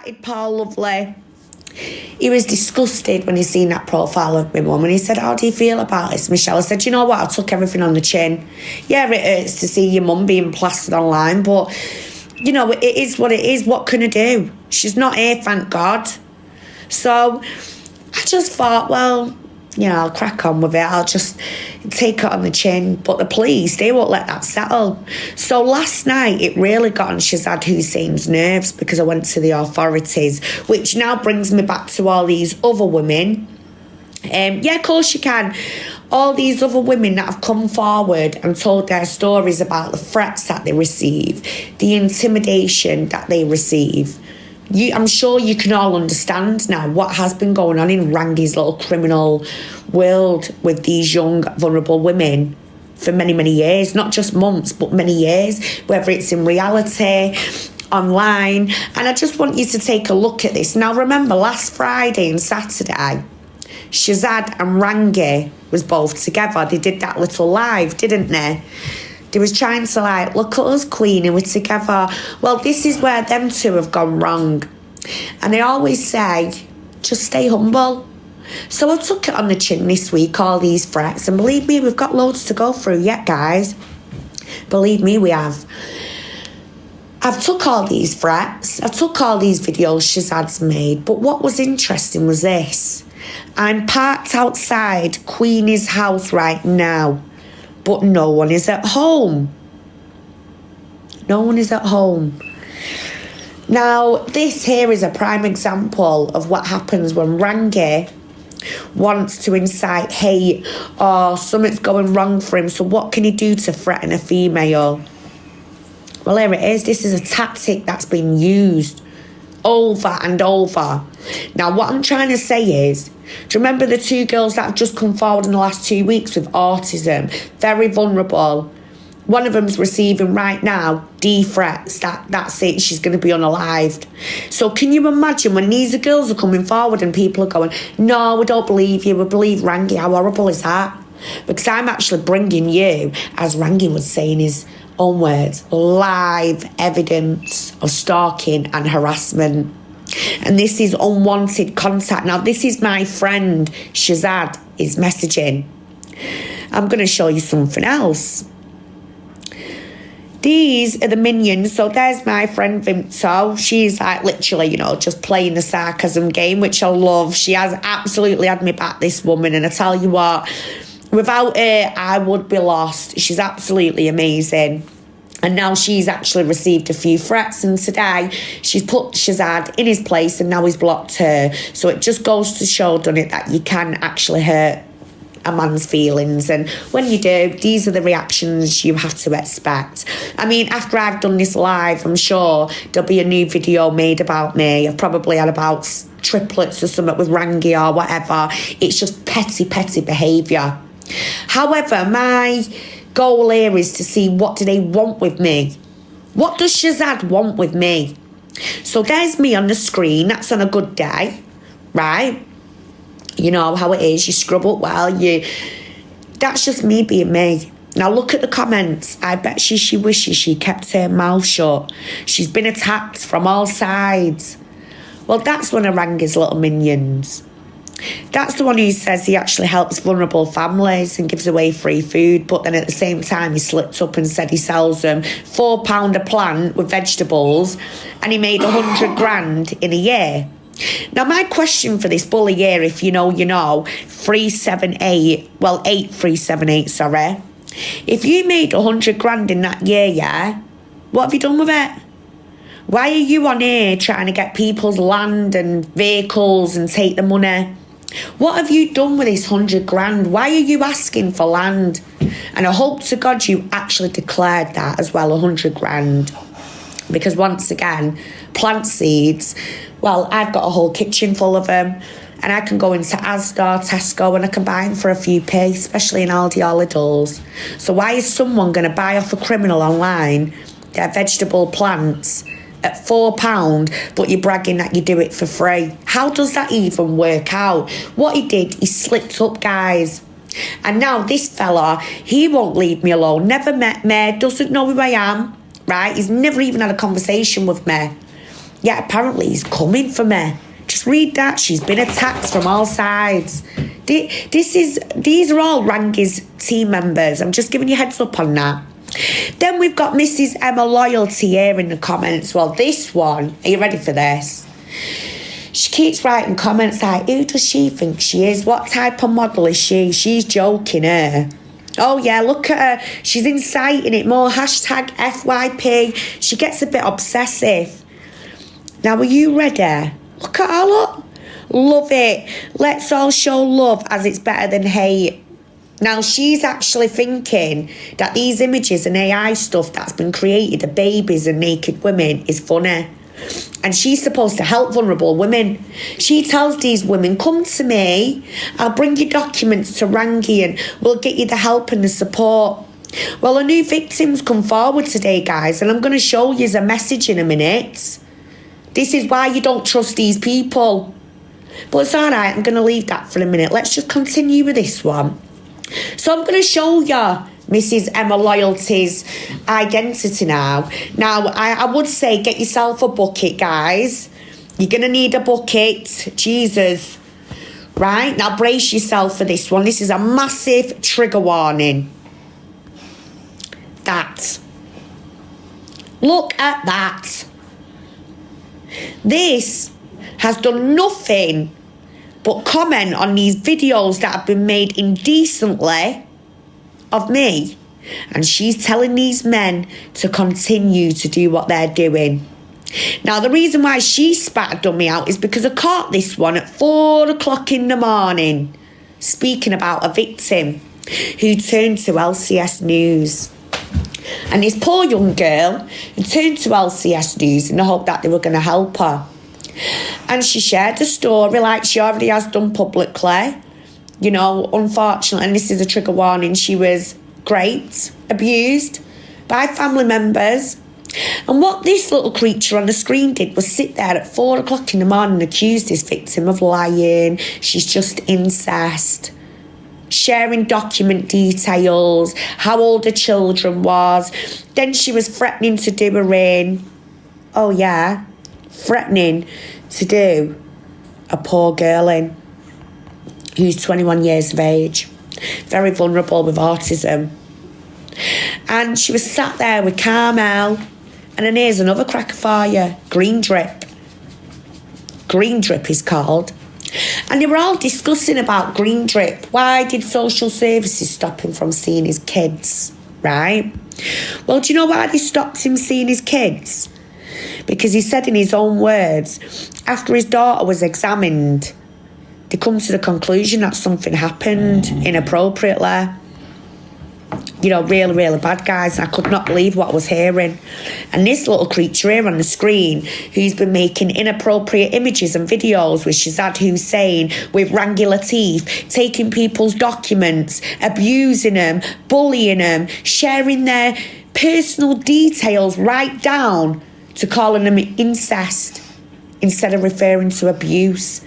chatted Paul lovely. He was disgusted when he seen that profile of my mum, and he said, how do you feel about this, Michelle? I said, you know what, I took everything on the chin. Yeah, it hurts to see your mum being plastered online, but you know, it is what it is. What can I do? She's not here, thank God. So I just thought, well, you know, I'll crack on with it. I'll just take it on the chin. But the police, they won't let that settle. So last night, it really got on Shazad Hussein's nerves because I went to the authorities, which now brings me back to all these other women. Yeah, of course you can. All these other women that have come forward and told their stories about the threats that they receive, the intimidation that they receive. I'm sure you can all understand now what has been going on in Rangy's little criminal world with these young, vulnerable women for many, many years. Not just months, but many years, whether it's in reality, online. And I just want you to take a look at this. Now, remember, last Friday and Saturday, Shazad and Rangy was both together. They did that little live, didn't they? They was trying to like, look at us, Queen, and we're together. Well, this is where them two have gone wrong. And they always say, just stay humble. So I took it on the chin this week, all these threats. And believe me, we've got loads to go through yet, guys. Believe me, we have. I've took all these threats. I took all these videos Shazad's made. But what was interesting was this. I'm parked outside Queenie's house right now. But no one is at home. No one is at home. Now, this here is a prime example of what happens when Rangy wants to incite hate or something's going wrong for him. So what can he do to threaten a female? Well, here it is. This is a tactic that's been used over and over. Now, what I'm trying to say is, do you remember the two girls that have just come forward in the last 2 weeks with autism? Very vulnerable. One of them's receiving right now D threats. That's it. She's going to be unalived. So can you imagine when these girls are coming forward and people are going, no, we don't believe you. We believe Rangy. How horrible is that? Because I'm actually bringing you, as Rangy would say in his own words, live evidence of stalking and harassment. And this is unwanted contact. Now, this is my friend Shazad is messaging. I'm going to show you something else. These are the minions. So there's my friend Vimto. She's like literally, you know, just playing the sarcasm game, which I love. She has absolutely had me back, this woman. And I tell you what, without her, I would be lost. She's absolutely amazing. And now she's actually received a few threats. And today, she's put Shazad in his place and now he's blocked her. So it just goes to show, doesn't it, that you can actually hurt a man's feelings. And when you do, these are the reactions you have to expect. I mean, after I've done this live, I'm sure there'll be a new video made about me. I've probably had about triplets or something with Rangy or whatever. It's just petty behaviour. However, my goal here is to see, what do they want with me? What does Shazad want with me? So there's me on the screen. That's on a good day, right? You know how it is. You scrub up well. That's just me being me. Now look at the comments. I bet she wishes she kept her mouth shut. She's been attacked from all sides. Well, that's one of Rangy's little minions. That's the one who says he actually helps vulnerable families and gives away free food, but then at the same time he slipped up and said he sells them £4 a plant with vegetables and he made 100 grand in a year. Now my question for this bully here, if you know, 378, well 8378, sorry. If you made 100 grand in that year, yeah, what have you done with it? Why are you on here trying to get people's land and vehicles and take the money? What have you done with this 100 grand? Why are you asking for land? And I hope to God you actually declared that as well, 100 grand. Because once again, plant seeds, well, I've got a whole kitchen full of them. And I can go into Asda, Tesco, and I can buy them for a few p, especially in Aldi or Lidl's. So why is someone going to buy off a criminal online their vegetable plants at £4, but you're bragging that you do it for free? How does that even work out? What he did, he slipped up, guys. And now this fella, he won't leave me alone. Never met me, doesn't know who I am, right? He's never even had a conversation with me. Yet apparently he's coming for me. Just read that. She's been attacked from all sides. These are all Rangy's team members. I'm just giving you a heads up on that. Then we've got Mrs. Emma Loyalty here in the comments. Well, this one, are you ready for this? She keeps writing comments like, who does she think she is? What type of model is she? She's joking her. Oh yeah, look at her. She's inciting it more. Hashtag FYP. She gets a bit obsessive. Now, are you ready? Look at her, look. Love it. Let's all show love as it's better than hate. Now, she's actually thinking that these images and AI stuff that's been created of babies and naked women is funny. And she's supposed to help vulnerable women. She tells these women, come to me, I'll bring you documents to Rangy and we'll get you the help and the support. Well, a new victim's come forward today, guys, and I'm going to show you a message in a minute. This is why you don't trust these people. But it's all right, I'm going to leave that for a minute. Let's just continue with this one. So I'm going to show you Mrs. Emma Loyalty's identity now. Now, I would say get yourself a bucket, guys. You're going to need a bucket. Jesus. Right? Now, brace yourself for this one. This is a massive trigger warning. That. Look at that. This has done nothing but comment on these videos that have been made indecently of me, and she's telling these men to continue to do what they're doing. Now, the reason why she spat a dummy out is because I caught this one at 4 o'clock in the morning speaking about a victim who turned to LCS News. And this poor young girl who turned to LCS News in the hope that they were going to help her. And she shared a story like she already has done publicly. You know, unfortunately, and this is a trigger warning, she was raped, abused by family members. And what this little creature on the screen did was sit there at 4 o'clock in the morning and accuse this victim of lying. She's just incest. Sharing document details, how old her children was. Then she was threatening to do her in. Oh yeah, threatening to do a poor girl in who's 21 years of age, very vulnerable with autism. And she was sat there with Carmel, and then here's another cracker for you, Green Drip. Green Drip is called. And they were all discussing about Green Drip. Why did social services stop him from seeing his kids, right? Well, do you know why they stopped him seeing his kids? Because he said in his own words, after his daughter was examined, they come to the conclusion that something happened inappropriately. You know, really, really bad, guys. And I could not believe what I was hearing. And this little creature here on the screen, who's been making inappropriate images and videos with Shazad Hussein, with Rangy Latif, taking people's documents, abusing them, bullying them, sharing their personal details right down to calling them incest instead of referring to abuse.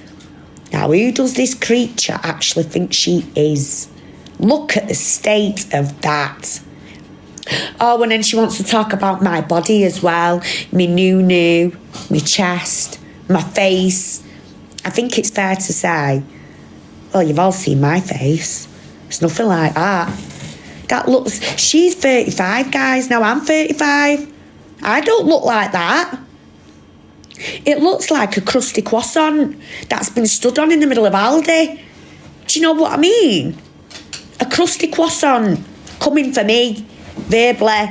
Now, who does this creature actually think she is? Look at the state of that. Oh, and then she wants to talk about my body as well. Me noo-noo, my chest, my face. I think it's fair to say, well, you've all seen my face. It's nothing like that. That looks... She's 35, guys. Now I'm 35. I don't look like that. It looks like a crusty croissant that's been stood on in the middle of Aldi. Do you know what I mean? A crusty croissant coming for me, verbally.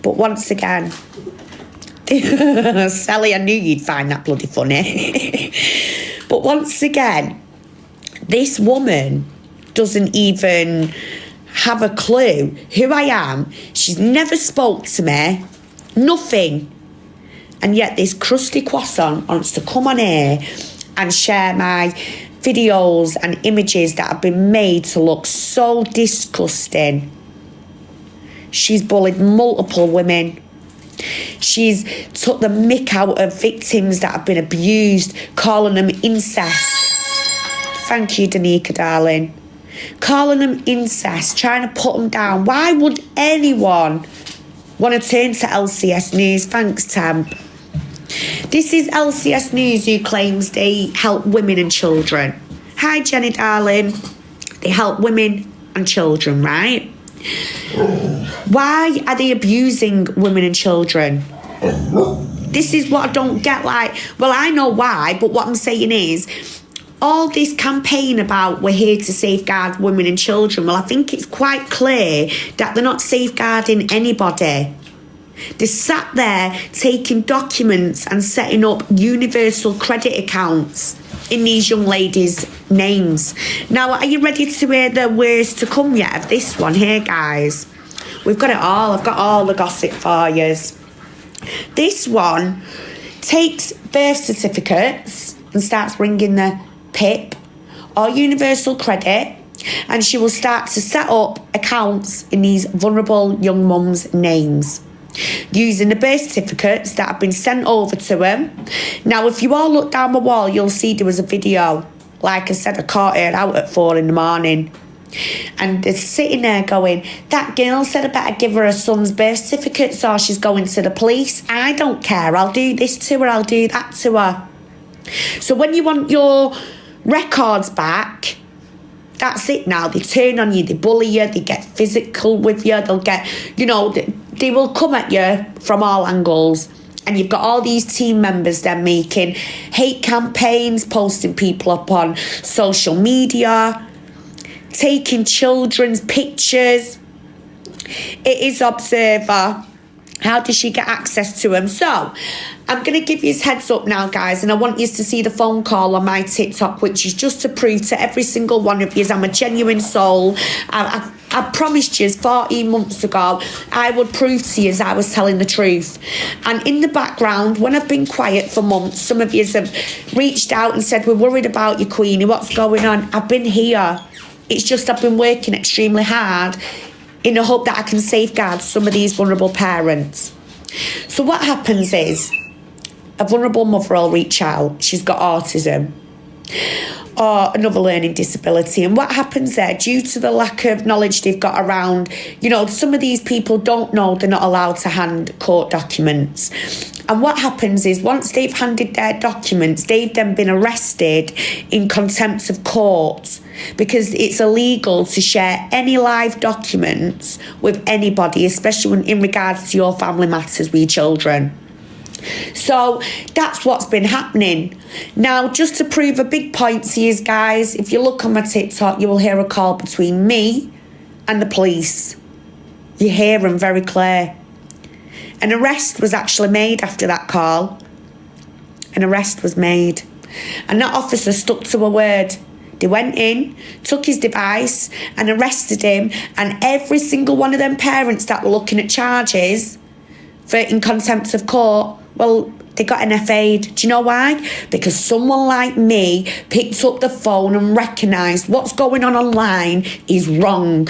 But once again, Sally, I knew you'd find that bloody funny. But once again, this woman doesn't even have a clue who I am. She's never spoke to me. Nothing. And yet this crusty croissant wants to come on here and share my videos and images that have been made to look so disgusting. She's bullied multiple women. She's took the mick out of victims that have been abused, calling them incest. Thank you, Danica, darling. Calling them incest, trying to put them down. Why would anyone want to turn to LCS News? Thanks, Tam. This is LCS News, who claims they help women and children. Hi, Jenny, darling. They help women and children, right? Why are they abusing women and children? This is what I don't get. Like, well, I know why, but what I'm saying is, all this campaign about we're here to safeguard women and children, well, I think it's quite clear that they're not safeguarding anybody. They sat there taking documents and setting up universal credit accounts in these young ladies' names. Now, are you ready to hear the worst to come yet of this one here, guys? We've got it all. I've got all the gossip for you. This one takes birth certificates and starts ringing the PIP or universal credit, and she will start to set up accounts in these vulnerable young mums' names using the birth certificates that have been sent over to them. Now, if you all look down the wall, you'll see there was a video. Like I said, I caught her out at 4 in the morning. And they're sitting there going, that girl said I better give her son's birth certificates or she's going to the police. I don't care. I'll do this to her. I'll do that to her. So when you want your records back, that's it now. They turn on you, they bully you, they get physical with you, they'll get, you know, they will come at you from all angles. And you've got all these team members then making hate campaigns, posting people up on social media, taking children's pictures. It is Observer. How does she get access to them? So I'm going to give you a heads up now, guys, and I want you to see the phone call on my TikTok, which is just to prove to every single one of you I'm a genuine soul. I promised you 14 months ago I would prove to you I was telling the truth. And in the background, when I've been quiet for months, some of you have reached out and said, we're worried about you, Queenie, what's going on? I've been here. It's just I've been working extremely hard in the hope that I can safeguard some of these vulnerable parents. So what happens is, a vulnerable mother will reach out. She's got autism or another learning disability. And what happens there, due to the lack of knowledge they've got around, you know, some of these people don't know they're not allowed to hand court documents. And what happens is, once they've handed their documents, they've then been arrested in contempt of court, because it's illegal to share any live documents with anybody, especially when in regards to your family matters with your children. So that's what's been happening. Now, just to prove a big point to you guys, if you look on my TikTok, you will hear a call between me and the police. You hear them very clear. An arrest was actually made after that call. An arrest was made. And that officer stuck to a word. They went in, took his device and arrested him. And every single one of them parents that were looking at charges for in contempt of court, well, they got NFA'd. Do you know why? Because someone like me picked up the phone and recognised what's going on online is wrong.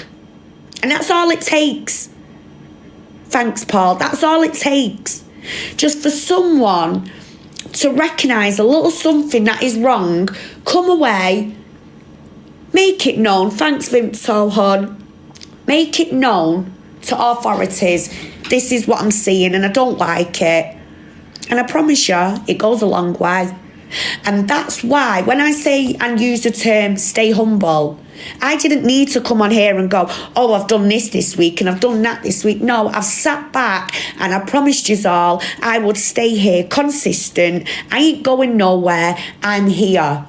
And that's all it takes. Thanks, Paul. That's all it takes. Just for someone to recognise a little something that is wrong, come away, make it known. Thanks, Vinto Hun. Make it known to authorities. This is what I'm seeing and I don't like it. And I promise you, it goes a long way. And that's why when I say and use the term stay humble, I didn't need to come on here and go, oh, I've done this week and I've done that this week. No, I've sat back and I promised you all I would stay here consistent. I ain't going nowhere. I'm here.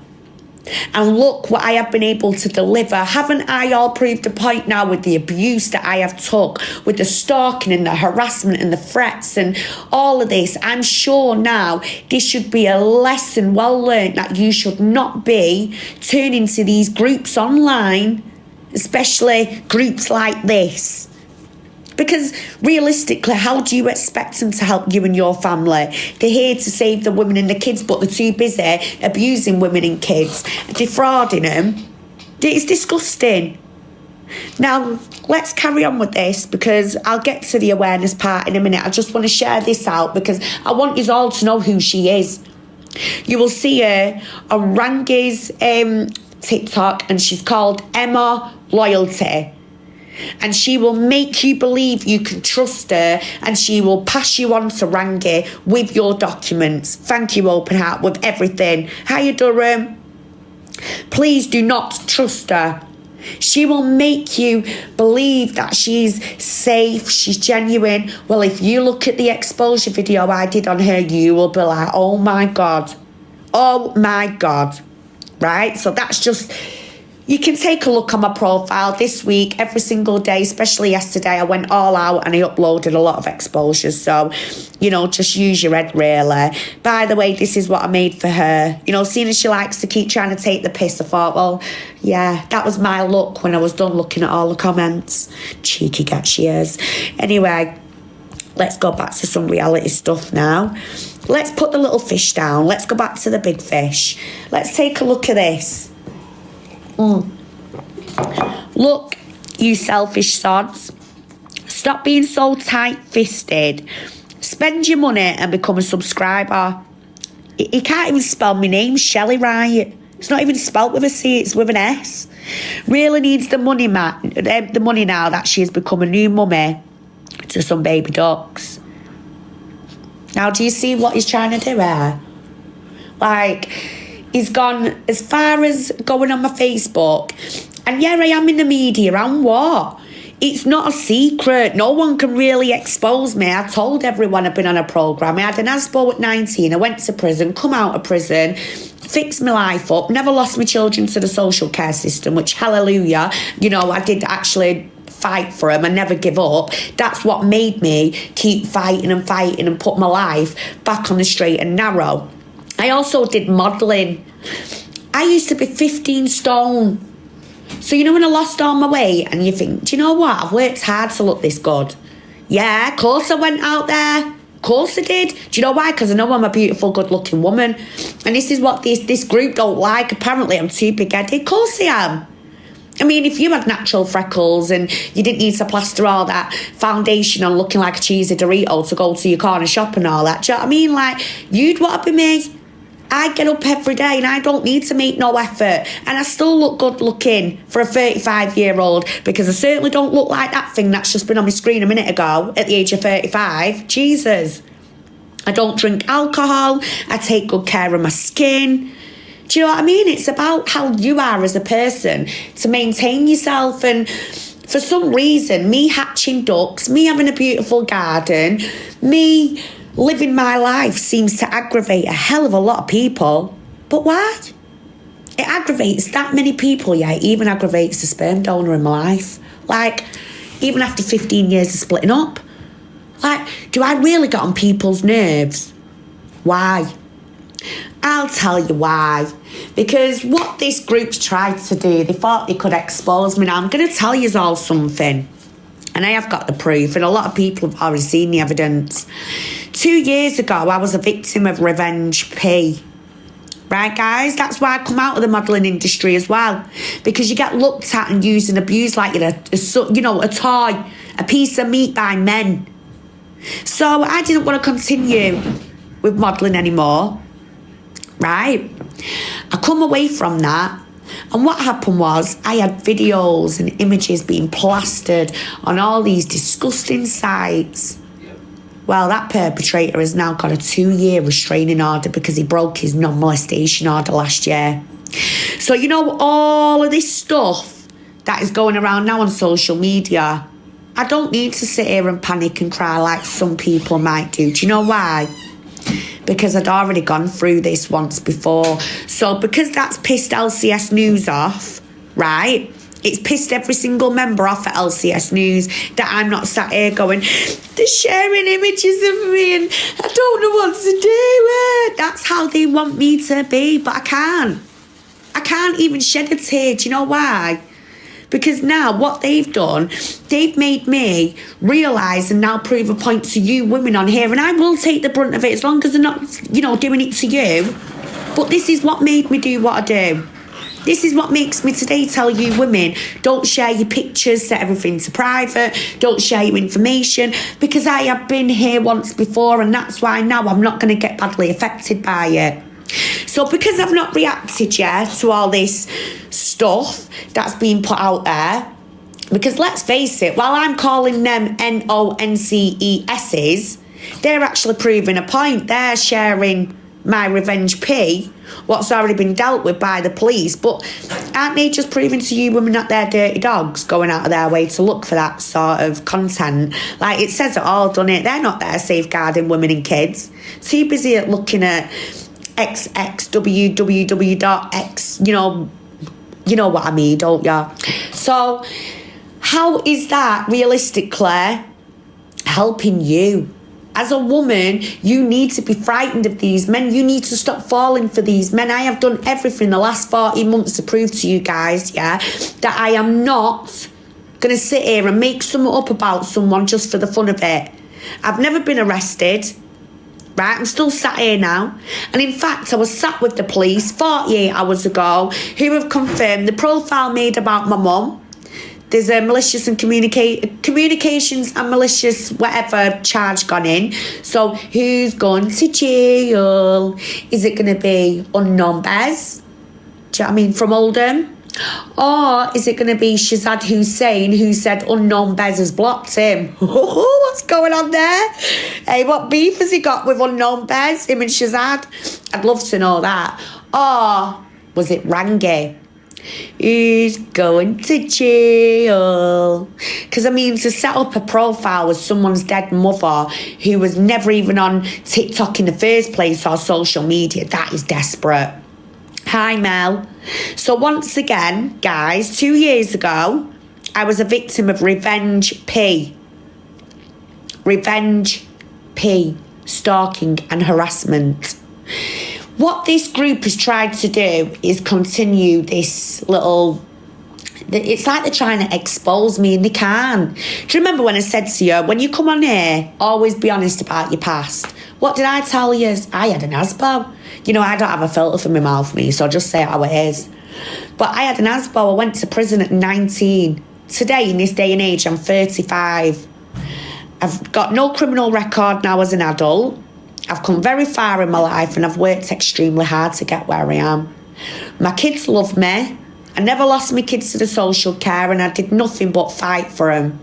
And look what I have been able to deliver. Haven't I all proved a point now with the abuse that I have took, with the stalking and the harassment and the threats and all of this? I'm sure now this should be a lesson well learned, that you should not be turning to these groups online, especially groups like this. Because realistically, how do you expect them to help you and your family? They're here to save the women and the kids, but they're too busy abusing women and kids, defrauding them. It's disgusting. Now, let's carry on with this, because I'll get to the awareness part in a minute. I just want to share this out because I want you all to know who she is. You will see her on Rangy's TikTok, and she's called Emma Loyalty. And she will make you believe you can trust her, and she will pass you on to Rangy with your documents. Thank you, Open Heart, with everything. Hiya, Durham. Please do not trust her. She will make you believe that she's safe, she's genuine. Well, if you look at the exposure video I did on her, you will be like, oh my God. Oh my God. Right? So that's just... You can take a look on my profile this week, every single day, especially yesterday. I went all out and I uploaded a lot of exposures. So, you know, just use your head, really. By the way, this is what I made for her. You know, seeing as she likes to keep trying to take the piss, I thought, well, yeah, that was my look when I was done looking at all the comments. Cheeky cat she is. Anyway, let's go back to some reality stuff now. Let's put the little fish down. Let's go back to the big fish. Let's take a look at this. Look, you selfish sods. Stop being so tight-fisted. Spend your money and become a subscriber. He can't even spell my name, Shelley, right? It's not even spelt with a C, it's with an S. Really needs the money, the money now that she has become a new mummy to some baby ducks. Now, do you see what he's trying to do here? Like... He's gone as far as going on my Facebook. And yeah, I am in the media. And what? It's not a secret. No one can really expose me. I told everyone I've been on a programme. I had an ASBO at 19. I went to prison, come out of prison, fixed my life up, never lost my children to the social care system, which, hallelujah, you know, I did actually fight for them and never give up. That's what made me keep fighting and put my life back on the straight and narrow. I also did modelling. I used to be 15 stone. So, you know, when I lost all my weight and you think, do you know what? I've worked hard to look this good. Yeah, of course I went out there. Of course I did. Do you know why? Because I know I'm a beautiful, good-looking woman. And this is what this group don't like. Apparently, I'm too big-headed. Of course I am. I mean, if you had natural freckles and you didn't need to plaster all that foundation on looking like a cheesy Dorito to go to your corner shop and all that, do you know what I mean? Like, you'd want to be me. I get up every day and I don't need to make no effort. And I still look good looking for a 35-year-old because I certainly don't look like that thing that's just been on my screen a minute ago at the age of 35. Jesus. I don't drink alcohol. I take good care of my skin. Do you know what I mean? It's about how you are as a person to maintain yourself. And for some reason, me hatching ducks, me having a beautiful garden, me... living my life seems to aggravate a hell of a lot of people. But why? It aggravates that many people, yeah. It even aggravates the sperm donor in my life. Like, even after 15 years of splitting up. Like, do I really get on people's nerves? Why? I'll tell you why. Because what this group's tried to do, they thought they could expose me. Now, I'm going to tell you all something. And I have got the proof, and a lot of people have already seen the evidence. 2 years ago, I was a victim of revenge P. Right, guys? That's why I come out of the modelling industry as well. Because you get looked at and used and abused like you're a toy, a piece of meat by men. So I didn't want to continue with modelling anymore. Right? I come away from that. And what happened was I had videos and images being plastered on all these disgusting sites. Well, that perpetrator has now got a 2-year restraining order because he broke his non-molestation order last year. So, you know, all of this stuff that is going around now on social media, I don't need to sit here and panic and cry like some people might do. Do you know why? Because I'd already gone through this once before. So because that's pissed LCS News off, right? It's pissed every single member off at LCS News that I'm not sat here going, they're sharing images of me and I don't know what to do. That's how they want me to be, but I can't. I can't even shed a tear. Do you know why? Because now what they've done, they've made me realise and now prove a point to you women on here, and I will take the brunt of it as long as they're not, doing it to you. But this is what made me do what I do. This is what makes me today tell you women, don't share your pictures, set everything to private, don't share your information, because I have been here once before, and that's why now I'm not going to get badly affected by it. So because I've not reacted yet to all this stuff that's being put out there, Because let's face it, while I'm calling them NONCESs, they're actually proving a point. They're sharing my revenge P, what's already been dealt with by the police. But aren't they just proving to you women that they're dirty dogs, going out of their way to look for that sort of content? Like, it says it all, doesn't it? They're not there safeguarding women and kids. Too busy at looking at xxwww.x, you know what I mean, don't ya? So how is that realistically helping you? As a woman, you need to be frightened of these men. You need to stop falling for these men. I have done everything the last 14 months to prove to you guys, yeah, that I am not going to sit here and make something up about someone just for the fun of it. I've never been arrested, right? I'm still sat here now. And in fact, I was sat with the police 48 hours ago who have confirmed the profile made about my mum. There's a malicious and communications and malicious whatever charge gone in. So who's going to jail? Is it going to be unknown Bez? Do you know what I mean? From Oldham? Or is it going to be Shazad Hussein, who said unknown Bez has blocked him? What's going on there? Hey, what beef has he got with unknown Bez, him and Shazad? I'd love to know that. Or was it Rangy? Who's going to jail? Because I mean, to set up a profile with someone's dead mother who was never even on TikTok in the first place or social media, that is desperate. Hi Mel. So once again, guys, 2 years ago, I was a victim of revenge P, stalking and harassment. What this group has tried to do is continue this little... It's like they're trying to expose me and they can't. Do you remember when I said to you, when you come on here, always be honest about your past? What did I tell you? I had an ASBO. You know, I don't have a filter for my mouth, me, so I'll just say it how it is. But I had an ASBO. I went to prison at 19. Today, in this day and age, I'm 35. I've got no criminal record now as an adult. I've come very far in my life and I've worked extremely hard to get where I am. My kids love me. I never lost my kids to the social care and I did nothing but fight for them.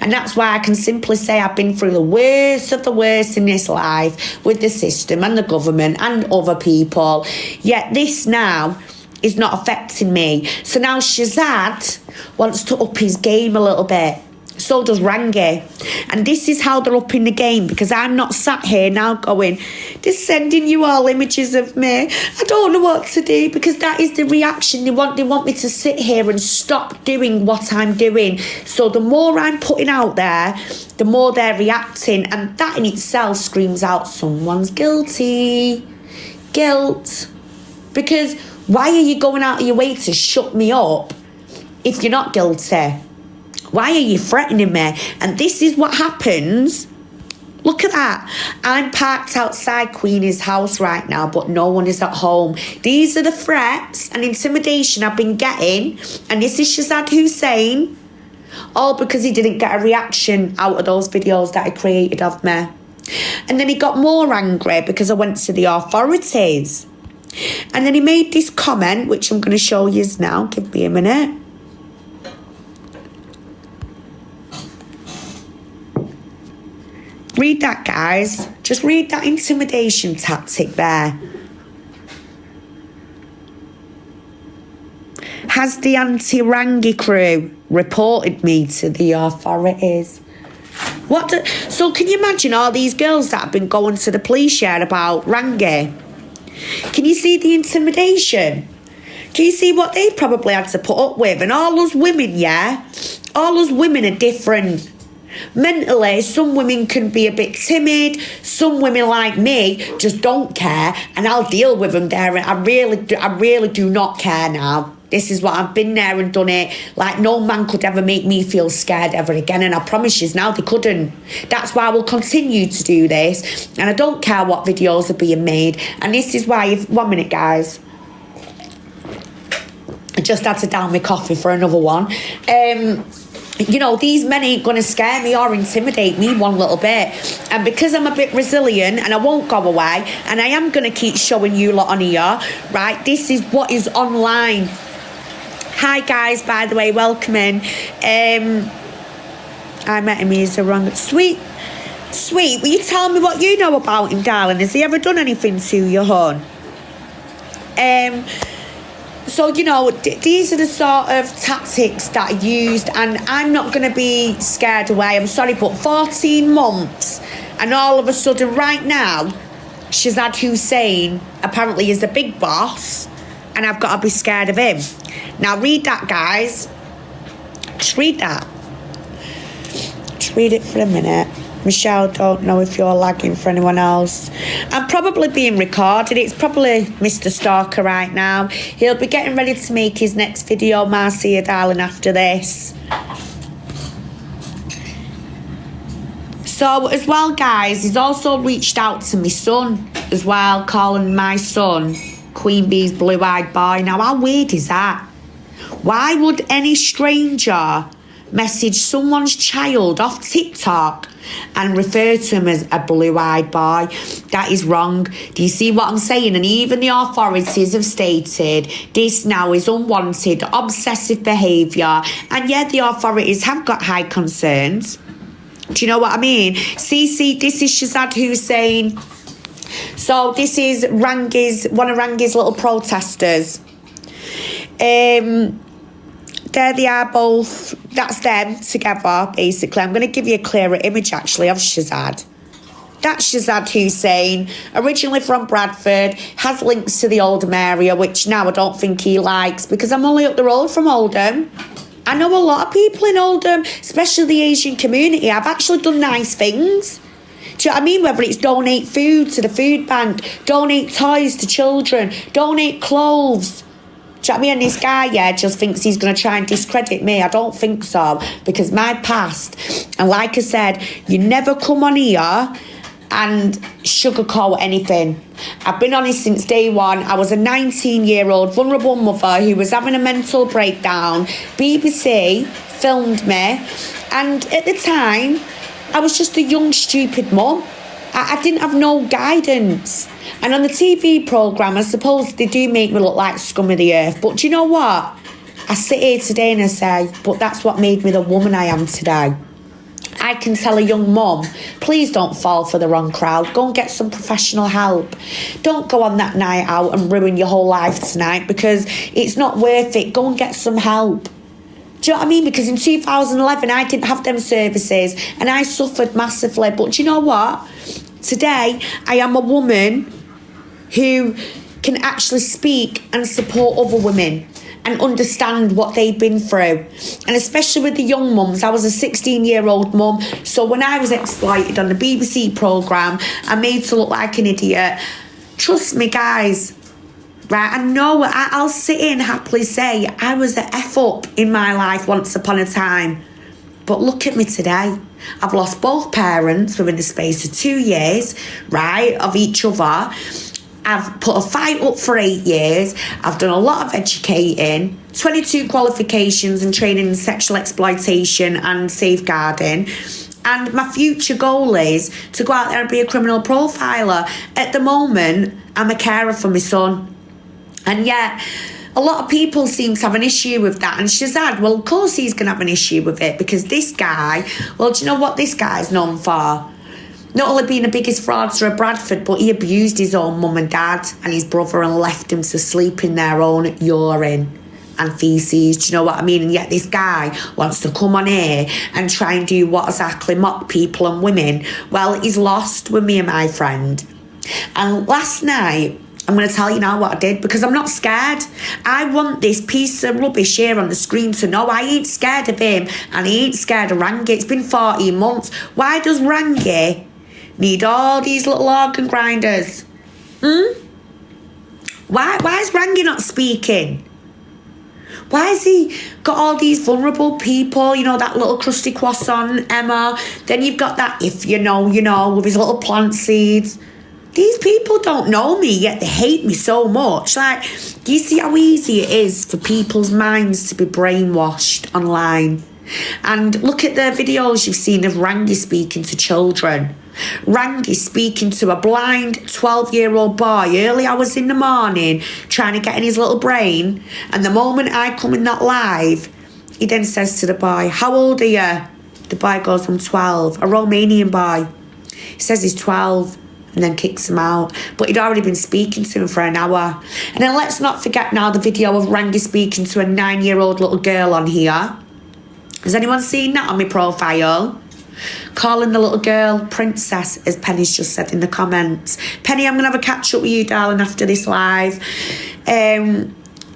And that's why I can simply say I've been through the worst of the worst in this life with the system and the government and other people. Yet this now is not affecting me. So now Shazad wants to up his game a little bit. So does Rangy. And this is how they're up in the game, because I'm not sat here now going, they're sending you all images of me. I don't know what to do, because that is the reaction they want. They want me to sit here and stop doing what I'm doing. So the more I'm putting out there, the more they're reacting. And that in itself screams out someone's guilty. Guilt. Because why are you going out of your way to shut me up if you're not guilty? Why are you threatening me? And this is what happens. Look at that. I'm parked outside Queenie's house right now, but no one is at home. These are the threats and intimidation I've been getting. And this is Shazad Hussein. All because he didn't get a reaction out of those videos that I created of me. And then he got more angry because I went to the authorities. And then he made this comment, which I'm going to show you now. Give me a minute. Read that, guys. Just read that intimidation tactic there. Has the anti-Rangy crew reported me to the authorities? So can you imagine all these girls that have been going to the police yard about Rangy? Can you see the intimidation? Can you see what they probably had to put up with? And all those women, yeah? All those women are different. Mentally, some women can be a bit timid. Some women like me just don't care, and I'll deal with them there. And I really do not care now. This is what I've been there and done it. Like, no man could ever make me feel scared ever again, and I promise you now they couldn't. That's why we'll continue to do this, and I don't care what videos are being made. And this is why, 1 minute, guys. I just had to down my coffee for another one. You know, these men ain't going to scare me or intimidate me one little bit. And because I'm a bit resilient and I won't go away, and I am going to keep showing you lot on here, right? This is what is online. Hi guys, by the way, welcome in. I met him, he's a wrong. Sweet, will you tell me what you know about him, darling? Has he ever done anything to you, hon? So, you know, these are the sort of tactics that are used, and I'm not going to be scared away. I'm sorry, but 14 months, and all of a sudden, right now, Shazad Hussein apparently is the big boss, and I've got to be scared of him. Now, read that, guys. Just read that. Just read it for a minute. Michelle, don't know if you're lagging for anyone else. I'm probably being recorded. It's probably Mr. Stalker right now. He'll be getting ready to make his next video, Marcia, darling, after this. So, as well, guys, he's also reached out to my son as well, calling my son Queen Bee's blue-eyed boy. Now, how weird is that? Why would any stranger message someone's child off TikTok and refer to him as a blue-eyed boy? That is wrong. Do you see what I'm saying? And even the authorities have stated this now is unwanted, obsessive behaviour. And yet the authorities have got high concerns. Do you know what I mean? See, this is Shazad Hussein. So this is Rangy's, one of Rangy's little protesters. There they are both. That's them together, basically. I'm going to give you a clearer image, actually, of Shazad. That's Shazad Hussein, originally from Bradford, has links to the Oldham area, which now I don't think he likes, because I'm only up the road from Oldham. I know a lot of people in Oldham, especially the Asian community. I've actually done nice things. Do you know what I mean? Whether it's donate food to the food bank, donate toys to children, donate clothes. Do you know what I mean? And this guy, yeah, just thinks he's going to try and discredit me. I don't think so, because my past, and like I said, you never come on here and sugarcoat anything. I've been honest since day one. I was a 19-year-old vulnerable mother who was having a mental breakdown. BBC filmed me, and at the time, I was just a young, stupid mum. I didn't have no guidance. And on the TV programme, I suppose they do make me look like scum of the earth. But do you know what? I sit here today and I say, but that's what made me the woman I am today. I can tell a young mum, please don't fall for the wrong crowd. Go and get some professional help. Don't go on that night out and ruin your whole life tonight, because it's not worth it. Go and get some help. Do you know what I mean? Because in 2011, I didn't have them services and I suffered massively. But do you know what? Today, I am a woman who can actually speak and support other women and understand what they've been through. And especially with the young mums, I was a 16-year-old mum. So when I was exploited on the BBC programme and made to look like an idiot, trust me, guys, right, I know, I'll sit here and happily say I was the F up in my life once upon a time. But look at me today. I've lost both parents within the space of 2 years, right, of each other. I've put a fight up for 8 years. I've done a lot of educating, 22 qualifications and training in sexual exploitation and safeguarding. And my future goal is to go out there and be a criminal profiler. At the moment, I'm a carer for my son. And yet, a lot of people seem to have an issue with that. And Shazad, well, of course he's going to have an issue with it, because this guy, well, do you know what this guy's known for? Not only being the biggest fraudster of Bradford, but he abused his own mum and dad and his brother and left him to sleep in their own urine and feces. Do you know what I mean? And yet this guy wants to come on here and try and do what exactly? Mock people and women. Well, he's lost with me and my friend. And last night, I'm going to tell you now what I did, because I'm not scared. I want this piece of rubbish here on the screen to know I ain't scared of him and he ain't scared of Rangy. It's been 14 months. Why does Rangy need all these little organ grinders? Why is Rangy not speaking? Why has he got all these vulnerable people? You know, that little crusty croissant, Emma. Then you've got that if you know, with his little plant seeds. These people don't know me, yet they hate me so much. Like, do you see how easy it is for people's minds to be brainwashed online? And look at the videos you've seen of Rangy speaking to children. Rangy speaking to a blind 12-year-old boy early hours in the morning, trying to get in his little brain. And the moment I come in that live, he then says to the boy, how old are you? The boy goes, I'm 12. A Romanian boy. He says he's 12 and then kicks him out. But he'd already been speaking to him for an hour. And then let's not forget now the video of Rangy speaking to a 9-year-old little girl on here. Has anyone seen that on my profile? Calling the little girl princess, as Penny's just said in the comments. Penny, I'm going to have a catch up with you, darling, after this live.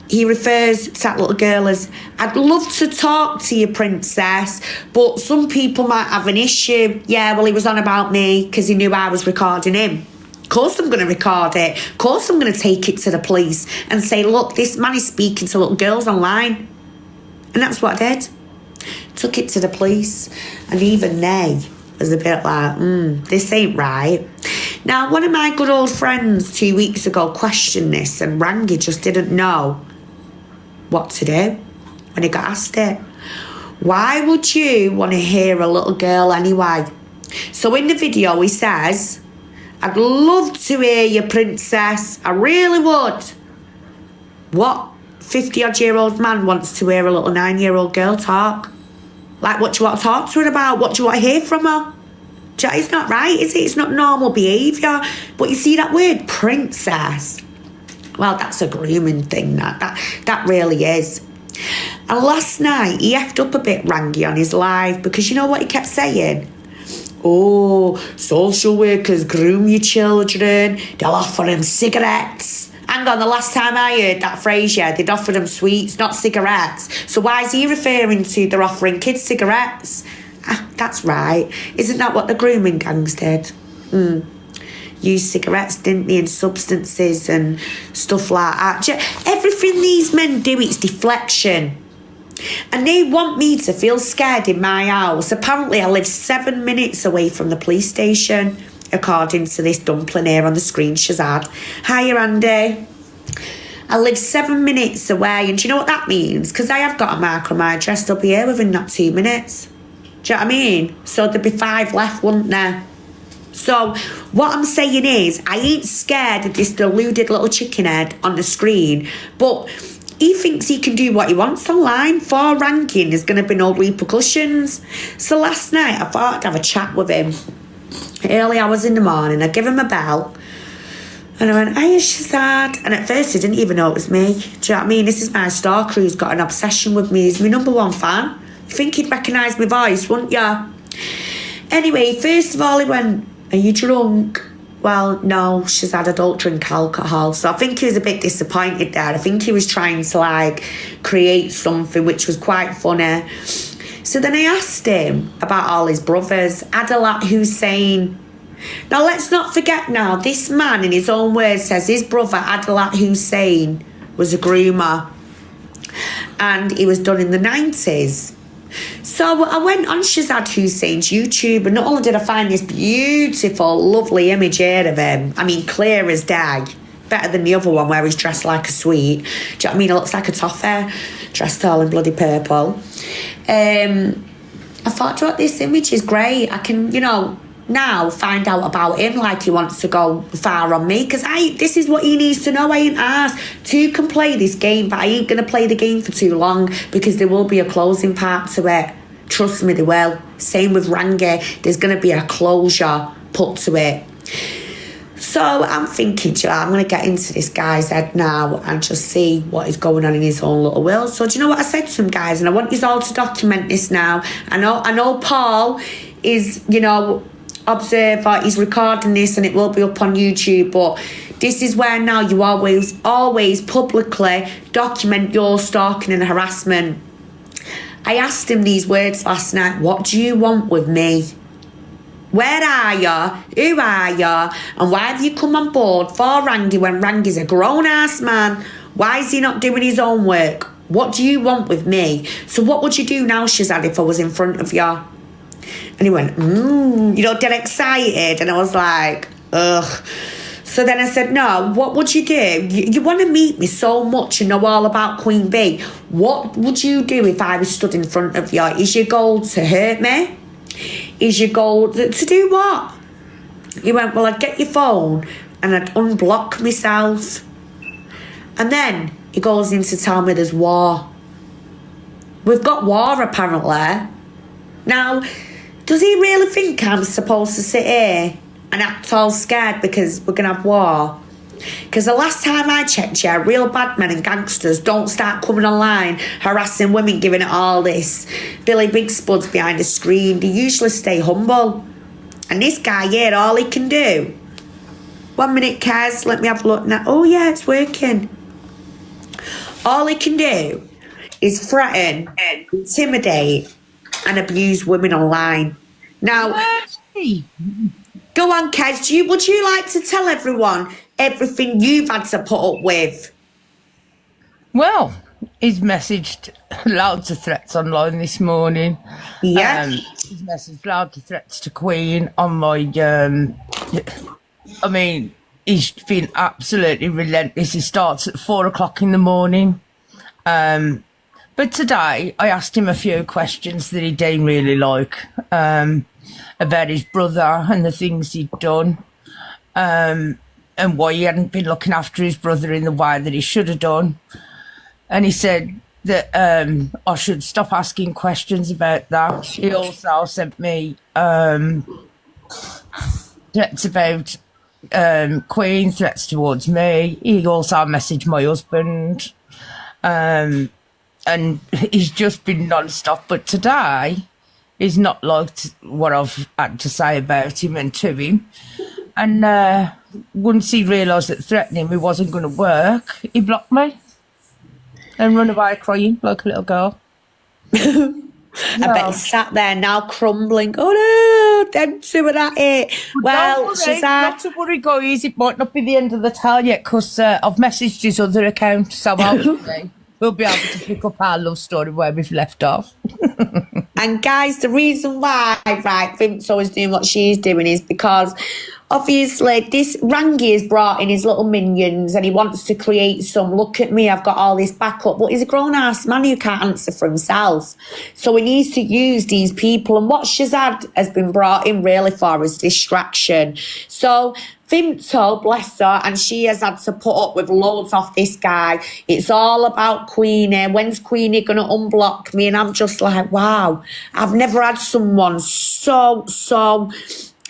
He refers to that little girl as, I'd love to talk to you, princess, but some people might have an issue. Yeah, well, he was on about me because he knew I was recording him. Of course I'm going to record it. Of course I'm going to take it to the police and say, look, this man is speaking to little girls online. And that's what I did. Took it to the police, and even they was a bit like, this ain't right. Now, one of my good old friends 2 weeks ago questioned this, and Rangy just didn't know what to do when he got asked it. Why would you want to hear a little girl anyway? So in the video he says, I'd love to hear you, princess. I really would. What 50-odd-year-old man wants to hear a little 9-year-old girl talk? Like, what do you want to talk to her about? What do you want to hear from her? It's not right, is it? It's not normal behaviour. But you see that word, princess? Well, that's a grooming thing, that really is. And last night, he effed up a bit, Rangy, on his live, because you know what he kept saying? Oh, social workers groom your children. They'll offer them cigarettes. Hang on, the last time I heard that phrase, yeah, they'd offer them sweets, not cigarettes. So why is he referring to they're offering kids cigarettes? Ah, that's right. Isn't that what the grooming gangs did? Used cigarettes, didn't they, and substances and stuff like that. Everything these men do, it's deflection. And they want me to feel scared in my house. Apparently, I live 7 minutes away from the police station, according to this dumpling here on the screen she's had. Hiya, Andy. I live 7 minutes away, and do you know what that means? Because I have got a mark on my address, they'll be here within that 2 minutes. Do you know what I mean? So there'd be 5 left, wouldn't there? So what I'm saying is, I ain't scared of this deluded little chicken head on the screen, but he thinks he can do what he wants online. For ranking, there's going to be no repercussions. So last night, I thought I'd have a chat with him. Early hours in the morning, I give him a bell, and I went, hiya, Shazad. And at first, he didn't even know it was me. Do you know what I mean? This is my stalker who's got an obsession with me. He's my #1 fan. You think he'd recognise my voice, wouldn't you? Anyway, first of all, he went, are you drunk? Well, no, Shazad, I don't drink alcohol. So I think he was a bit disappointed there. I think he was trying to, like, create something which was quite funny. So then I asked him about all his brothers. Adalat Hussein. Now, let's not forget now, this man, in his own words, says his brother, Adalat Hussein, was a groomer. And he was done in the 90s. So I went on Shazad Hussein's YouTube, and not only did I find this beautiful, lovely image here of him, I mean, clear as day, better than the other one where he's dressed like a sweet. Do you know what I mean? It looks like a toffee, dressed all in bloody purple. I thought, do you know what, this image is great. I can, you know, now find out about him like he wants to go far on me, because this is what he needs to know. I ain't asked. Two can play this game, but I ain't going to play the game for too long, because there will be a closing part to it. Trust me, they will. Same with Rangy. There's going to be a closure put to it. So I'm thinking, I'm going to get into this guy's head now and just see what is going on in his own little world. So do you know what I said to him, guys? And I want you all to document this now. I know Paul is, you know, observer, he's recording this and it will be up on YouTube, but this is where now you always publicly document your stalking and harassment. I asked him these words last night. What do you want with me? Where are you? Who are you? And why have you come on board for Rangy when Rangy's a grown-ass man? Why is he not doing his own work? What do you want with me? So what would you do now, Shazad, if I was in front of you? And he went, you know, get excited. And I was like, ugh. So then I said, no, what would you do? You want to meet me so much and know all about Queen Bee. What would you do if I was stood in front of you? Is your goal to hurt me? Is your goal to do what? He went, well, I'd get your phone and I'd unblock myself. And then he goes in to tell me there's war. We've got war, apparently. Now, does he really think I'm supposed to sit here and act all scared because we're going to have war? Because the last time I checked, yeah, real bad men and gangsters don't start coming online, harassing women, giving it all this Billy Big Spuds behind a screen. They usually stay humble. And this guy here, all he can do... 1 minute, Kaz, let me have a look now. Oh, yeah, it's working. All he can do is threaten, intimidate, and abuse women online. Now, go on, Kaz. Would you like to tell everyone everything you've had to put up with? Well, he's messaged loads of threats online this morning. Yeah. He's messaged loads of threats to Queen on my... I mean, he's been absolutely relentless. He starts at 4 o'clock in the morning. But today, I asked him a few questions that he didn't really like about his brother and the things he'd done, and why he hadn't been looking after his brother in the way that he should have done. And he said that I should stop asking questions about that. He also sent me threats about Queen, threats towards me. He also messaged my husband. And he's just been non-stop. But today, he's not liked what I've had to say about him and to him. And once he realised that threatening me wasn't going to work, he blocked me and run away crying like a little girl. I bet he's sat there now crumbling. Oh no, them two are at it. Well, she's not to worry, guys. It might not be the end of the tale yet because I've messaged his other account, so hopefully we'll be able to pick up our love story where we've left off. And guys, the reason why, right, Vimto is doing what she's doing is because obviously this Rangy has brought in his little minions and he wants to create some, look at me, I've got all this backup. But he's a grown-ass man who can't answer for himself. So he needs to use these people. And what Shazad has been brought in really for is distraction. So Vimto, bless her, and she has had to put up with loads off this guy. It's all about Queenie. When's Queenie going to unblock me? And I'm just like, wow, I've never had someone so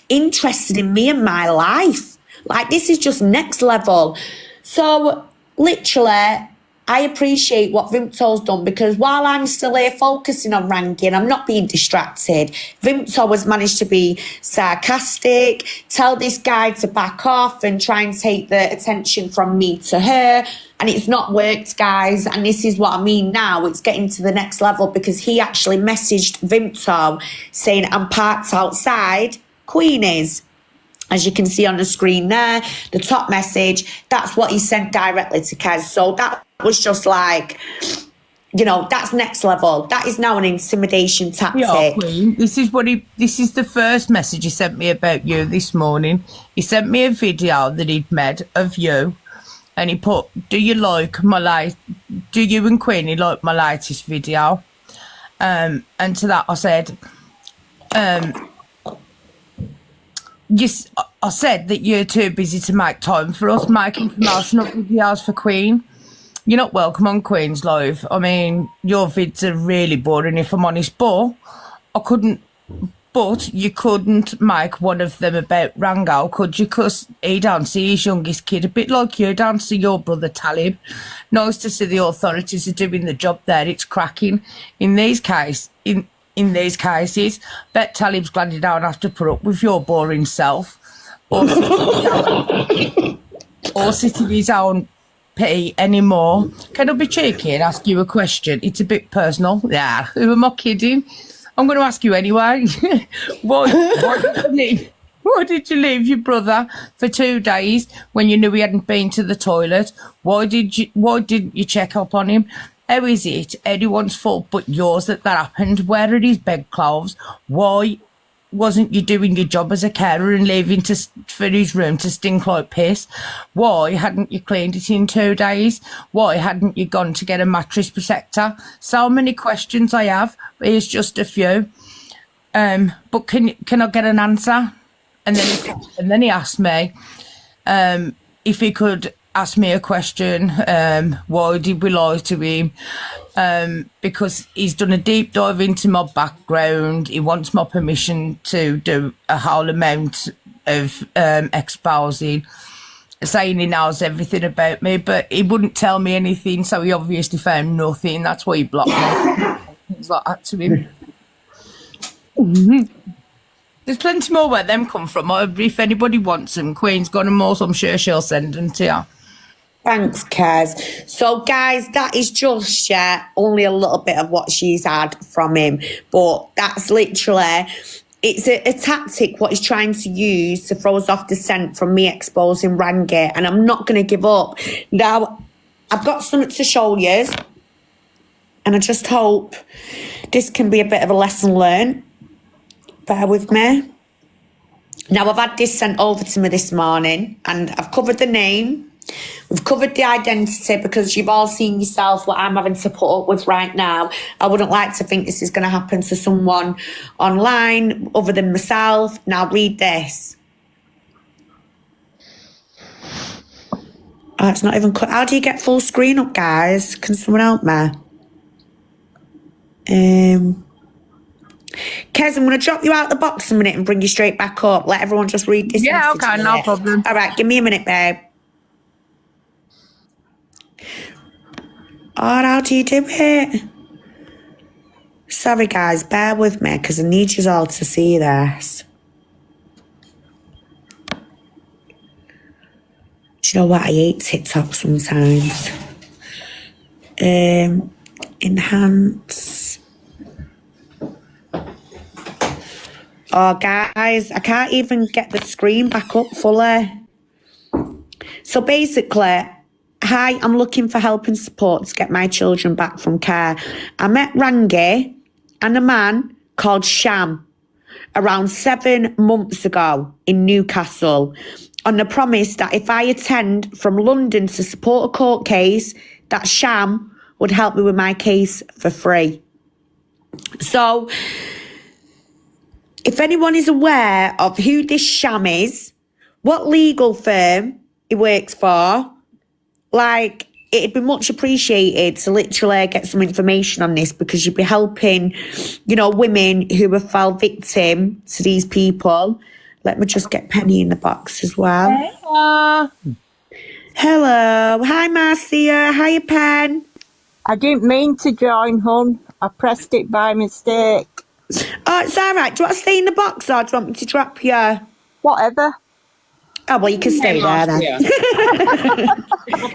interested in me and my life. Like, this is just next level. So literally, I appreciate what Vimto's done, because while I'm still here focusing on Rangy and I'm not being distracted, Vimto has managed to be sarcastic, tell this guy to back off and try and take the attention from me to her. And it's not worked, guys. And this is what I mean now. It's getting to the next level because he actually messaged Vimto saying, I'm parked outside Queenie's. As you can see on the screen there, the top message, that's what he sent directly to Kez. So that was just like, you know, that's next level. That is now an intimidation tactic. Yeah, Queen. This is the first message he sent me about you this morning. He sent me a video that he'd made of you, and he put, do you and Queenie like my latest video? And to that I said, yes, I said that you're too busy to make time for us making promotional videos for Queen. You're not welcome on Queen's Live. I mean, your vids are really boring, if I'm honest, but you couldn't make one of them about Rango, could you? Because he don't see his youngest kid, a bit like you don't see your brother Talib. Nice to see the authorities are doing the job there. It's cracking. In these cases, bet Talib's glad he don't have to put up with your boring self or sit in his own pee anymore. Can I be cheeky and ask you a question? It's a bit personal. Yeah, who am I kidding? I'm going to ask you anyway. Why did you leave your brother for 2 days when you knew he hadn't been to the toilet? Why didn't you check up on him? How is it anyone's fault but yours that happened? Where are his bedclothes? Why wasn't you doing your job as a carer and leaving for his room to stink like piss? Why hadn't you cleaned it in 2 days? Why hadn't you gone to get a mattress protector? So many questions I have. Here's just a few. But can I get an answer? and then he asked me if he could ask me a question. Why did we lie to him? Because he's done a deep dive into my background. He wants my permission to do a whole amount of exposing, saying he knows everything about me, but he wouldn't tell me anything, so he obviously found nothing. That's why he blocked me. Things like that to him. There's plenty more where them come from. If anybody wants them, Queen's got them all, so I'm sure she'll send them to you. Thanks, Kez. So, guys, that is just only a little bit of what she's had from him. But that's literally, it's a tactic what he's trying to use to throw us off the scent from me exposing Rangy. And I'm not going to give up. Now, I've got something to show you. And I just hope this can be a bit of a lesson learned. Bear with me. Now, I've had this sent over to me this morning. And I've covered the name. We've covered the identity because you've all seen yourself what I'm having to put up with right now. I wouldn't like to think this is going to happen to someone online other than myself. Now read this. Oh, it's not even cut. How do you get full screen up, guys? Can someone help me? Kez, I'm going to drop you out the box a minute and bring you straight back up. Let everyone just read this. Yeah, okay, no problem. All right, give me a minute, babe. Oh, how do you do it? Sorry, guys, bear with me because I need you all to see this. Do you know what? I hate TikTok sometimes. Enhance. Oh, guys, I can't even get the screen back up fully. So basically, hi, I'm looking for help and support to get my children back from care. I met Rangy and a man called Sham around 7 months ago in Newcastle on the promise that if I attend from London to support a court case, that Sham would help me with my case for free. So, if anyone is aware of who this Sham is, what legal firm he works for, like, it'd be much appreciated to literally get some information on this because you'd be helping, you know, women who have fell victim to these people. Let me just get Penny in the box as well. Hello. Hello. Hi, Marcia. Hiya, Pen. I didn't mean to join, hon. I pressed it by mistake. Oh, it's all right. Do you want to stay in the box or do you want me to drop you? Whatever. Oh, well, you can stay there then.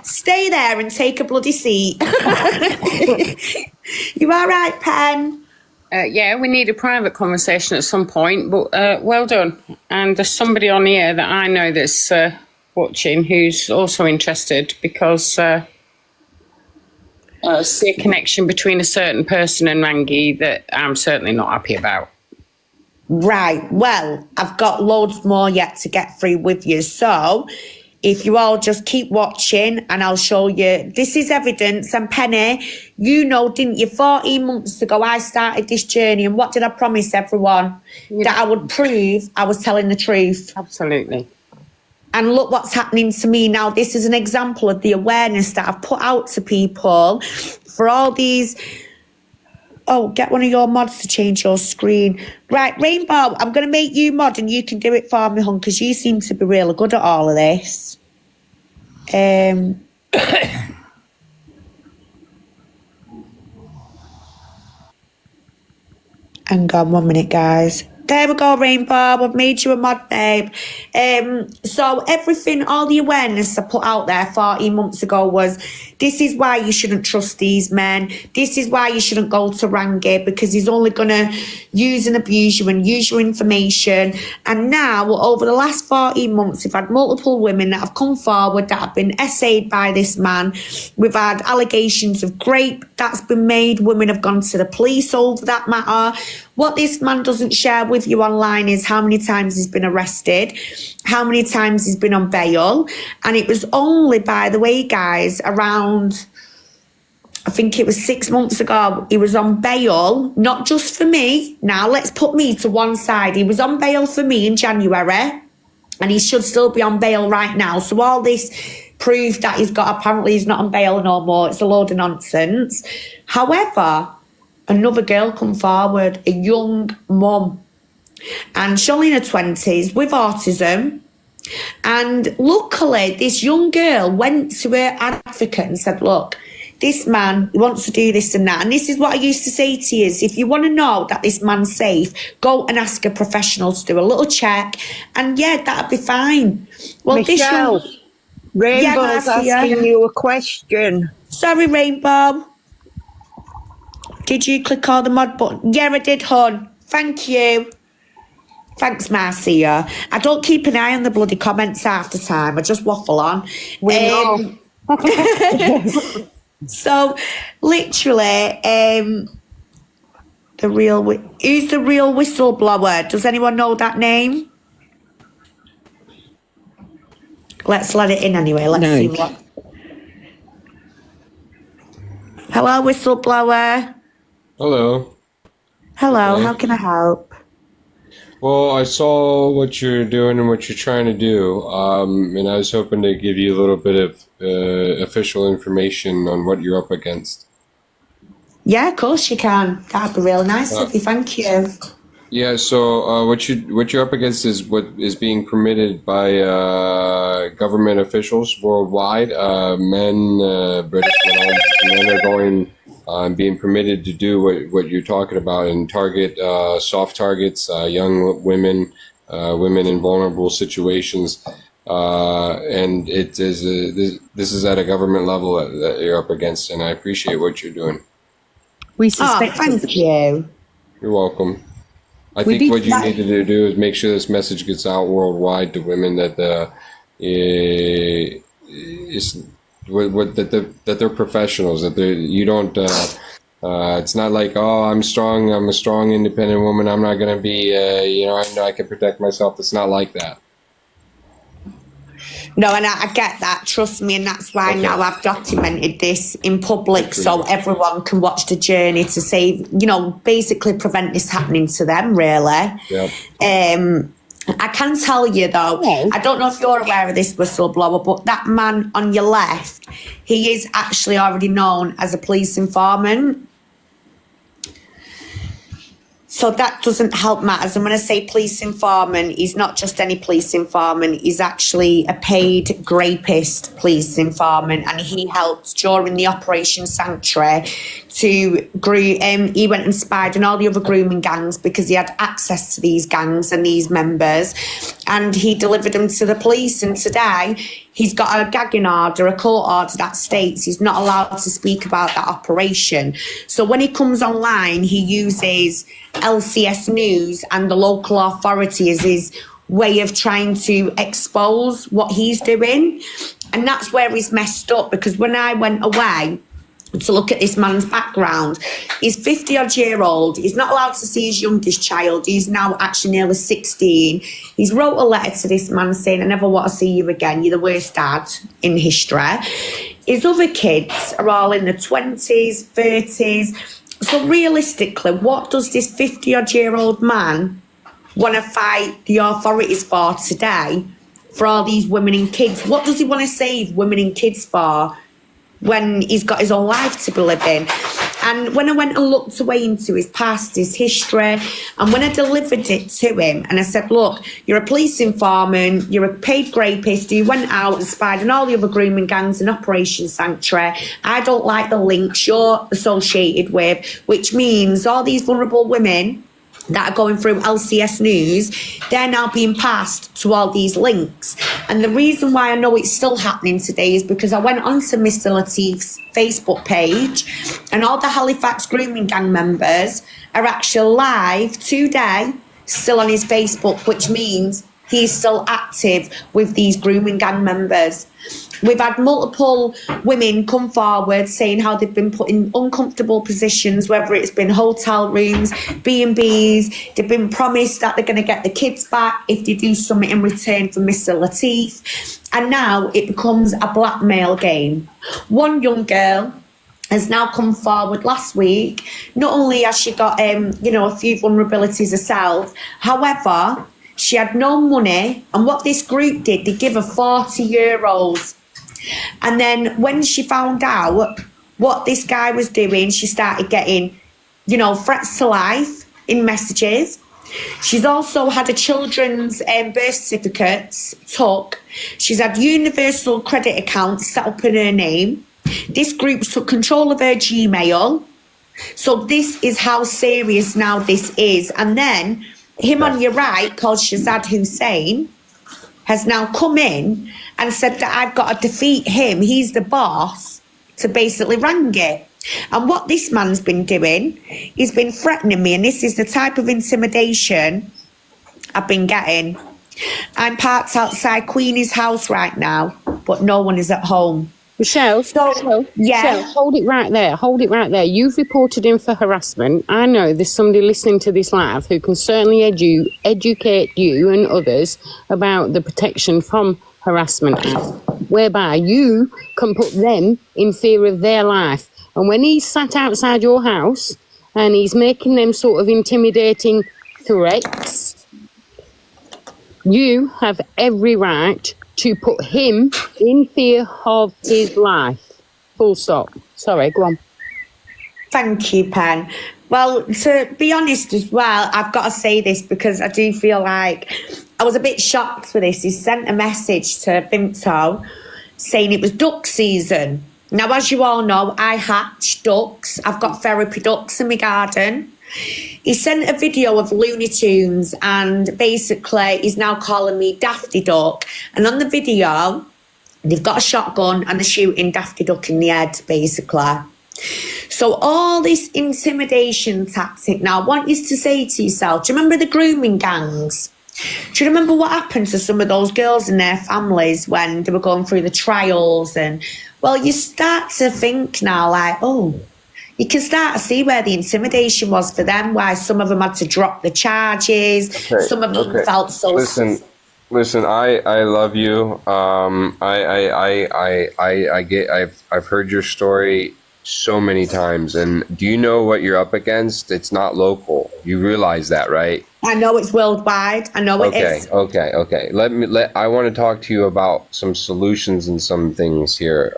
Stay there and take a bloody seat. You all right, Pen? Yeah, we need a private conversation at some point, but well done. And there's somebody on here that I know that's watching who's also interested because I see a connection between a certain person and Rangy that I'm certainly not happy about. Right, well, I've got loads more yet to get through with you. So, if you all just keep watching and I'll show you. This is evidence. And Penny, you know, didn't you, 14 months ago I started this journey and what did I promise everyone? Yeah. That I would prove I was telling the truth. Absolutely. And look what's happening to me now. This is an example of the awareness that I've put out to people for all these... Oh, get one of your mods to change your screen. Right, Rainbow, I'm going to make you mod and you can do it for me, hon, because you seem to be really good at all of this. Hang on 1 minute, guys. There we go, Rainbow. I've made you a mod, babe. So everything, all the awareness I put out there 14 months ago was, this is why you shouldn't trust these men. This is why you shouldn't go to Rangy because he's only going to use and abuse you and use your information. And now, over the last 14 months, we've had multiple women that have come forward that have been essayed by this man. We've had allegations of rape that's been made. Women have gone to the police over that matter. What this man doesn't share with you online is how many times he's been arrested, how many times he's been on bail. And it was only, by the way, guys, around, I think it was 6 months ago, he was on bail, not just for me. Now, let's put me to one side. He was on bail for me in January, and he should still be on bail right now. So all this proof that apparently he's not on bail no more, it's a load of nonsense. However, another girl come forward, a young mum, and she's only in her 20s with autism. And luckily, this young girl went to her advocate and said, look, this man, he wants to do this and that. And this is what I used to say to you, is if you want to know that this man's safe, go and ask a professional to do a little check. And yeah, that'd be fine. Well, Michelle, Rainbow's asking you a question. Sorry, Rainbow. Did you click all the mod button? Yeah, I did, hon. Thank you. Thanks, Marcia. I don't keep an eye on the bloody comments half the time. I just waffle on. We know. So, literally, who's the real whistleblower? Does anyone know that name? Let's let it in anyway. Let's see what. Hello, whistleblower. Hello. Hello, Okay. how can I help? Well, I saw what you're doing and what you're trying to do, and I was hoping to give you a little bit of official information on what you're up against. Yeah, of course you can. That'd be really nice of you. Thank you. Yeah, so what you're up against is what is being permitted by government officials worldwide. British men are going being permitted to do what you're talking about and target soft targets, young women, women in vulnerable situations, and it is this is at a government level that you're up against, and I appreciate what you're doing. We suspect. Thank you. You're welcome. I think what you need to do is make sure this message gets out worldwide to women that that they're professionals, that you don't. It's not like, oh, I'm a strong, independent woman. I'm not going to be, I know I can protect myself. It's not like that. No, and I get that, trust me, and that's why now I've documented this in public so everyone can watch the journey to save, basically prevent this happening to them, really. Yep. I can tell you, though, I don't know if you're aware of this whistleblower, but that man on your left, he is actually already known as a police informant. So that doesn't help matters. And when I say police informant, he's not just any police informant. He's actually a paid rapist police informant, and he helped during the Operation Sanctuary to groom. He went and spied on all the other grooming gangs because he had access to these gangs and these members, and he delivered them to the police. And today, he's got a gagging order, a court order that states he's not allowed to speak about that operation. So when he comes online, he uses LCS News and the local authority as his way of trying to expose what he's doing. And that's where he's messed up, because when I went away to look at this man's background, he's 50-odd-year-old. He's not allowed to see his youngest child. He's now actually nearly 16. He's wrote a letter to this man saying, I never want to see you again. You're the worst dad in history. His other kids are all in their 20s, 30s. So realistically, what does this 50-odd-year-old man want to fight the authorities for today for all these women and kids? What does he want to save women and kids for when he's got his own life to be living? And when I went and looked away into his past, his history, and when I delivered it to him and I said, look, you're a police informant, you're a paid rapist, you went out and spied on all the other grooming gangs in Operation Sanctuary. I don't like the links you're associated with, which means all these vulnerable women that are going through LCS News, they're now being passed to all these links. And the reason why I know it's still happening today is because I went onto Mr. Latif's Facebook page, and all the Halifax grooming gang members are actually live today, still on his Facebook, which means he's still active with these grooming gang members. We've had multiple women come forward saying how they've been put in uncomfortable positions, whether it's been hotel rooms, B&Bs. They've been promised that they're going to get the kids back if they do something in return for Mr. Latif. And now it becomes a blackmail game. One young girl has now come forward last week. Not only has she got, you know, a few vulnerabilities herself, however, she had no money. And what this group did, they give her €40. And then when she found out what this guy was doing, she started getting, you know, threats to life in messages. She's also had her children's birth certificates took. She's had universal credit accounts set up in her name. This group took control of her Gmail. So this is how serious now this is. And then him on your right, called Shazad Hussein, has now come in and said that I've got to defeat him. He's the boss to basically Rangy. And what this man's been doing, he's been threatening me, and this is the type of intimidation I've been getting. I'm parked outside Queenie's house right now, but no one is at home. Michelle, Yeah. Michelle, hold it right there. Hold it right there. You've reported him for harassment. I know there's somebody listening to this live who can certainly educate you and others about the protection from harassment act, whereby you can put them in fear of their life. And when he's sat outside your house and he's making them sort of intimidating threats, you have every right to put him in fear of his life. Full stop. Sorry, go on. Thank you, Pen. Well, to be honest as well, I've got to say this because I do feel like I was a bit shocked for this. He sent a message to Vimto saying it was duck season. Now, as you all know, I hatch ducks. I've got therapy ducks in my garden. He sent a video of Looney Tunes and basically he's now calling me Daffy Duck. And on the video, they've got a shotgun and they're shooting Daffy Duck in the head, basically. So all this intimidation tactic. Now, I want you to say to yourself, do you remember the grooming gangs? Do you remember what happened to some of those girls and their families when they were going through the trials? And, well, you start to think now like, oh, you can start to see where the intimidation was for them, why some of them had to drop the charges, some of them felt so... Listen, I love you. I've heard your story so many times, and do you know what you're up against? It's not local. You realize that, right? I know it's worldwide. I know it is. Okay. I want to talk to you about some solutions and some things here,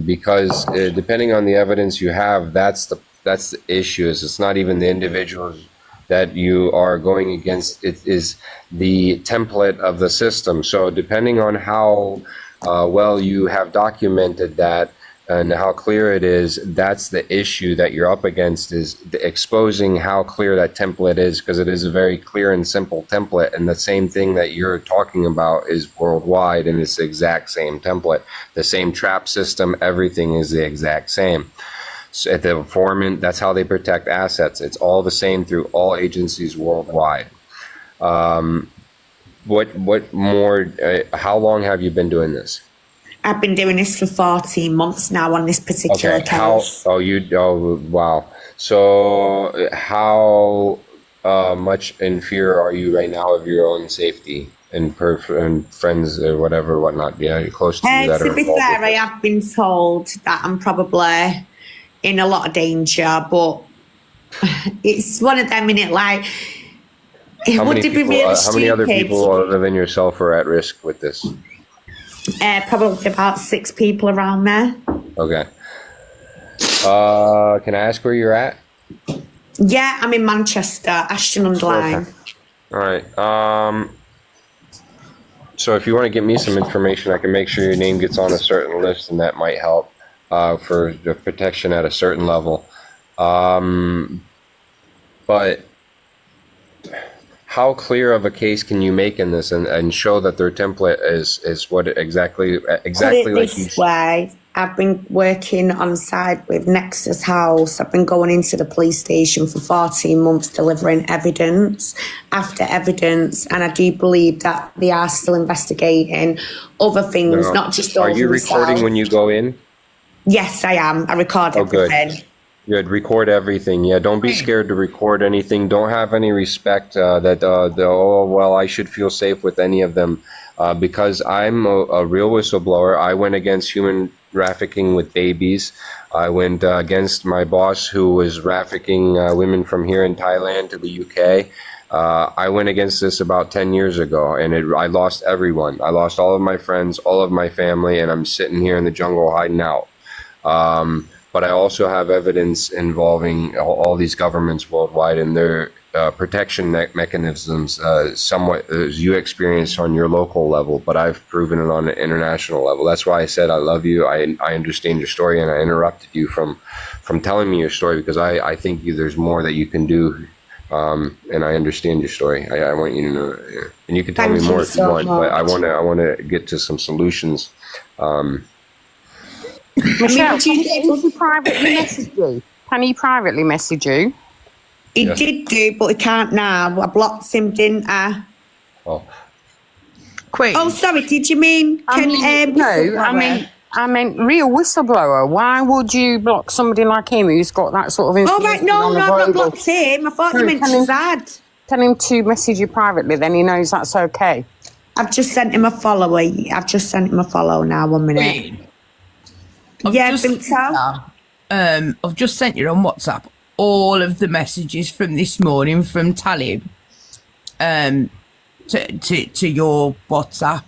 because depending on the evidence you have, that's the issue. It's not even the individuals that you are going against. It is the template of the system. So depending on how well you have documented that and how clear it is, that's the issue that you're up against, is exposing how clear that template is, because it is a very clear and simple template, and the same thing that you're talking about is worldwide, and it's the exact same template. The same trap system, everything is the exact same. So at the informant, that's how they protect assets. It's all the same through all agencies worldwide. What more, how long have you been doing this? I've been doing this for 14 months now on this particular case. Wow. So how much in fear are you right now of your own safety and friends or whatever, whatnot? Yeah, you're close to you that to be fair, I have been told that I'm probably in a lot of danger, but it's one of them, innit? Like, how many other people other than yourself are at risk with this? Probably about 6 people around there. Okay. Can I ask where you're at? Yeah, I'm in Manchester, Ashton-under-Lyne. Okay. All right. So if you want to get me some information, I can make sure your name gets on a certain list, and that might help for the protection at a certain level. But how clear of a case can you make in this and show that their template is what exactly Put it like this way, I've been working on site with Nexus House. I've been going into the police station for 14 months delivering evidence after evidence, and I do believe that they are still investigating other things, not just those. Are you recording when you go in? Yes, I am. I record everything. Yeah, record everything. Yeah, don't be scared to record anything. Don't have any respect oh, well, I should feel safe with any of them. Because I'm a real whistleblower. I went against human trafficking with babies. I went against my boss who was trafficking women from here in Thailand to the UK. I went against this about 10 years ago, and I lost everyone. I lost all of my friends, all of my family, and I'm sitting here in the jungle hiding out. But I also have evidence involving all these governments worldwide and their protection mechanisms, somewhat as you experience on your local level, but I've proven it on an international level. That's why I said I love you. I understand your story, and I interrupted you from telling me your story because I think there's more that you can do. And I understand your story. I want you to know, and you can tell me more if you want. But I want to get to some solutions. Michelle, does he privately message you? Can he privately message you? He did do, but he can't now. I blocked him, didn't I? Oh, Queen. Oh, sorry. Did you mean? I meant real whistleblower. Why would you block somebody like him who's got that sort of Oh, information? right. No, I've not blocked him. I thought you meant Shazad. Tell him to message you privately, then he knows that's okay. I've just sent him a follower. I've just sent him a follow now. 1 minute. Queen. I've just sent you on WhatsApp all of the messages from this morning from Talib to your WhatsApp.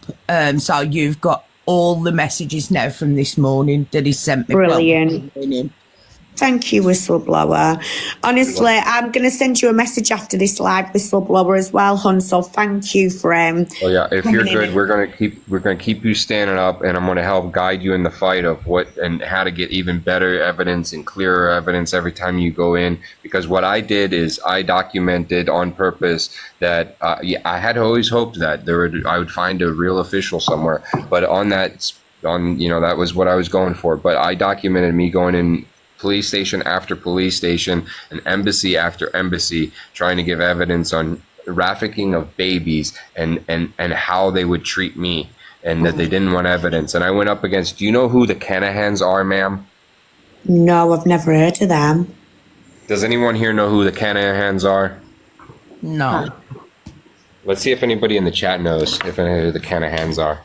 So you've got all the messages now from this morning that he sent me. Brilliant. Thank you, whistleblower. Honestly, I'm going to send you a message after this live, whistleblower, as well, hun. So thank you for oh yeah, if you're good, we're gonna keep you standing up, and I'm gonna help guide you in the fight of what and how to get even better evidence and clearer evidence every time you go in. Because what I did is I documented on purpose that I had always hoped that I would find a real official somewhere, but that was what I was going for. But I documented me going in police station after police station and embassy after embassy trying to give evidence on trafficking of babies and how they would treat me and that they didn't want evidence. And I went up against, do you know who the Canahans are, ma'am? No, I've never heard of them. Does anyone here know who the Canahans are? No. Let's see if anybody in the chat knows if any of the Canahans are.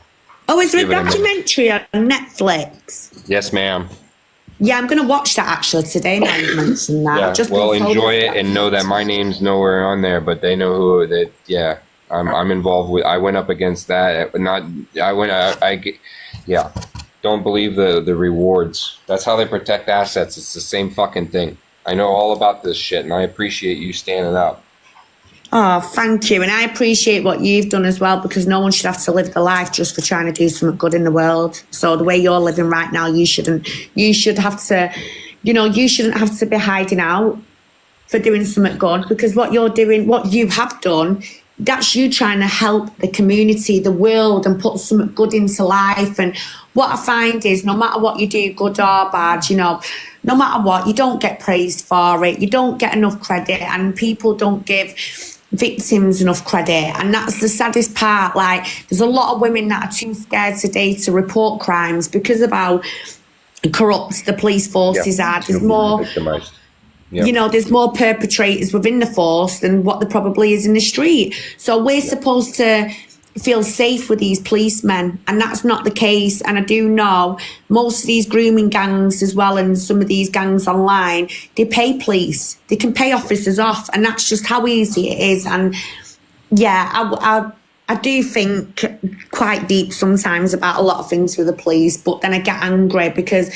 Oh, is there a documentary on Netflix? Yes, ma'am. Yeah, I'm going to watch that actually today now you mentioned that. Yeah, well, enjoy it and know that my name's nowhere on there, but they know who that. Yeah, I'm involved with. I went up against that. Yeah. Don't believe the rewards. That's how they protect assets. It's the same fucking thing. I know all about this shit, and I appreciate you standing up. Oh, thank you. And I appreciate what you've done as well, because no one should have to live the life just for trying to do something good in the world. So the way you're living right now, you shouldn't have to be hiding out for doing something good, because what you're doing, what you have done, that's you trying to help the community, the world, and put something good into life. And what I find is no matter what you do, good or bad, no matter what, you don't get praised for it. You don't get enough credit, and people don't give victims enough credit. And that's the saddest part. Like, there's a lot of women that are too scared today to report crimes because of how corrupt the police forces are. There's more victimized. There's more perpetrators within the force than what there probably is in the street. So we're supposed to feel safe with these policemen, and that's not the case. And I do know most of these grooming gangs as well, and some of these gangs online, they pay police, they can pay officers off, and that's just how easy it is. And yeah, I do think quite deep sometimes about a lot of things with the police, but then I get angry because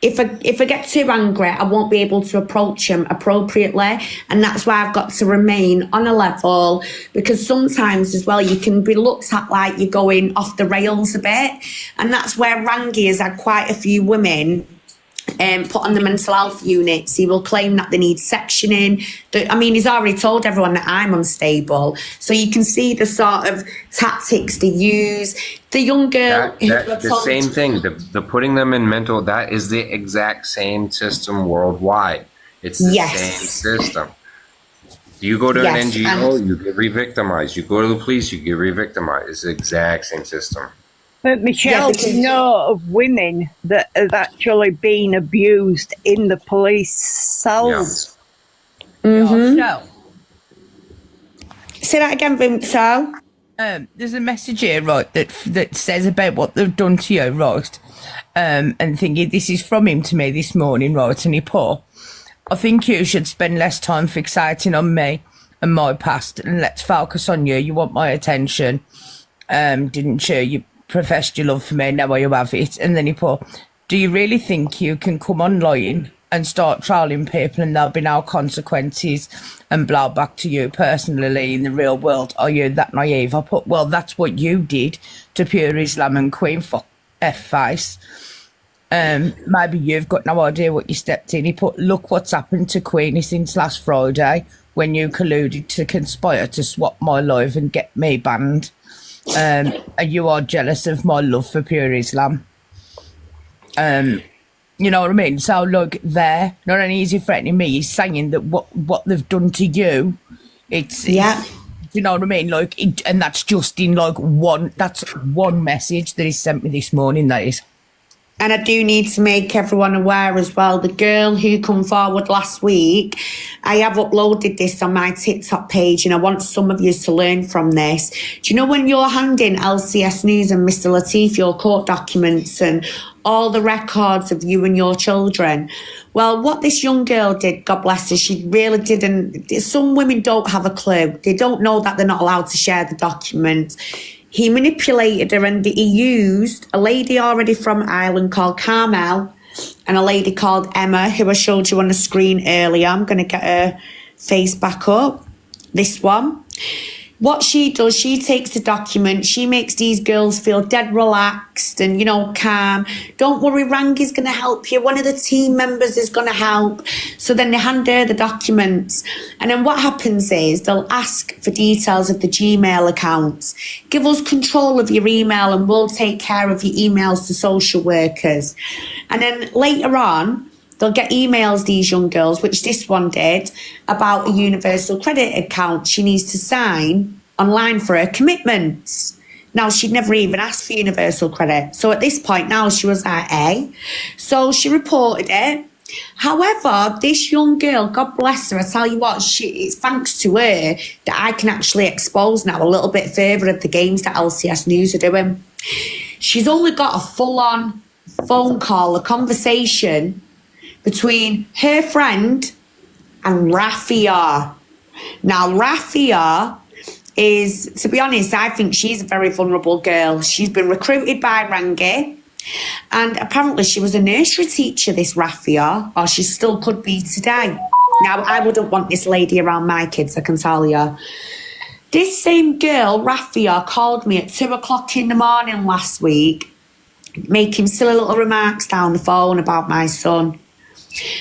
if I get too angry, I won't be able to approach them appropriately. And that's why I've got to remain on a level, because sometimes as well, you can be looked at like you're going off the rails a bit. And that's where Rangy has had quite a few women put on the mental health units. He will claim that they need sectioning. He's already told everyone that I'm unstable. So you can see the sort of tactics they use. The young girl... the same thing. The putting them in mental... That is the exact same system worldwide. It's the same system. You go to an NGO, you get re-victimized. You go to the police, you get re-victimized. It's the exact same system. But Michelle, Yeah, you know of women that have actually been abused in the police cells. So, say that again, Vimto. there's a message here, right, that says about what they've done to you, right? And thinking this is from him to me this morning, right? And he put, I think you should spend less time fixating on me and my past, and let's focus on you. You want my attention, didn't you? You professed your love for me, now you have it. And then he put, do you really think you can come online and start trolling people and there'll be no consequences and blow back to you personally in the real world? Are you that naive? I put, well, that's what you did to Pure Islam and Queen F-Face. Maybe you've got no idea what you stepped in. He put, look what's happened to Queenie since last Friday when you colluded to conspire to swap my life and get me banned. And you are jealous of my love for Pure Islam. You know what I mean? So, like, there, not only is he threatening me, he's saying that what they've done to you, Yeah. you know what I mean? Like, and that's just in, like, that's one message that he sent me this morning, that is. And I do need to make everyone aware as well, the girl who come forward last week, I have uploaded this on my TikTok page and I want some of you to learn from this. Do you know when you're handing LCS News and Mr. Latif your court documents and all the records of you and your children? Well, what this young girl did, God bless her, she really didn't. Some women don't have a clue. They don't know that they're not allowed to share the documents. He manipulated her and he used a lady already from Ireland called Carmel and a lady called Emma, who I showed you on the screen earlier. I'm going to get her face back up. This one. What she does, she takes the document, she makes these girls feel dead relaxed and, you know, calm. Don't worry, Rangy's going to help you. One of the team members is going to help. So then they hand her the documents. And then what happens is they'll ask for details of the Gmail accounts. Give us control of your email and we'll take care of your emails to social workers. And then later on, they'll get emails, these young girls, which this one did, about a universal credit account she needs to sign online for her commitments. Now, she'd never even asked for universal credit. So at this point now, she was at A. So she reported it. However, this young girl, God bless her, I tell you what, it's thanks to her that I can actually expose now a little bit further of the games that LCS News are doing. She's only got a full-on phone call, a conversation between her friend and Rafia. Now, Rafia is, to be honest, I think she's a very vulnerable girl. She's been recruited by Rangy, and apparently she was a nursery teacher, this Rafia, or she still could be today. Now, I wouldn't want this lady around my kids, I can tell you. This same girl, Rafia, called me at 2 o'clock in the morning last week, making silly little remarks down the phone about my son.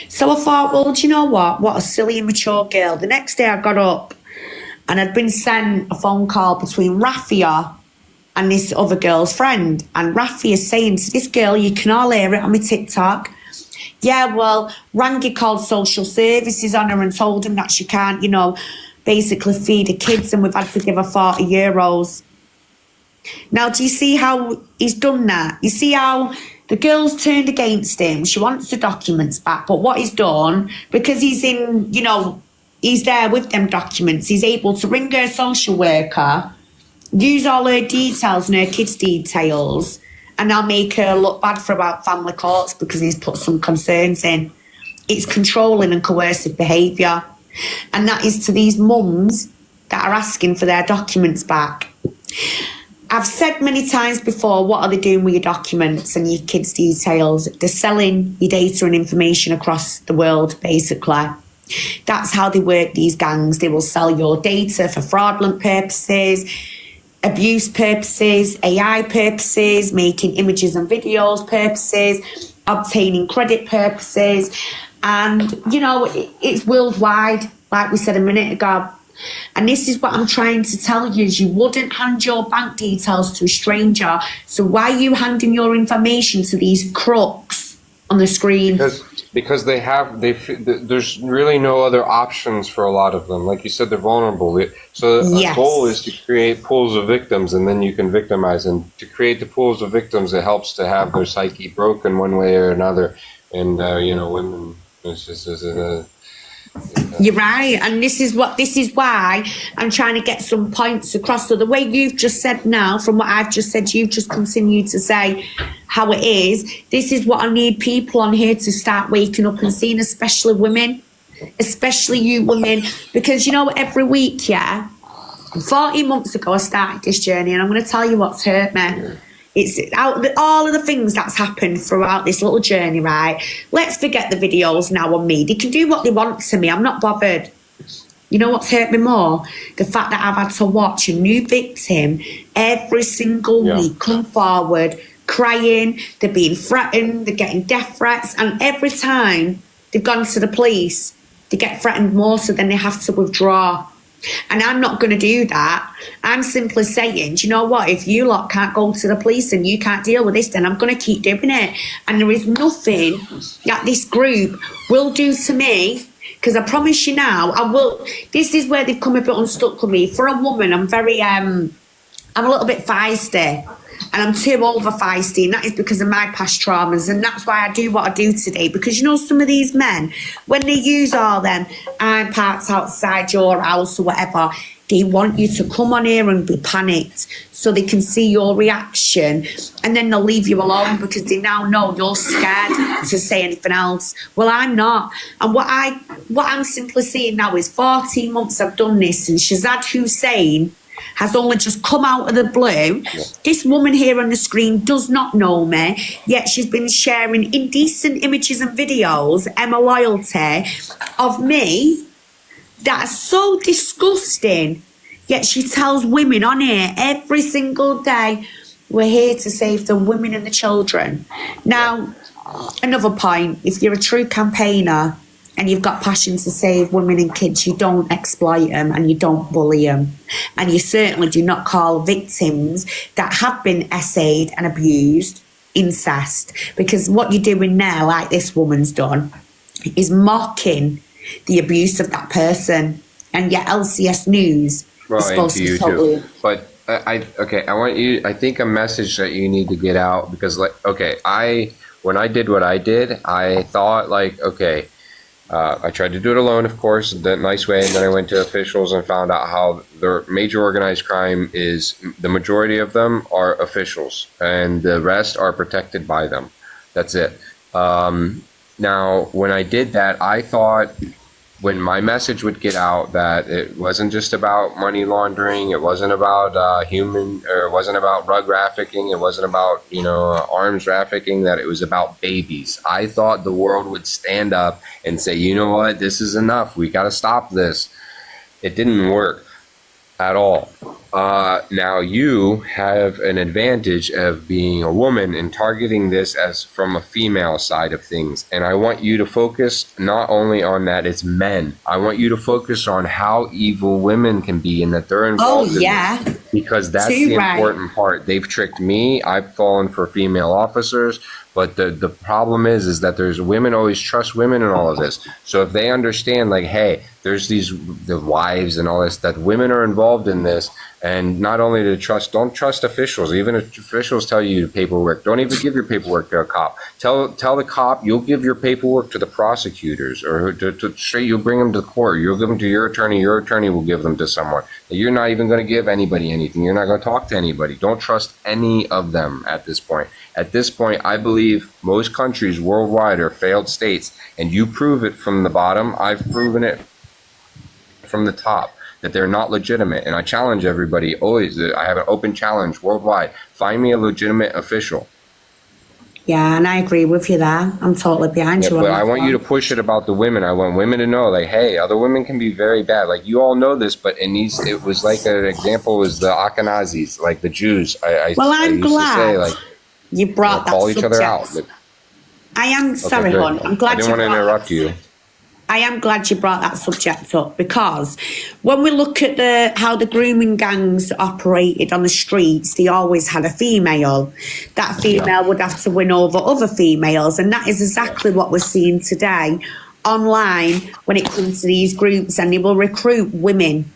So I thought, well, do you know what? What a silly, immature girl. The next day I got up and I'd been sent a phone call between Rafia and this other girl's friend. And Rafia's saying to this girl, you can all hear it on my TikTok, yeah, well, Rangy called social services on her and told him that she can't, you know, basically feed her kids and we've had to give her €40. Now, do you see how he's done that? You see how the girl's turned against him. She wants the documents back. But what he's done, because he's in, you know, he's there with them documents, he's able to ring her social worker, use all her details and her kids' details, and I'll make her look bad for about family courts because he's put some concerns in. It's controlling and coercive behaviour. And that is to these mums that are asking for their documents back. I've said many times before, what are they doing with your documents and your kids' details? They're selling your data and information across the world, basically. That's how they work, these gangs. They will sell your data for fraudulent purposes, abuse purposes, AI purposes, making images and videos purposes, obtaining credit purposes. And, you know, it's worldwide, like we said a minute ago. And this is what I'm trying to tell you, is you wouldn't hand your bank details to a stranger. So why are you handing your information to these crooks on the screen? Because because there's really no other options for a lot of them. Like you said, they're vulnerable. So the goal is to create pools of victims, and then you can victimize. And to create the pools of victims, it helps to have their psyche broken one way or another. And women, it's just you're right, and this is why I'm trying to get some points across. So the way you've just said now, from what I've just said, you've just continued to say how it is. This is what I need people on here to start waking up and seeing, especially women, especially you women, because every week, 14 months ago I started this journey, and I'm going to tell you what's hurt me. It's all of the things that's happened throughout this little journey, right? Let's forget the videos now on me. They can do what they want to me. I'm not bothered. You know what's hurt me more? The fact that I've had to watch a new victim every single week come forward, crying, they're being threatened, they're getting death threats, and every time they've gone to the police, they get threatened more, so then they have to withdraw. And I'm not going to do that. I'm simply saying, do you know what? If you lot can't go to the police and you can't deal with this, then I'm going to keep doing it. And there is nothing that this group will do to me, because I promise you now, I will. This is where they've come a bit unstuck with me. For a woman, I'm very, I'm a little bit feisty. And I'm too over feisty, and that is because of my past traumas, and that's why I do what I do today. Because some of these men, when they use all them iron parts outside your house or whatever, they want you to come on here and be panicked so they can see your reaction, and then they'll leave you alone because they now know you're scared to say anything else. Well, I'm not. And what I'm simply saying now is 14 months I've done this, and Shazad Hussein has only just come out of the blue. This woman here on the screen does not know me, yet she's been sharing indecent images and videos, Emma Loyalty, of me that are so disgusting, yet she tells women on here every single day, we're here to save the women and the children. Now, another point, if you're a true campaigner and you've got passion to save women and kids, you don't exploit them and you don't bully them. And you certainly do not call victims that have been essayed and abused incest. Because what you're doing now, like this woman's done, is mocking the abuse of that person. And yet LCS News is supposed to be totally... But I think a message that you need to get out, because when I did what I did, I thought I tried to do it alone, of course, the nice way, and then I went to officials and found out how the major organized crime is, the majority of them are officials, and the rest are protected by them. That's it. Now, when I did that, I thought when my message would get out that it wasn't just about money laundering, it wasn't about it wasn't about drug trafficking, it wasn't about arms trafficking, that it was about babies. I thought the world would stand up and say, you know what, this is enough, we got to stop this. It didn't work at all. Now you have an advantage of being a woman and targeting this as from a female side of things. And I want you to focus not only on that, it's men. I want you to focus on how evil women can be and that they're involved in this, because that's the important part. They've tricked me. I've fallen for female officers. But the problem is that there's women always trust women in all of this. So if they understand, hey, there's the wives and all this, that women are involved in this, and not only to trust, don't trust officials. Even if officials tell you paperwork, don't even give your paperwork to a cop. Tell the cop you'll give your paperwork to the prosecutors, or you'll bring them to court. You'll give them to your attorney will give them to someone. You're not even going to give anybody anything. You're not going to talk to anybody. Don't trust any of them at this point. At this point, I believe most countries worldwide are failed states, and you prove it from the bottom. I've proven it from the top that they're not legitimate, and I challenge everybody always. I have an open challenge worldwide. Find me a legitimate official. Yeah, and I agree with you there. I'm totally behind you. But I want you to push it about the women. I want women to know, hey, other women can be very bad. You all know this, but it was an example was the Ashkenazis, the Jews. I'm glad you brought that call subject. Each other out. I am sorry, hon. I'm glad I didn't want to interrupt you. I am glad you brought that subject up, because when we look at how the grooming gangs operated on the streets, they always had a female. That female would have to win over other females, and that is exactly what we're seeing today online when it comes to these groups, and they will recruit women.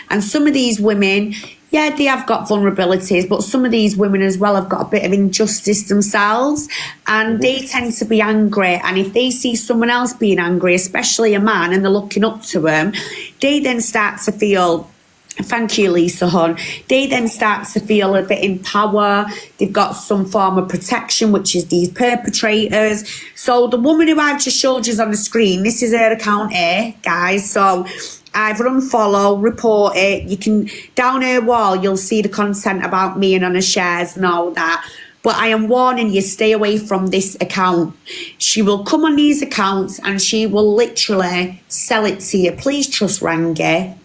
And some of these women, yeah, they have got vulnerabilities, but some of these women as well have got a bit of injustice themselves, and they tend to be angry. And if they see someone else being angry, especially a man, and they're looking up to him, they then start to feel, thank you, Lisa Hun, they then start to feel a bit in power. They've got some form of protection, which is these perpetrators. So the woman who I've just showed you on the screen, this is her account here, guys. So either unfollow, report it. You can, down her wall, you'll see the content about me and on her shares and all that. But I am warning you, stay away from this account. She will come on these accounts and she will literally sell it to you. Please trust Rangy.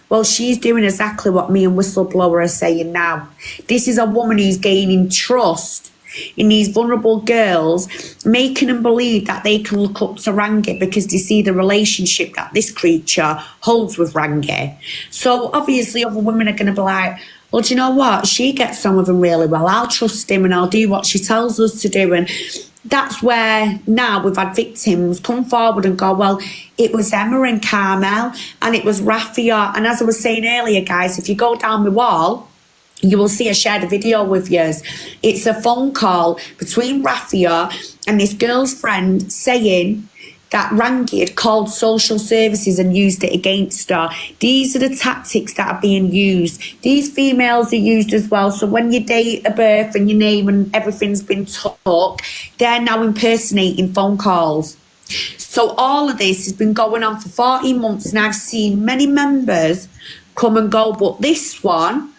Well, she's doing exactly what me and Whistleblower are saying now. This is a woman who's gaining trust in these vulnerable girls, making them believe that they can look up to Rangy because they see the relationship that this creature holds with Rangy. So obviously other women are going to be like, well, do you know what? She gets on with him really well. I'll trust him and I'll do what she tells us to do. And that's where now we've had victims come forward and go, well, it was Emma and Carmel and it was Raffia. And as I was saying earlier, guys, if you go down the wall, you will see I shared a video with you. It's a phone call between Raffia and this girl's friend saying that Rangy had called social services and used it against her. These are the tactics that are being used. These females are used as well. So when your date of birth and your name and everything's been took, they're now impersonating phone calls. So all of this has been going on for 14 months, and I've seen many members come and go, but this one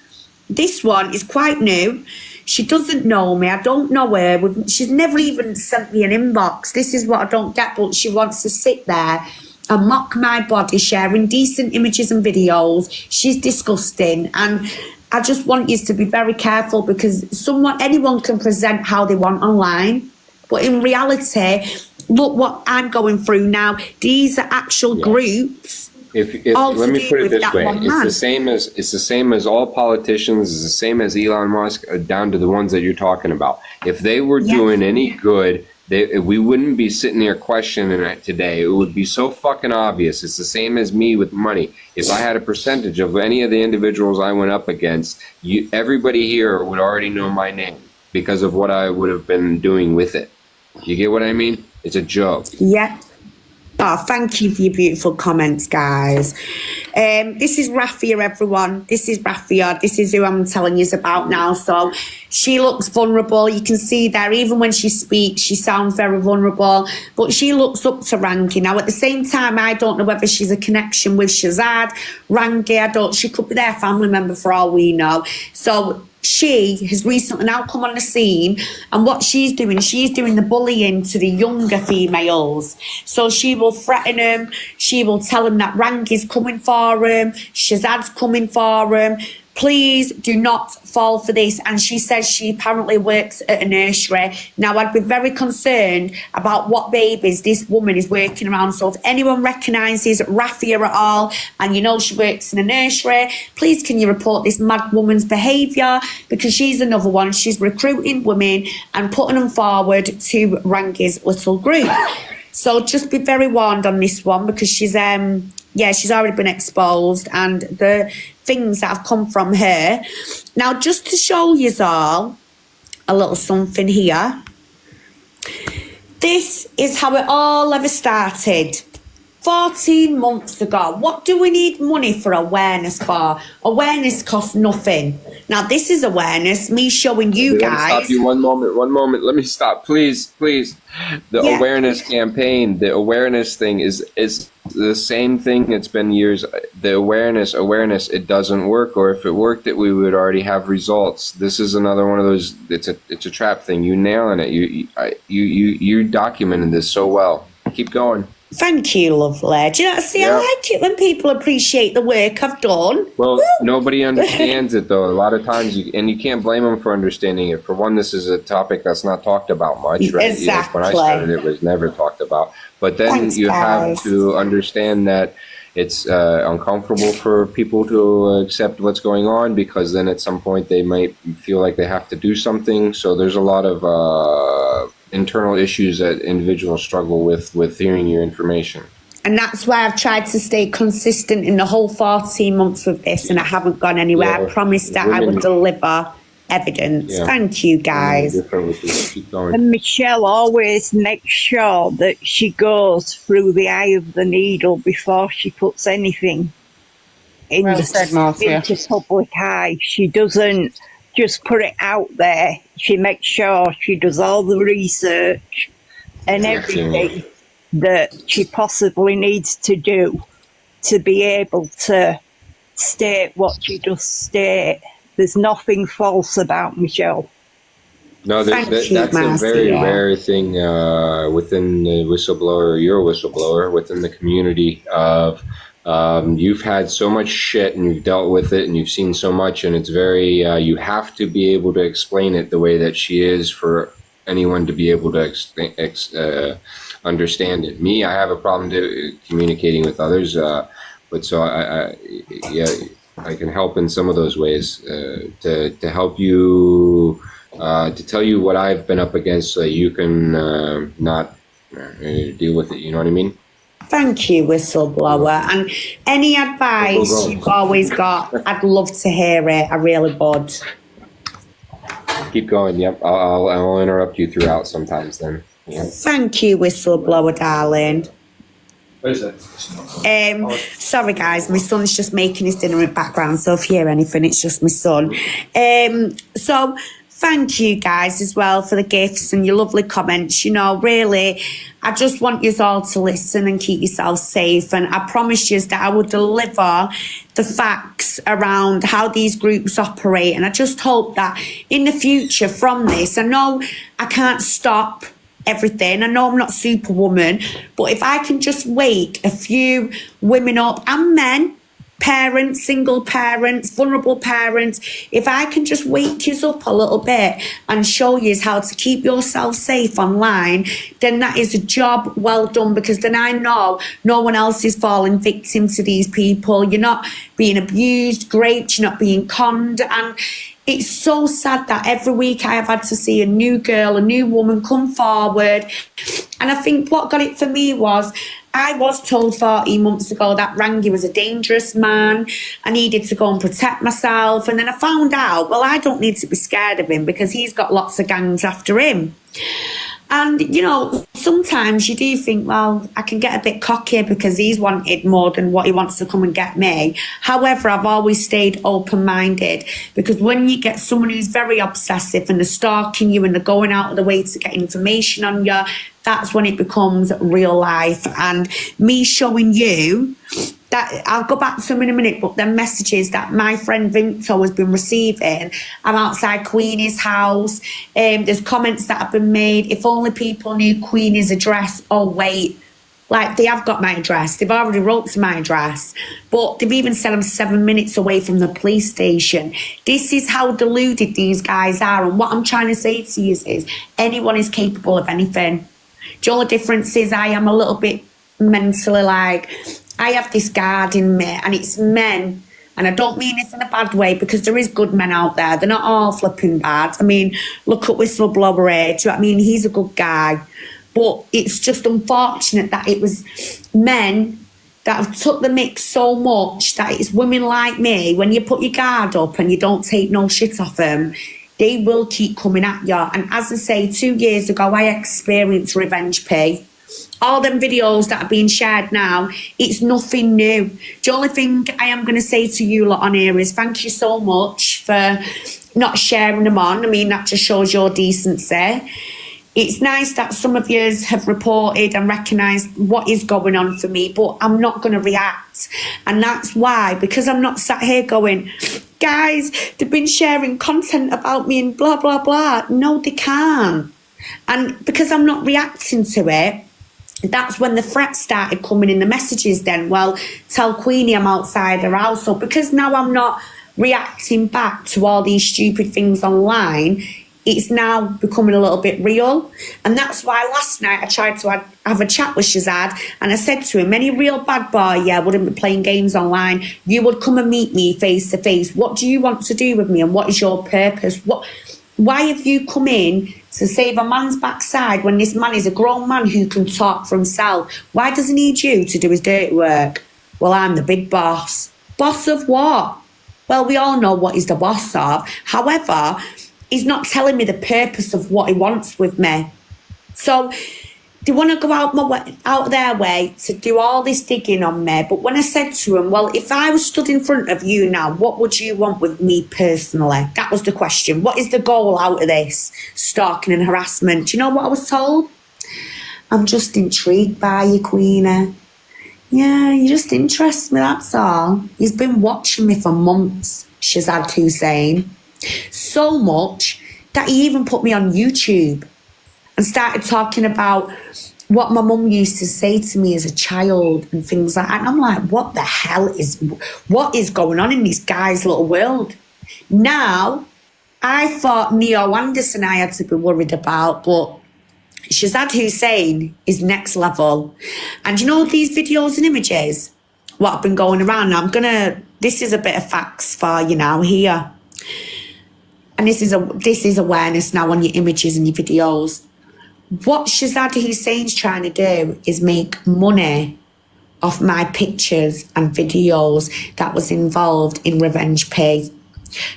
is quite new. She doesn't know me. I don't know her. She's never even sent me an inbox. This is what I don't get, but she wants to sit there and mock my body, sharing decent images and videos. She's disgusting. And I just want you to be very careful, because anyone can present how they want online. But in reality, look what I'm going through now. These are actual groups. If let me put it this way, it's the same as all politicians, it's the same as Elon Musk, down to the ones that you're talking about. If they were doing any good, we wouldn't be sitting here questioning it today. It would be so fucking obvious. It's the same as me with money. If I had a percentage of any of the individuals I went up against, everybody here would already know my name because of what I would have been doing with it. You get what I mean? It's a joke. Yeah. Oh, thank you for your beautiful comments, guys. This is Raffia, everyone. This is Raffia. This is who I'm telling you about now. So she looks vulnerable. You can see there, even when she speaks, she sounds very vulnerable. But she looks up to Rangy. Now, at the same time, I don't know whether she's a connection with Shazad, Rangy. She could be their family member for all we know. So she has recently now come on the scene, and what she's doing the bullying to the younger females. So she will threaten them, she will tell them that Rangy's coming for him, Shazad's coming for him. Please do not fall for this. And she says she apparently works at a nursery. Now, I'd be very concerned about what babies this woman is working around. So if anyone recognises Raffia at all, and you know she works in a nursery, please can you report this mad woman's behaviour, because she's another one. She's recruiting women and putting them forward to Rangy's little group. So just be very warned on this one, because she's already been exposed, and the things that have come from her. Now, just to show you all a little something here. This is how it all ever started. 14 months ago. What do we need money for awareness for? Awareness costs nothing. Now, this is awareness, me showing you guys. Let me stop you one moment. Let me stop, please. The awareness campaign, the awareness thing is the same thing. It's been years. The awareness, it doesn't work. Or if it worked, we would already have results. This is another one of those. It's a trap thing. You nailing it. You documented this so well. Keep going. Thank you, lovely. Do you know, I like it when people appreciate the work I've done. Well, nobody understands it, though. A lot of times, you can't blame them for understanding it. For one, this is a topic that's not talked about much, right? Exactly. When I started, it was never talked about. But then Thanks, you have guys. to understand that it's uncomfortable for people to accept what's going on, because then at some point they might feel like they have to do something. So there's a lot of internal issues that individuals struggle with hearing your information. And that's why I've tried to stay consistent in the whole 14 months with this, and I haven't gone anywhere. Yeah, I promised that I would deliver evidence. Yeah. Thank you, guys. Different with this. Keep going. And Michelle always makes sure that she goes through the eye of the needle before she puts anything in Well said, Marcia. into public eye. She doesn't just put it out there. She makes sure she does all the research and everything that she possibly needs to do to be able to state what she does state. There's nothing false about Michelle. No, Thank you, that's a very Marcia. rare thing within the whistleblower, your whistleblower, within the community of you've had so much shit and you've dealt with it and you've seen so much, and it's very, you have to be able to explain it the way that she is for anyone to be able to understand it. Me, I have a problem communicating with others, but so I can help in some of those ways to help you, to tell you what I've been up against so you can not deal with it. You know what I mean? Thank you, whistleblower. And any advice you've always got, I'd love to hear it. I really would. Keep going. Yep, I'll interrupt you throughout sometimes. Then. Yeah. Thank you, whistleblower, darling. What is it? Sorry guys, my son's just making his dinner in the background, so if you hear anything, it's just my son. So thank you guys as well for the gifts and your lovely comments. You know, really, I just want you all to listen and keep yourself safe, and I promise you that I will deliver the facts around how these groups operate, and I just hope that in the future from this, I know I can't stop everything. I know I'm not Superwoman, but if I can just wake a few women up and men, parents, single parents, vulnerable parents, if I can just wake you up a little bit and show you how to keep yourself safe online, then that is a job well done, because then I know no one else is falling victim to these people. You're not being abused, raped, you're not being conned. And it's so sad that every week I have had to see a new girl, a new woman come forward. And I think what got it for me was I was told 14 months ago that Rangy was a dangerous man. I needed to go and protect myself. And then I found out, well, I don't need to be scared of him because he's got lots of gangs after him. And, you know, sometimes you do think, well, I can get a bit cocky because he's wanted more than what he wants to come and get me. However, I've always stayed open-minded, because when you get someone who's very obsessive and they're stalking you and they're going out of the way to get information on you, that's when it becomes real life. And me showing you that, I'll go back to them in a minute, but the messages that my friend Vinto has been receiving, I'm outside Queenie's house, there's comments that have been made, if only people knew Queenie's address. Oh wait, like, they have got my address, they've already wrote to my address, but they've even said I'm 7 minutes away from the police station. This is how deluded these guys are, and what I'm trying to say to you is anyone is capable of anything. The only difference is I am a little bit mentally, like, I have this guard in me, and it's men, and I don't mean this in a bad way, because there is good men out there. They're not all flipping bad. I mean, look at Whistleblower here. Do you know what I mean? He's a good guy. But it's just unfortunate that it was men that have took the mix so much that it's women like me, when you put your guard up and you don't take no shit off them, they will keep coming at you. And as I say, 2 years ago, I experienced revenge pay. All them videos that are being shared now, it's nothing new. The only thing I am going to say to you lot on here is thank you so much for not sharing them on. I mean, that just shows your decency. It's nice that some of you have reported and recognised what is going on for me, but I'm not going to react. And that's why, because I'm not sat here going, guys, they've been sharing content about me and blah, blah, blah. No, they can't. And because I'm not reacting to it, that's when the threats started coming in, the messages then, well, tell Queenie I'm outside her house. So because now I'm not reacting back to all these stupid things online, it's now becoming a little bit real. And that's why last night I tried to have a chat with Shazad, and I said to him, any real bad boy, wouldn't be playing games online. You would come and meet me face to face. What do you want to do with me, and what is your purpose? Why have you come in to save a man's backside when this man is a grown man who can talk for himself? Why does he need you to do his dirty work? Well, I'm the big boss. Boss of what? Well, we all know what he's the boss of. However, he's not telling me the purpose of what he wants with me. So they want to go out their way to do all this digging on me. But when I said to him, well, if I was stood in front of you now, what would you want with me personally? That was the question. What is the goal out of this stalking and harassment? Do you know what I was told? I'm just intrigued by you, Queenie. Yeah, you just interest me, that's all. He's been watching me for months, Shazad Hussein. So much that he even put me on YouTube and started talking about what my mum used to say to me as a child and things like that. And I'm like, what the hell what is going on in this guy's little world? Now, I thought Neo Anderson I had to be worried about, but Shazad Hussein is next level. And you know these videos and images, what have been going around? Now this is a bit of facts for you now here. And this is awareness now on your images and your videos. What Shazad Hussein's trying to do is make money off my pictures and videos that was involved in Revenge Pay.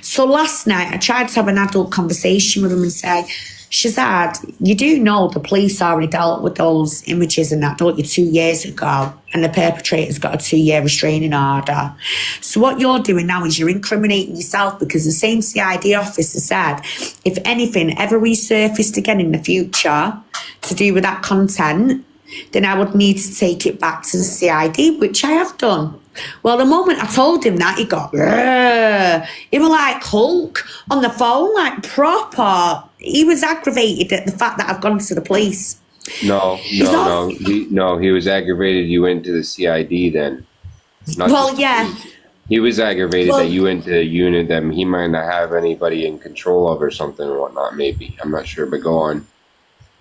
So last night I tried to have an adult conversation with him and say, Shazad, you do know the police already dealt with those images and that, don't you, 2 years ago? And the perpetrator's got a 2-year restraining order. So what you're doing now is you're incriminating yourself, because the same CID officer said, if anything ever resurfaced again in the future to do with that content, then I would need to take it back to the CID, which I have done. Well, the moment I told him that, he got, he was like Hulk on the phone, like proper. He was aggravated at the fact that I've gone to the police. No. He was aggravated you went to the CID then. Well, yeah. He was aggravated that you went to a unit that he might not have anybody in control of or something or whatnot, maybe. I'm not sure, but go on.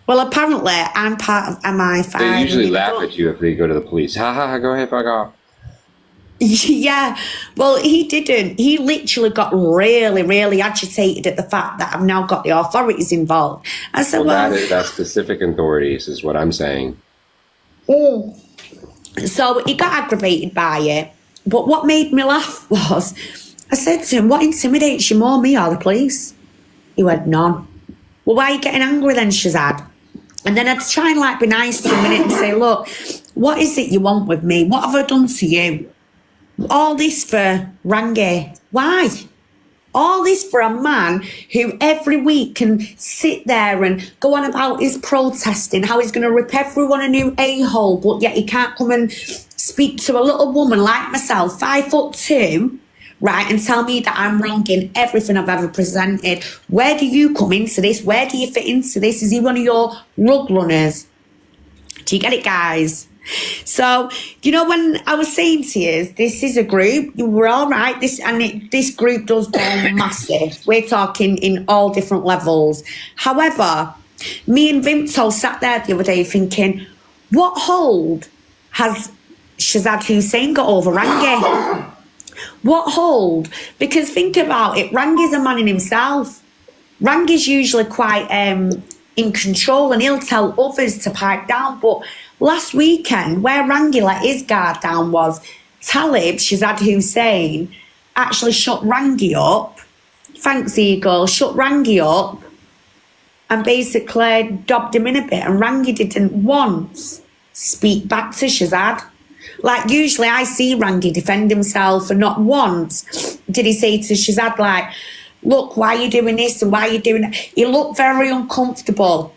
Well, apparently, I'm part of MI5. They usually laugh at you if they go to the police. Ha ha, go ahead, fuck off. Yeah, well, he didn't. He literally got really, really agitated at the fact that I've now got the authorities involved. I said, that's specific authorities is what I'm saying. So he got aggravated by it. But what made me laugh was, I said to him, what intimidates you more, me or the police? He went, none. Well, why are you getting angry then, Shazad? And then I'd try and be nice to him and say, look, what is it you want with me? What have I done to you? All this for Rangy. Why? All this for a man who every week can sit there and go on about his protesting, how he's going to rip everyone a new a-hole, but yet he can't come and speak to a little woman like myself, 5'2", right, and tell me that I'm wrong in everything I've ever presented. Where do you come into this? Where do you fit into this? Is he one of your rug runners? Do you get it, guys? So, you know, when I was saying to you, this is a group, we're all right, this group does go massive. We're talking in all different levels. However, me and Vimto sat there the other day thinking, what hold has Shazad Hussein got over Rangy? What hold? Because think about it, Rangy's a man in himself. Rangy's usually quite in control and he'll tell others to pipe down, but last weekend, where Rangy let his guard down was Talib, Shazad Hussein, actually shut Rangy up. Thanks, Eagle. Shut Rangy up and basically dobbed him in a bit. And Rangy didn't once speak back to Shazad. Like, usually I see Rangy defend himself, and not once did he say to Shazad, like, look, why are you doing this and why are you doing that? He looked very uncomfortable.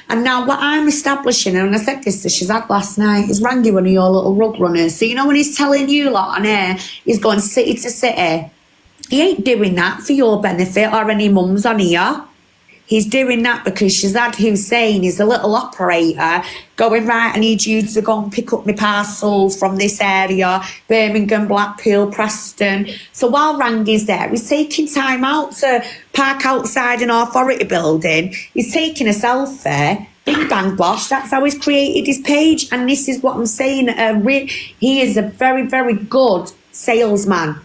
And now what I'm establishing, and I said this to Shazad last night, is Rangy one of your little rug runners. So you know when he's telling you lot on air, he's going city to city. He ain't doing that for your benefit or any mums on here. he's doing that because Shazad Hussein is a little operator going, right, I need you to go and pick up my parcels from this area, Birmingham, Blackpool, Preston. So while Rangy's there, he's taking time out to park outside an authority building. He's taking a selfie. Bing bang bosh, that's how he's created his page. And this is what I'm saying. He is a very, very good salesman.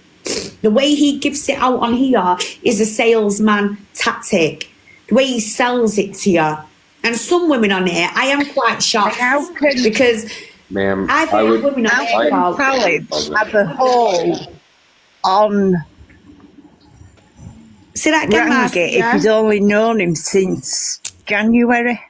The way he gives it out on here is a salesman tactic. The way he sells it to you. And some women on here, I am quite shocked because Ma'am, I've heard women on here about have a hold on say that again, Marcia. Rangy if he's only known him since January.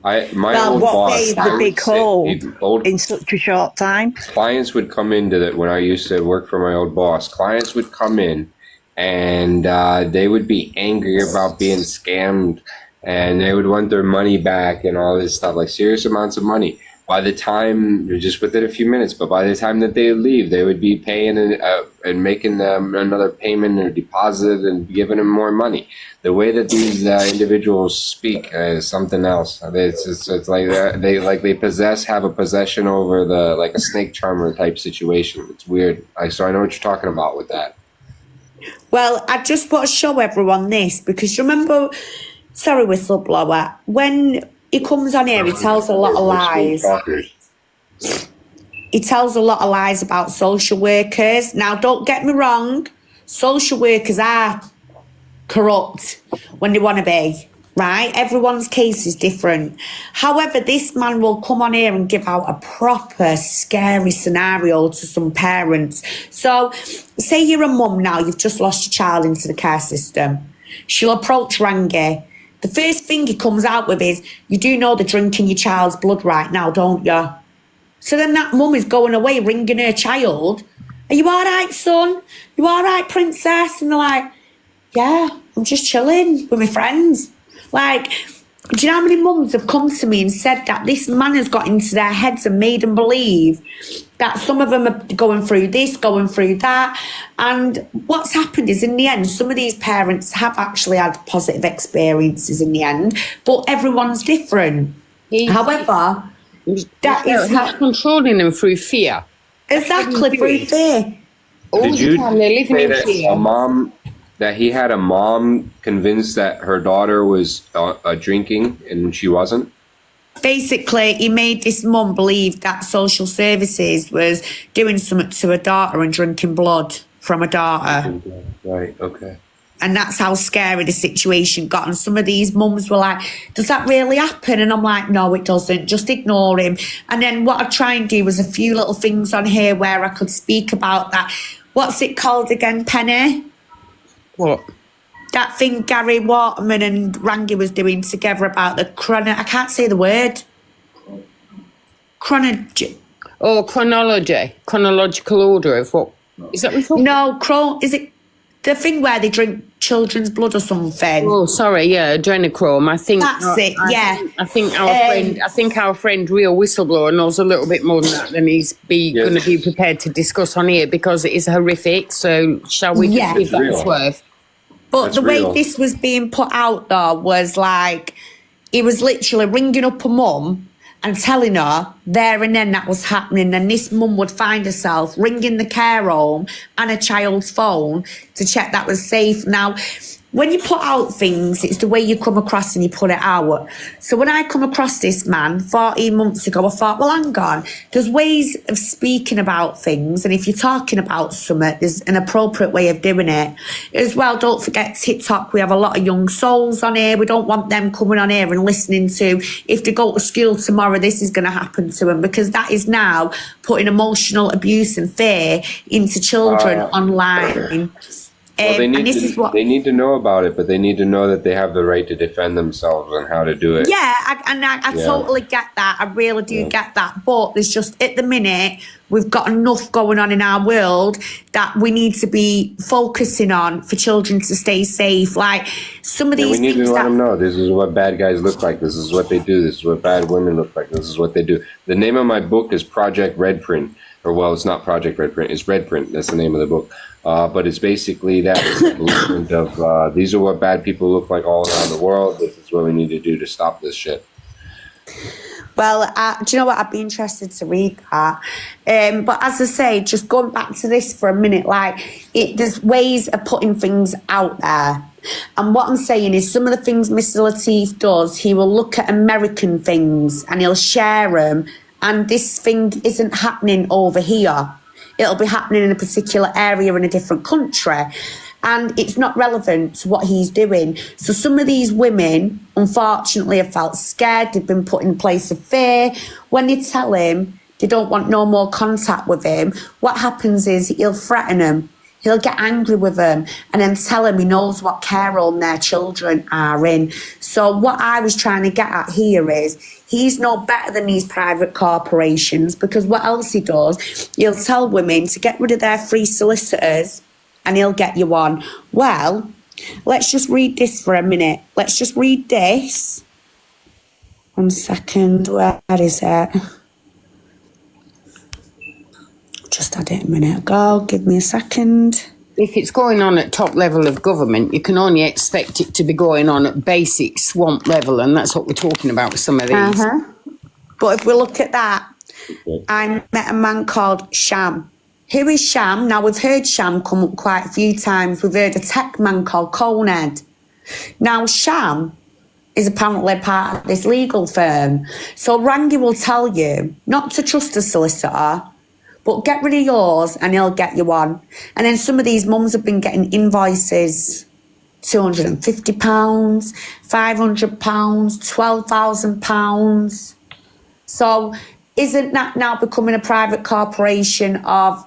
My old boss, the big hole old in such a short time. clients would come into that when I used to work for my old boss. Clients would come in, and they would be angry about being scammed, and they would want their money back and all this stuff, like serious amounts of money. By the time, just within a few minutes, but by the time that they leave, they would be paying and making them another payment or deposit and giving them more money. The way that these individuals speak is something else. It's like they have a possession over like a snake charmer type situation. It's weird. So I know what you're talking about with that. Well, I just want to show everyone this because you remember, sorry, whistleblower, when he comes on here, he tells a lot of lies. He tells a lot of lies about social workers. Now, don't get me wrong, social workers are corrupt when they want to be, right? Everyone's case is different. However, this man will come on here and give out a proper scary scenario to some parents. So, say you're a mum now, you've just lost your child into the care system. She'll approach Rangy. The first thing he comes out with is, you do know they're drinking your child's blood right now, don't you? So then that mum is going away ringing her child. Are you all right, son? You all right, princess? And they're like, yeah, I'm just chilling with my friends. Like, do you know how many mums have come to me and said that this man has got into their heads and made them believe that some of them are going through this, going through that. And what's happened is in the end, some of these parents have actually had positive experiences in the end, but everyone's different. However, that is he's controlling them through fear. Exactly, through fear. All Did the you time they're living say in that fear. that he had a mom convinced that her daughter was drinking and she wasn't? Basically, he made this mum believe that social services was doing something to her daughter and drinking blood from her daughter. Right, okay. And that's how scary the situation got. And some of these mums were like, does that really happen? And I'm like, no, it doesn't. Just ignore him. And then what I try and do was a few little things on here where I could speak about that. What's it called again, Penny? What? That thing Gary Waterman and Rangy was doing together about the I can't say the word. Chronological order of what? Is that what you're talking about? No, is it the thing where they drink children's blood or something? Oh, sorry, yeah, adrenochrome. I think That's it. Yeah, I think our friend, real whistleblower, knows a little bit more than that than he's going to be prepared to discuss on here because it is horrific. So, shall we just give that a swerve? But That's the way real. this was being put out though was like, he was literally ringing up a mum and telling her there and then that was happening. And this mum would find herself ringing the care home and a child's phone to check that was safe. Now, when you put out things, it's the way you come across and you put it out. So when I come across this man 14 months ago, I thought, well, hang on. There's ways of speaking about things. And if you're talking about something, there's an appropriate way of doing it. As well, don't forget TikTok. We have a lot of young souls on here. We don't want them coming on here and listening to, if they go to school tomorrow, this is going to happen to them. Because that is now putting emotional abuse and fear into children online. Well, they need to know about it, but they need to know that they have the right to defend themselves and how to do it. Yeah, I totally get that. I really do get that. But there's just, at the minute, we've got enough going on in our world that we need to be focusing on for children to stay safe. Like some of these we need things to let them know this is what bad guys look like. This is what they do. This is what bad women look like. This is what they do. The name of my book is Project Red Print. Or, well, it's not Project Red Print. It's Red Print. That's the name of the book. But it's basically that blueprint of these are what bad people look like all around the world. This is what we need to do to stop this shit. Well, do you know what? I'd be interested to read that. But as I say, just going back to this for a minute, like, there's ways of putting things out there. And what I'm saying is some of the things Mr. Lateef does, he will look at American things and he'll share them. And this thing isn't happening over here. It'll be happening in a particular area in a different country. And it's not relevant to what he's doing. So some of these women, unfortunately, have felt scared. They've been put in a place of fear. When they tell him they don't want no more contact with him, what happens is he'll threaten them. He'll get angry with them and then tell them he knows what care home their children are in. So what I was trying to get at here is he's no better than these private corporations, because what else he does, he'll tell women to get rid of their free solicitors and he'll get you on. Well, let's just read this for a minute. Let's just read this. 1 second, where is it? Just had it a minute ago. Give me a second. If it's going on at top level of government, you can only expect it to be going on at basic swamp level, and that's what we're talking about with some of these. But if we look at that, I met a man called Sham. Who is Sham? Now, we've heard Sham come up quite a few times. We've heard a tech man called Conehead. Now, Sham is apparently part of this legal firm. So Rangy will tell you not to trust a solicitor, but get rid of yours and he'll get you on. And then some of these mums have been getting invoices, £250, £500, £12,000. So isn't that now becoming a private corporation of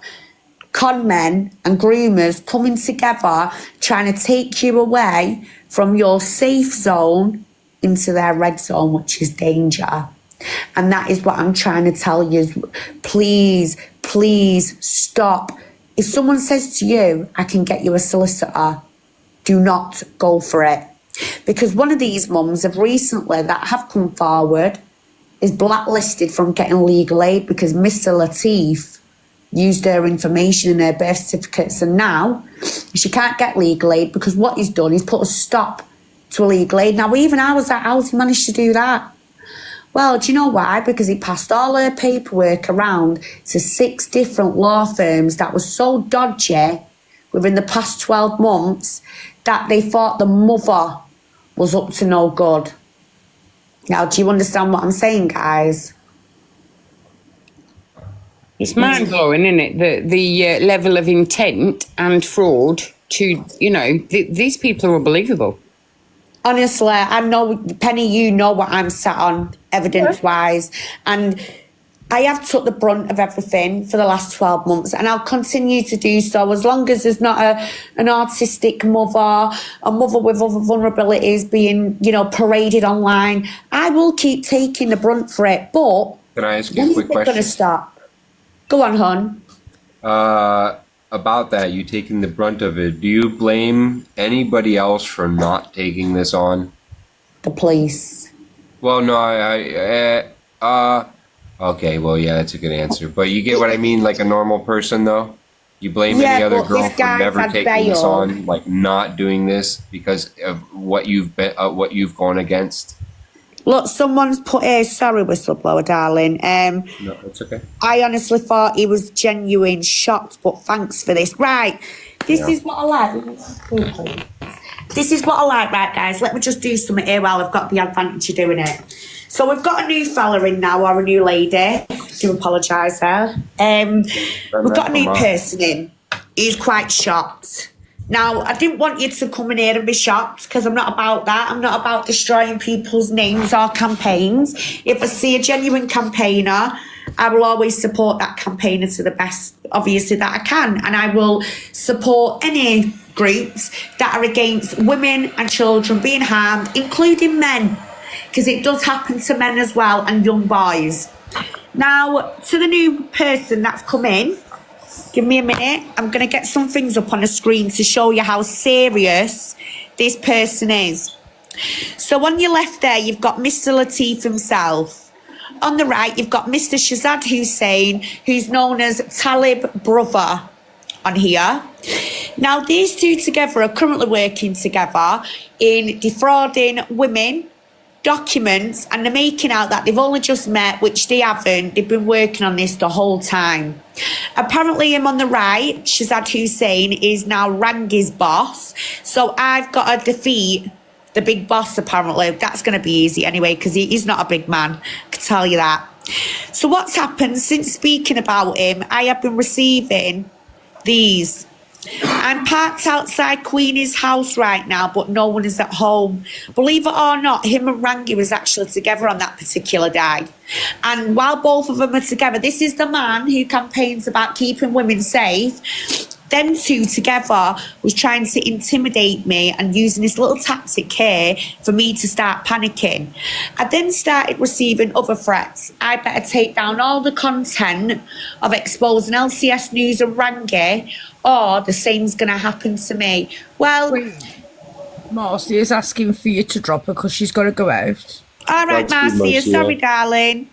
con men and groomers coming together, trying to take you away from your safe zone into their red zone, which is danger? And that is what I'm trying to tell you. Please stop. If someone says to you, I can get you a solicitor, do not go for it. Because one of these mums have recently that have come forward is blacklisted from getting legal aid because Mr. Lateef used her information in her birth certificates, and now she can't get legal aid because what he's done is put a stop to legal aid. Now, even I was like, how's he managed to do that? Well, do you know why? Because he passed all her paperwork around to 6 different law firms that was so dodgy within the past 12 months that they thought the mother was up to no good. Now, do you understand what I'm saying, guys? It's mind-blowing, isn't it? The level of intent and fraud to, these people are unbelievable. Honestly, I know, Penny, you know what I'm sat on, evidence-wise. And I have took the brunt of everything for the last 12 months, and I'll continue to do so as long as there's not an autistic mother, a mother with other vulnerabilities being, paraded online. I will keep taking the brunt for it. But can I ask you a quick question? Going to stop. Go on, hon. About that, you taking the brunt of it, do you blame anybody else for not taking this on? The police. Well, no, okay, well, yeah, that's a good answer. But you get what I mean, like a normal person, though? You blame any other girl for never taking this on, like not doing this because of what you've gone against? Look, someone's put here, sorry, whistleblower, darling. No, it's okay. I honestly thought he was genuine shocked, but thanks for this. Right, this is what I like. This is what I like, right, guys? Let me just do something here while I've got the advantage of doing it. So we've got a new fella in now, or a new lady. I do apologise there. We've got a new person in. He's quite shocked. Now, I didn't want you to come in here and be shocked because I'm not about that. I'm not about destroying people's names or campaigns. If I see a genuine campaigner, I will always support that campaigner to the best, obviously, that I can. And I will support any groups that are against women and children being harmed, including men, because it does happen to men as well and young boys. Now, to the new person that's come in, give me a minute. I'm going to get some things up on the screen to show you how serious this person is. So on your left there, you've got Mr. Lateef himself. On the right, you've got Mr. Shazad Hussain, who's known as Talib Brother. on here. Now, these two together are currently working together in defrauding women documents, and they're making out that they've only just met, which they haven't. They've been working on this the whole time. Apparently, him on the right, Shazad Hussein, is now Rangy's boss. So I've got to defeat the big boss, apparently. That's going to be easy anyway, because he's not a big man. I can tell you that. So what's happened since speaking about him, I have been receiving these. I'm parked outside Queenie's house right now, but no one is at home. Believe it or not, him and Rangy was actually together on that particular day. And while both of them are together, this is the man who campaigns about keeping women safe. Them two together was trying to intimidate me and using this little tactic here for me to start panicking. I then started receiving other threats. I better take down all the content of exposing LCS News and Rangy, or the same's going to happen to me. Well, Marcy is asking for you to drop her because she's got to go out. All right, Marcia. Sorry, darling.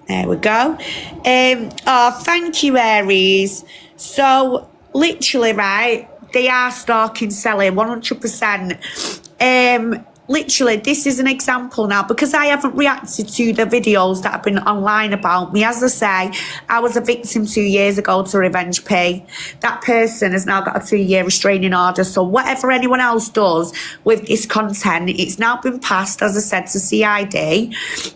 There we go. Oh, thank you, Aries. So, literally, right, they are stalking Sally, 100%. Literally, this is an example now, because I haven't reacted to the videos that have been online about me. As I say, I was a victim 2 years ago to revenge pay. That person has now got a 2-year restraining order. So whatever anyone else does with this content, it's now been passed, as I said, to CID,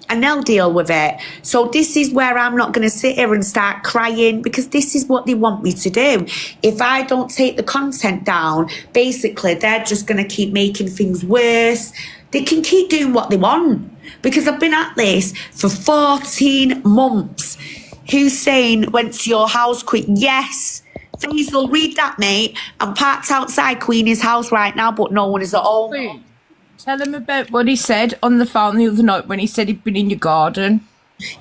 and they'll deal with it. So this is where I'm not going to sit here and start crying, because this is what they want me to do. If I don't take the content down, basically, they're just going to keep making things worse. They can keep doing what they want, because I've been at this for 14 months. Hussein went to your house quick. Yes. Faisal, read that, mate. I'm parked outside Queenie's house right now, but no one is at home. Wait, tell him about what he said on the phone the other night when he said he'd been in your garden.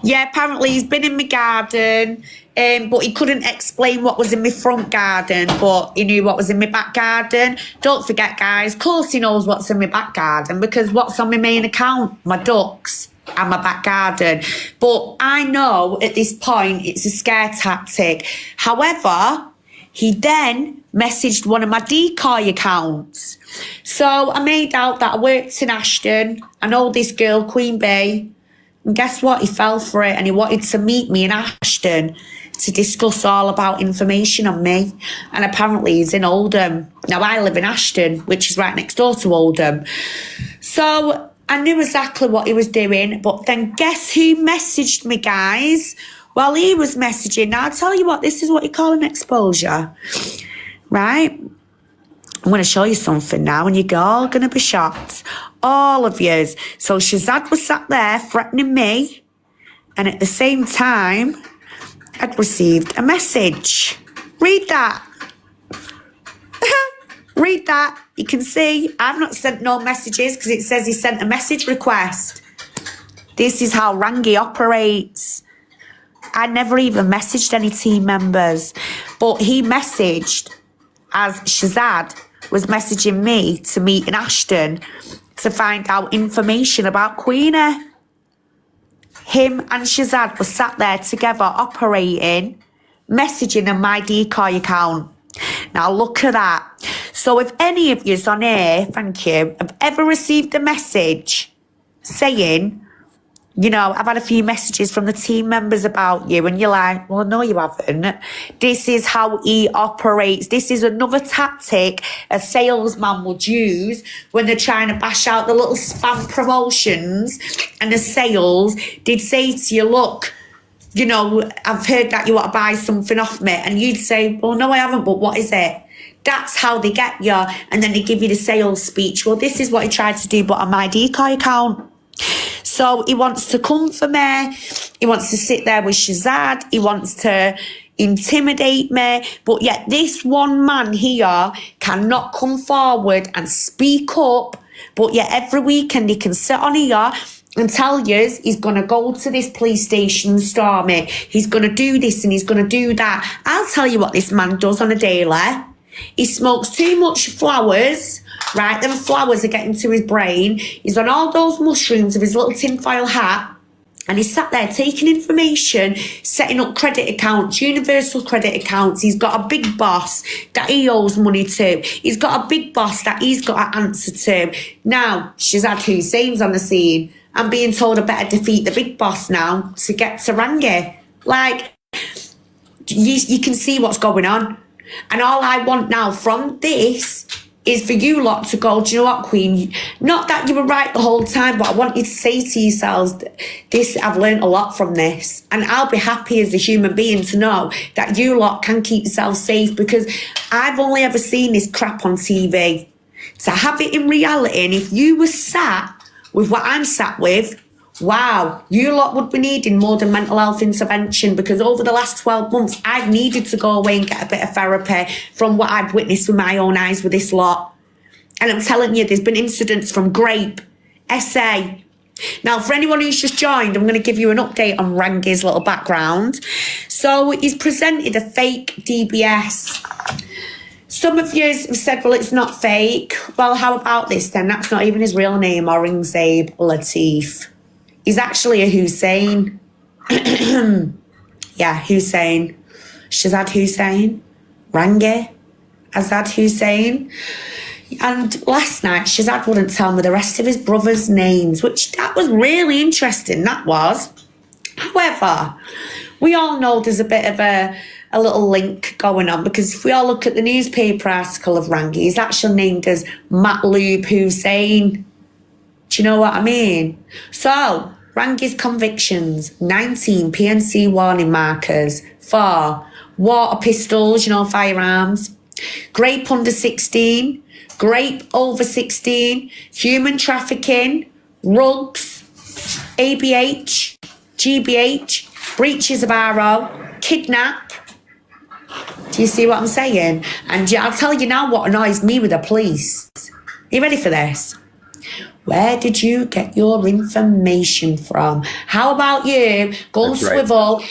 Yeah, apparently he's been in my garden, but he couldn't explain what was in my front garden, but he knew what was in my back garden. Don't forget, guys, of course he knows what's in my back garden, because what's on my main account? My ducks and my back garden. But I know at this point it's a scare tactic. However, he then messaged one of my decoy accounts. So I made out that I worked in Ashton. I know this girl, Queen Bee. And guess what? He fell for it, and he wanted to meet me in Ashton to discuss all about information on me. And apparently he's in Oldham. Now, I live in Ashton, which is right next door to Oldham. So I knew exactly what he was doing. But then guess who messaged me, guys? Well, he was messaging. Now, I'll tell you what, this is what you call an exposure. Right? I'm going to show you something now, and you're all going to be shocked. All of yous. So Shazad was sat there threatening me, and at the same time, I'd received a message. Read that. Read that. You can see I've not sent no messages, because it says he sent a message request. This is how Rangy operates. I never even messaged any team members, but he messaged as Shazad was messaging me to meet in Ashton to find out information about Queenie. Him and Shazad were sat there together operating, messaging on my decoy account. Now look at that. So if any of yous on here, thank you, have ever received a message saying, you know, I've had a few messages from the team members about you, and you're like, well, no, you haven't. This is how he operates. This is another tactic a salesman would use when they're trying to bash out the little spam promotions, and the sales did say to you, look, you know, I've heard that you want to buy something off me. And you'd say, well, no, I haven't, but what is it? That's how they get you. And then they give you the sales speech. Well, this is what he tried to do, but on my decoy account. So he wants to come for me. He wants to sit there with Shazad. He wants to intimidate me. But yet this one man here cannot come forward and speak up. But yet every weekend he can sit on here and tell you he's going to go to this police station and storm it. He's going to do this and he's going to do that. I'll tell you what this man does on a daily. He smokes too much flowers, right? Them flowers are getting to his brain. He's on all those mushrooms with his little tinfoil hat. And he's sat there taking information, setting up credit accounts, universal credit accounts. He's got a big boss that he owes money to. He's got a big boss that he's got to answer to. Now, Shazad Hussein's on the scene. I'm being told I better defeat the big boss now to get to Rangy. Like, you can see what's going on. And all I want now from this is for you lot to go, do you know what, Queen? Not that you were right the whole time, but I want you to say to yourselves, this, I've learned a lot from this. And I'll be happy as a human being to know that you lot can keep yourselves safe, because I've only ever seen this crap on TV. To have it in reality, and if you were sat with what I'm sat with, wow, you lot would be needing more than mental health intervention, because over the last 12 months, I've needed to go away and get a bit of therapy from what I've witnessed with my own eyes with this lot. And I'm telling you, there's been incidents from Grape, SA. Now, for anyone who's just joined, I'm going to give you an update on Rangy's little background. So he's presented a fake DBS. Some of you have said, well, it's not fake. Well, how about this then? That's not even his real name, Aurangzeb Latif. He's actually a Hussein. Yeah, Hussein. Shazad Hussein. Rangy. Azad Hussein. And last night, Shazad wouldn't tell me the rest of his brothers' names, which that was really interesting, that was. However, we all know there's a bit of a little link going on, because if we all look at the newspaper article of Rangy, he's actually named as Matloob Hussein. Do you know what I mean? So, Rangy's convictions, 19 PNC warning markers for water pistols, you know, firearms, grape under 16, grape over 16, human trafficking, rugs, ABH, GBH, breaches of RO, kidnap. Do you see what I'm saying? And I'll tell you now what annoys me with the police. Are you ready for this? Where did you get your information from? How about you go and swivel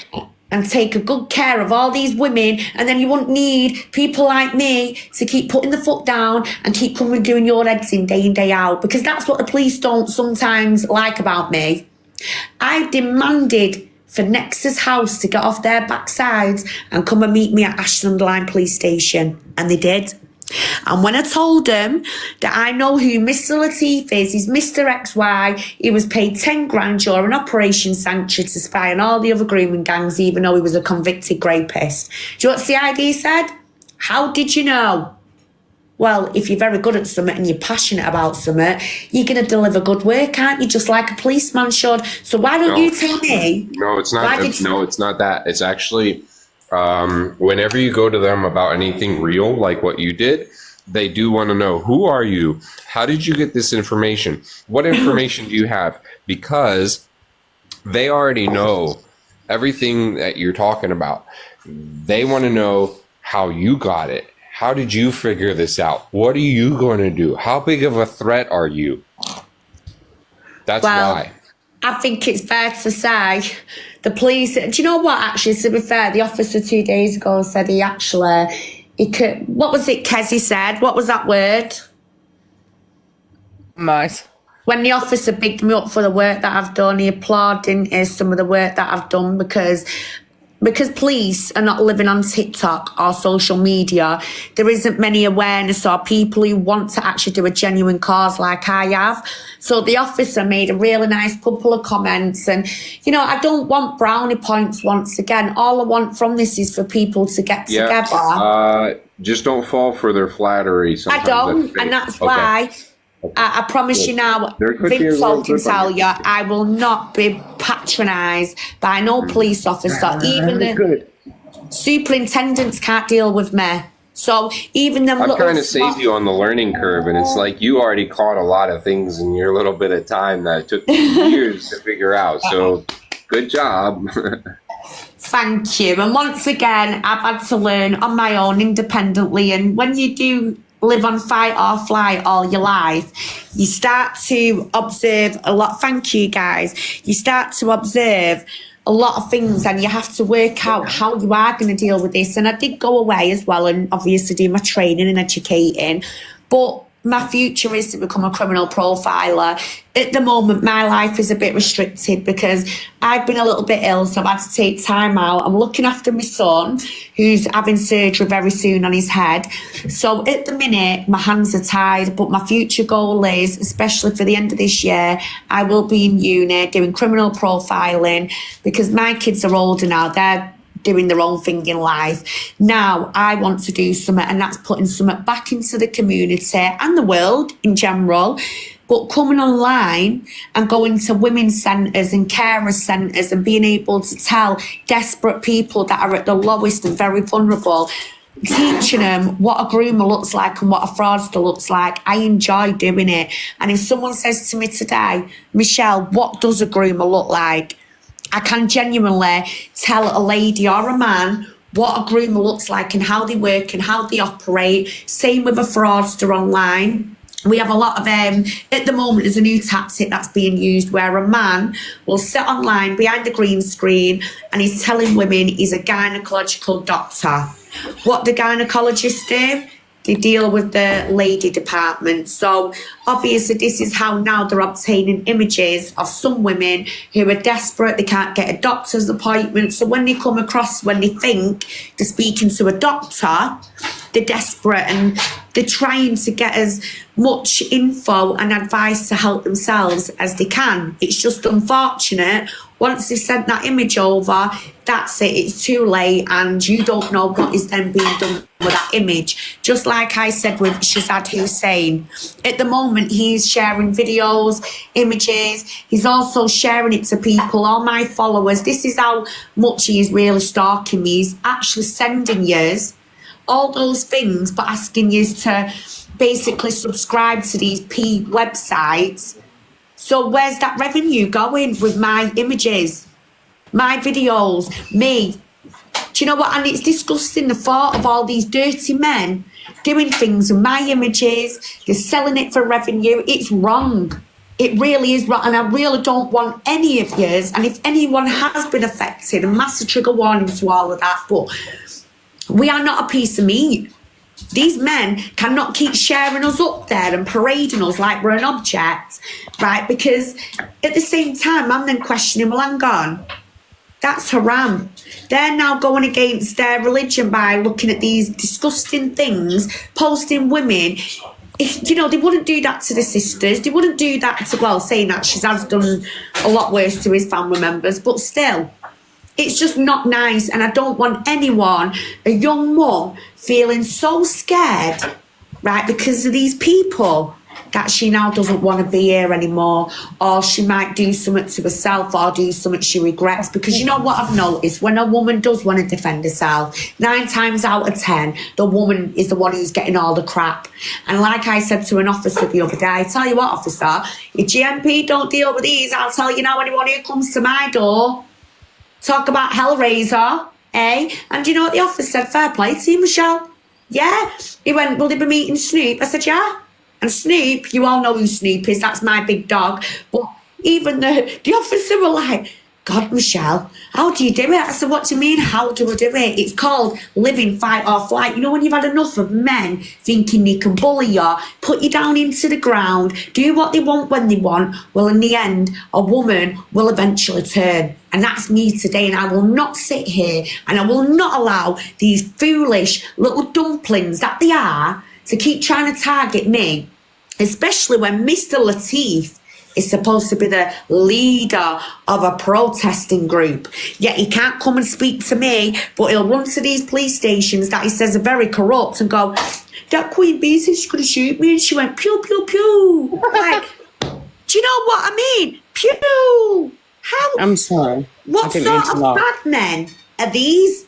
and take a good care of all these women, and then you won't need people like me to keep putting the foot down and keep coming and doing your heads in day out, because that's what the police don't sometimes like about me. I demanded for Nexus House to get off their backsides and come and meet me at Ashland Line Police Station, and they did. And when I told them that I know who Mr. Latif is, he's Mr. XY, he was paid 10 grand during Operation Sanctuary to spy on all the other grooming gangs, even though he was a convicted rapist. Do you know what CID said? How did you know? Well, if you're very good at something and you're passionate about something, you're going to deliver good work, aren't you? Just like a policeman should. So why don't you tell me? No, it's not. No, it's not that. It's actually... whenever you go to them about anything real, like what you did, they do want to know, who are you? How did you get this information? What information do you have? Because they already know everything that you're talking about. They want to know how you got it. How did you figure this out? What are you going to do? How big of a threat are you? That's why. I think it's fair to say the police... Do you know what, actually, to be fair, the officer 2 days ago said he could... What was it Kezzy said? What was that word? Nice. When the officer bigged me up for the work that I've done, he applauded some of the work that I've done, because police are not living on TikTok or social media, there isn't many awareness or people who want to actually do a genuine cause like I have. So the officer made a really nice couple of comments, and, you know, I don't want brownie points once again. All I want from this is for people to get together. Just don't fall for their flattery. Sometimes I don't, and that's why... I promise you now, Vince Salt can tell you, I will not be patronised by no police officer. Even the superintendents can't deal with me. So even them... I'm trying to save you on the learning curve, and it's like you already caught a lot of things in your little bit of time that it took years to figure out. So good job. Thank you. And once again, I've had to learn on my own independently. And when you do live on fight or flight all your life, you start to observe a lot. Thank you, guys. You start to observe a lot of things, and you have to work out how you are going to deal with this. And I did go away as well and obviously do my training and educating. But my future is to become a criminal profiler. At the moment, my life is a bit restricted because I've been a little bit ill, so I've had to take time out. I'm looking after my son, who's having surgery very soon on his head. So at the minute, my hands are tied, but my future goal is, especially for the end of this year, I will be in uni doing criminal profiling because my kids are older now. They're doing their own thing in life. Now I want to do something, and that's putting something back into the community and the world in general. But coming online and going to women's centres and carer centres and being able to tell desperate people that are at the lowest and very vulnerable, teaching them what a groomer looks like and what a fraudster looks like, I enjoy doing it. And if someone says to me today, Michelle, what does a groomer look like? I can genuinely tell a lady or a man what a groomer looks like and how they work and how they operate. Same with a fraudster online. We have a lot of, at the moment, there's a new tactic that's being used where a man will sit online behind the green screen and he's telling women he's a gynecological doctor. What do gynecologists do? They deal with the lady department. So obviously this is how now they're obtaining images of some women who are desperate. They can't get a doctor's appointment. So when they come across, when they think they're speaking to a doctor, they're desperate and they're trying to get as much info and advice to help themselves as they can. It's just unfortunate. Once they've sent that image over, that's it, it's too late, and you don't know what is then being done with that image. Just like I said with Shazad Hussein, at the moment he's sharing videos, images, he's also sharing it to people, all my followers. This is how much he is really stalking me. He's actually sending yous all those things, but asking you to basically subscribe to these websites. So where's that revenue going with my images, my videos, me? Do you know what? And it's disgusting, the thought of all these dirty men doing things with my images. They're selling it for revenue. It's wrong. It really is wrong. And I really don't want any of yours. And if anyone has been affected, a massive trigger warning to all of that. But we are not a piece of meat. These men cannot keep sharing us up there and parading us like we're an object, right? Because at the same time, I'm then questioning, well, hang on, that's haram. They're now going against their religion by looking at these disgusting things, posting women. You know, they wouldn't do that to the sisters. They wouldn't do that to, well, saying that she has done a lot worse to his family members, but still. It's just not nice, and I don't want anyone, a young mum, feeling so scared, right, because of these people, that she now doesn't want to be here anymore, or she might do something to herself or do something she regrets. Because you know what I've noticed, when a woman does want to defend herself, 9 times out of 10, the woman is the one who's getting all the crap. And like I said to an officer the other day, I tell you what, officer, if GMP don't deal with these, I'll tell you now, anyone who comes to my door, talk about Hellraiser, eh? And you know what the officer said? Fair play to you, Michelle. Yeah. He went, will they be meeting Snoop? I said, yeah. And Snoop, you all know who Snoop is. That's my big dog. But even the officer were like, God, Michelle, how do you do it? I said, what do you mean, how do I do it? It's called living fight or flight. You know, when you've had enough of men thinking they can bully you, put you down into the ground, do what they want when they want, well, in the end, a woman will eventually turn. And that's me today, and I will not sit here and I will not allow these foolish little dumplings that they are to keep trying to target me, especially when Mr. Latif is supposed to be the leader of a protesting group. Yet he can't come and speak to me, but he'll run to these police stations that he says are very corrupt and go, that Queen Bee said she's going to shoot me, and she went, pew, pew, pew. Like, do you know what I mean? Pew. How? I'm sorry. What sort of bad men are these?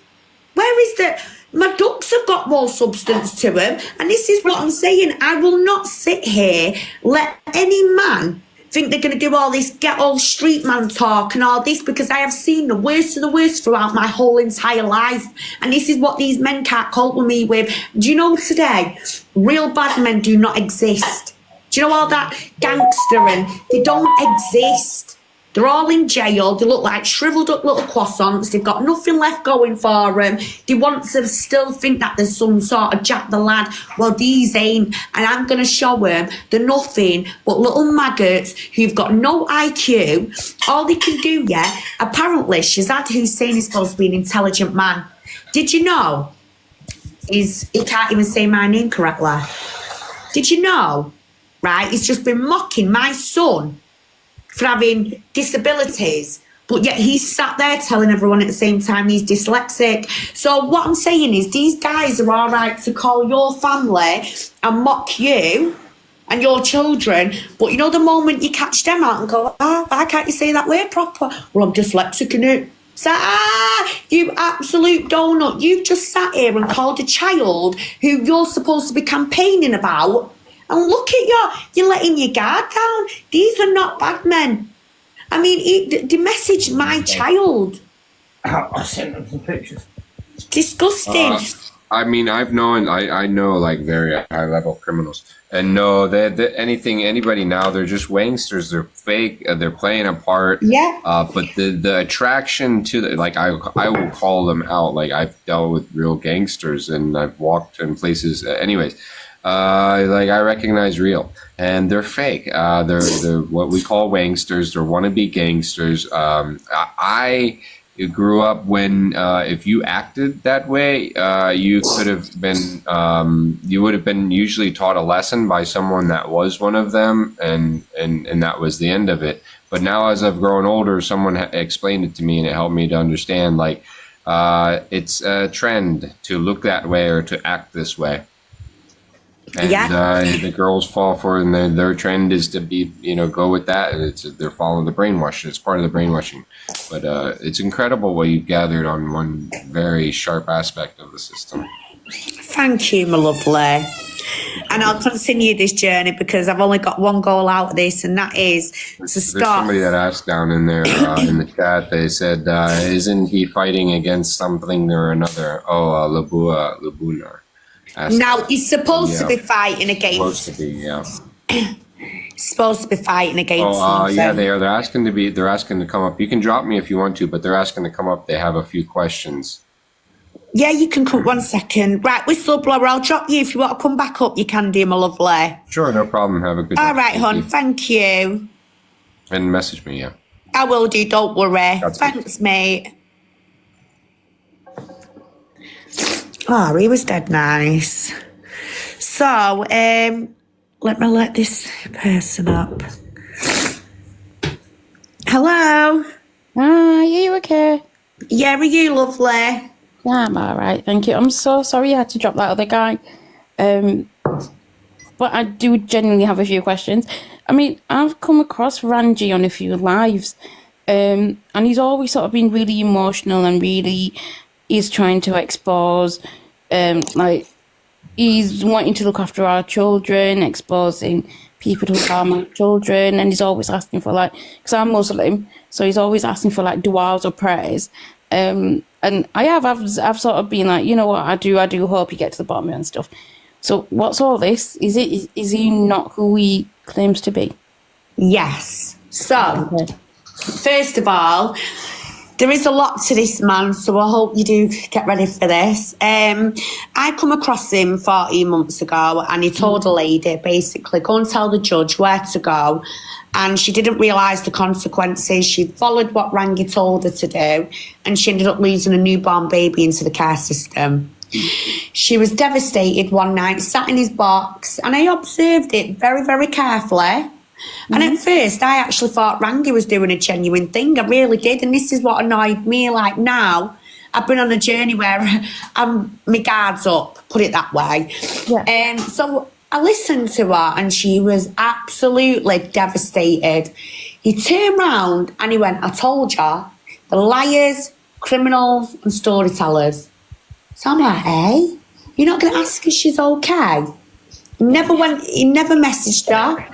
Where is the... My ducks have got more substance to them, and this is what I'm saying. I will not sit here, let any man think they're going to do all this get all street man talk and all this, because I have seen the worst of the worst throughout my whole entire life, and this is what these men can't cope with me with. Do you know today, real bad men do not exist? Do you know all that gangster and they don't exist? They're all in jail. They look like shriveled up little croissants. They've got nothing left going for them. They want to still think that there's some sort of Jack the Lad. Well, these ain't. And I'm going to show them they're nothing but little maggots who've got no IQ. All they can do, apparently Shazad Hussein is supposed to be an intelligent man. Did you know? He can't even say my name correctly. Did you know? Right? He's just been mocking my son for having disabilities, but yet he's sat there telling everyone at the same time he's dyslexic. So what I'm saying is these guys are all right to call your family and mock you and your children, but you know the moment you catch them out and go, why can't you say that word proper? Well, I'm dyslexic, innit? So, you absolute donut. You've just sat here and called a child who you're supposed to be campaigning about. And look at you're letting your guard down. These are not bad men. I mean, they messaged my child. I sent them some pictures. Disgusting. I mean, I know like very high level criminals, and no, anybody now, they're just wanksters. They're fake. They're playing a part. Yeah. But the attraction to like I will call them out. Like I've dealt with real gangsters, and I've walked in places. Anyways. Like I recognize real, and they're fake. They're what we call wanksters. They're wannabe gangsters. I grew up when if you acted that way, you could have been you would have been usually taught a lesson by someone that was one of them, and that was the end of it. But now, as I've grown older, someone explained it to me, and it helped me to understand. Like it's a trend to look that way or to act this way. And the girls fall for it, and their trend is to be, go with that. They're following the brainwashing. It's part of the brainwashing. But it's incredible what you've gathered on one very sharp aspect of the system. Thank you, my lovely. And I'll continue this journey because I've only got one goal out of this, and that is to start. There's somebody that asked down in there in the chat. They said, "Isn't he fighting against something or another?" Oh, Labuna. Now he's supposed to be fighting against. Supposed to be, yeah. Supposed to be fighting against. Yeah, they are. They're asking to come up. You can drop me if you want to, but they're asking to come up. They have a few questions. Yeah, you can come 1 second. Right, whistleblower, I'll drop you if you want to come back up. You can do, my lovely. Sure, no problem. Have a good day. All right, hon. Thank you. And message me, yeah. I will do. Don't worry. Thanks, mate. Oh, he was dead nice. So, let me let this person up. Hello. Hi, are you okay? Yeah, are you lovely? Yeah, I'm alright, thank you. I'm so sorry I had to drop that other guy. But I do genuinely have a few questions. I mean, I've come across Rangy on a few lives, and he's always sort of been really emotional and really is trying to expose, like, he's wanting to look after our children, exposing people who harm our children, and he's always asking for, like, because I'm Muslim, so he's always asking for, like, du'as or prayers. And I've sort of been like, you know what, I do hope you get to the bottom of it and stuff. So what's all this? Is he not who he claims to be? Yes. So, Okay. first of all, there is a lot to this man, so I hope you do get ready for this. I come across him 14 months ago, and he told a lady, basically, go and tell the judge where to go. And she didn't realise the consequences. She followed what Rangy told her to do, and she ended up losing a newborn baby into the care system. She was devastated one night, sat in his box, and I observed it very, very carefully. And at first, I actually thought Rangy was doing a genuine thing. I really did. And this is what annoyed me. Like, now, I've been on a journey where my guard's up, put it that way. Yeah. So I listened to her, and she was absolutely devastated. He turned round and he went, I told you, the liars, criminals and storytellers. So I'm like, hey, you're not going to ask if she's okay? He never messaged her.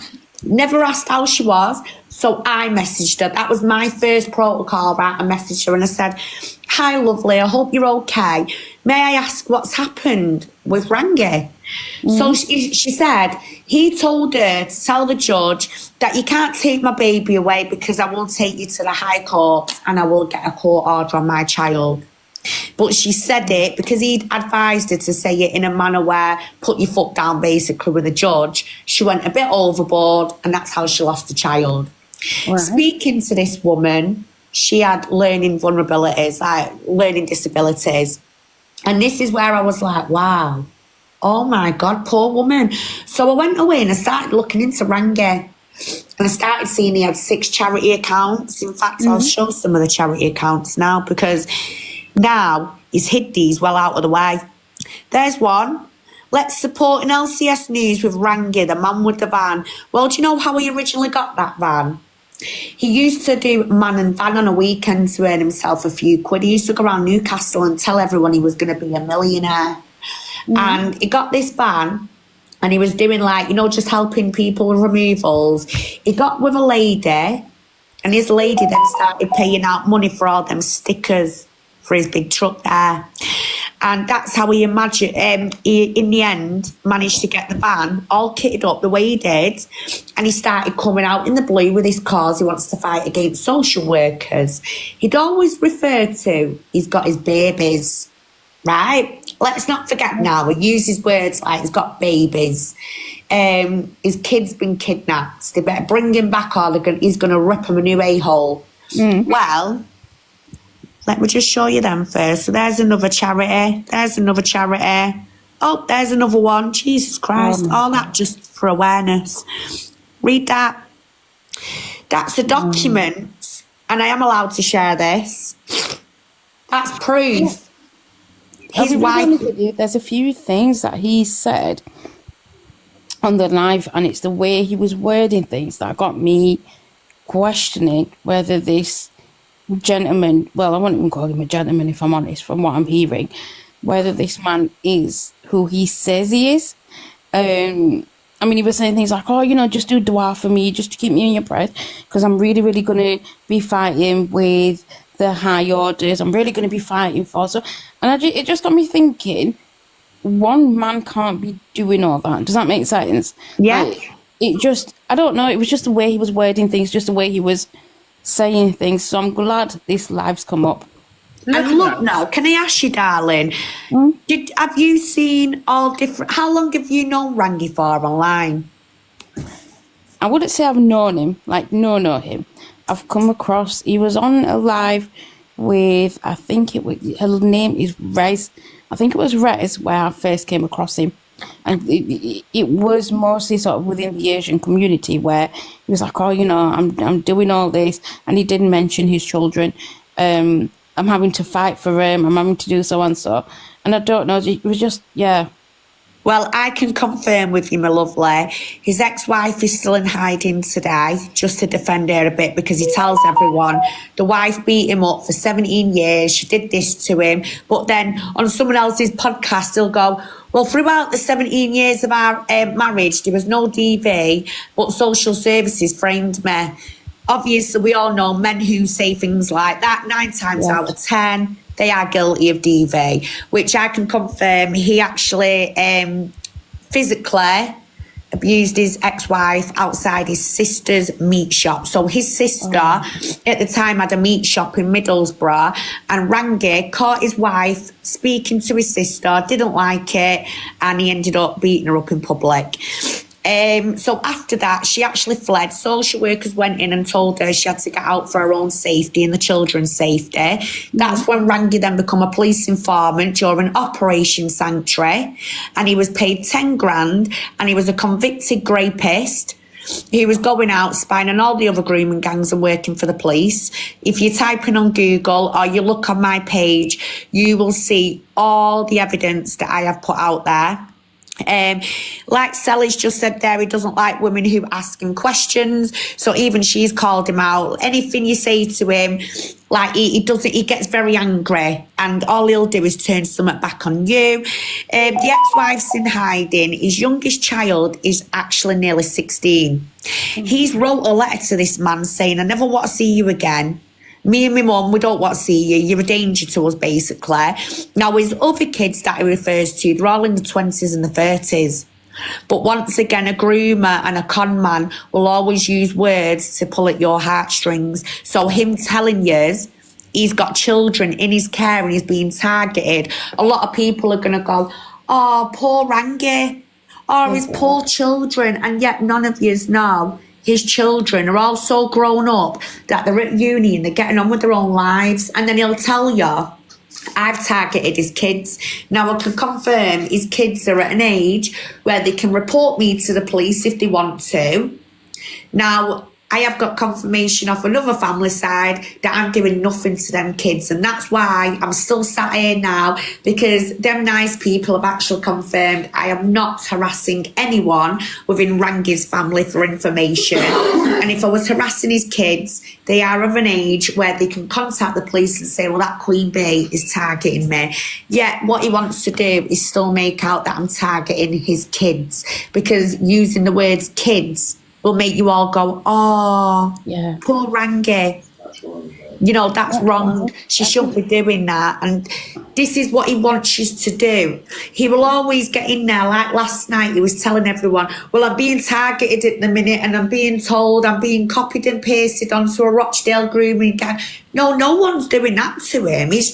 Never asked how she was, so I messaged her. That was my first protocol, right? I messaged her and I said, hi, lovely, I hope you're okay. May I ask what's happened with Rangy? So she said he told her to tell the judge that you can't take my baby away because I will take you to the High Court and I will get a court order on my child. But she said it because he'd advised her to say it in a manner where put your foot down basically with the judge. She went a bit overboard and that's how she lost the child. Right. Speaking to this woman, she had learning vulnerabilities, like learning disabilities. And this is where I was like, wow, oh my God, poor woman. So I went away and I started looking into Rangy. And I started seeing he had 6 charity accounts. In fact, I'll show some of the charity accounts now because now he's hid these well out of the way. There's one. Let's support an LCS News with Rangy, the man with the van. Well, do you know how he originally got that van? He used to do man and van on a weekend to earn himself a few quid. He used to go around Newcastle and tell everyone he was going to be a millionaire. And he got this van and he was doing like, you know, just helping people with removals. He got with a lady and his lady then started paying out money for all them stickers for his big truck there. And that's how he imagined, he, in the end, managed to get the van all kitted up the way he did. And he started coming out in the blue with his cause. He wants to fight against social workers. He'd always refer to, he's got his babies, right? Let's not forget now, he uses words like he's got babies. His kid's been kidnapped. They better bring him back or he's going to rip him a new a-hole. Well, let me just show you them first. So there's another charity. There's another charity. Oh, there's another one. Jesus Christ. All that just for awareness. Read that. That's a document. And I am allowed to share this. That's proof. His wife. There's a few things that he said on the live, and it's the way he was wording things that got me questioning whether this gentleman, well, I won't even call him a gentleman if I'm honest, from what I'm hearing, whether this man is who he says he is. I mean, he was saying things like, oh, you know, just do dua for me, just to keep me in your prayers, because I'm really, really going to be fighting with the high orders. I'm really going to be fighting for. So, and it just got me thinking, one man can't be doing all that. Does that make sense? Yeah. Like, it just, I don't know, it was just the way he was wording things, just the way he was saying things. So I'm glad this live's come up. And look now, can I ask you, darling, have you seen all different, how long have you known Rangy for online? I wouldn't say I've known him, like know him. I've come across, he was on a live with, I think it was, her name is Rez. I think it was Rez where I first came across him. And it was mostly sort of within the Asian community where he was like, oh, you know, I'm doing all this. And he didn't mention his children. I'm having to fight for him. I'm having to do so and so. And I don't know, it was just, yeah. Well, I can confirm with you, my lovely, his ex-wife is still in hiding today, just to defend her a bit, because he tells everyone the wife beat him up for 17 years, she did this to him, but then on someone else's podcast he'll go, well, throughout the 17 years of our marriage, there was no DV, but social services framed me. Obviously, we all know men who say things like that, 9 times out of 10, they are guilty of DV, which I can confirm he actually physically abused his ex-wife outside his sister's meat shop. So his sister at the time had a meat shop in Middlesbrough, and Rangy caught his wife speaking to his sister, didn't like it, and he ended up beating her up in public. So after that, she actually fled. Social workers went in and told her she had to get out for her own safety and the children's safety. That's when Rangy then became a police informant during Operation Sanctuary, and he was paid 10 grand, and he was a convicted rapist. He was going out spying on all the other grooming gangs and working for the police. If you type in on Google or you look on my page, you will see all the evidence that I have put out there. Like Sally's just said there, he doesn't like women who ask him questions, so even she's called him out. Anything you say to him, like he gets very angry, and all he'll do is turn something back on you. The ex-wife's in hiding. His youngest child is actually nearly 16. He's wrote a letter to this man saying, I never want to see you again. Me and my mum, we don't want to see you. You're a danger to us, basically. Now, his other kids that he refers to, they're all in the 20s and the 30s. But once again, a groomer and a con man will always use words to pull at your heartstrings. So him telling you he's got children in his care and he's being targeted, a lot of people are going to go, oh, poor Rangy, or his poor children. And yet none of yous know his children are all so grown up that they're at uni and they're getting on with their own lives. And then he'll tell you, I've targeted his kids. Now, I can confirm his kids are at an age where they can report me to the police if they want to. Now, I have got confirmation off another family side that I'm doing nothing to them kids, and that's why I'm still sat here now, because them nice people have actually confirmed I am not harassing anyone within Rangy's family for information. And if I was harassing his kids, they are of an age where they can contact the police and say, well, that Queen Bee is targeting me. Yet what he wants to do is still make out that I'm targeting his kids, because using the words kids will make you all go, oh, Yeah. poor Rangy. You know, that's wrong. She shouldn't be doing that. And this is what he wants you to do. He will always get in there. Like last night, he was telling everyone, well, I'm being targeted at the minute and I'm being told I'm being copied and pasted onto a Rochdale grooming gang. No, no one's doing that to him. He's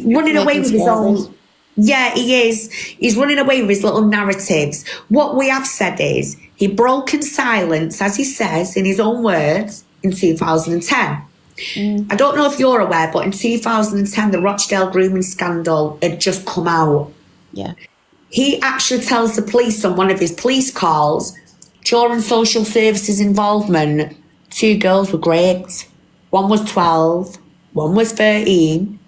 running away with his own. Yeah, he is. He's running away with his little narratives. What we have said is he broke in silence, as he says in his own words, in 2010. I don't know if you're aware, but in 2010, the Rochdale grooming scandal had just come out. Yeah. He actually tells the police on one of his police calls, during social services involvement, 2 girls were raped. One was 12, one was 13.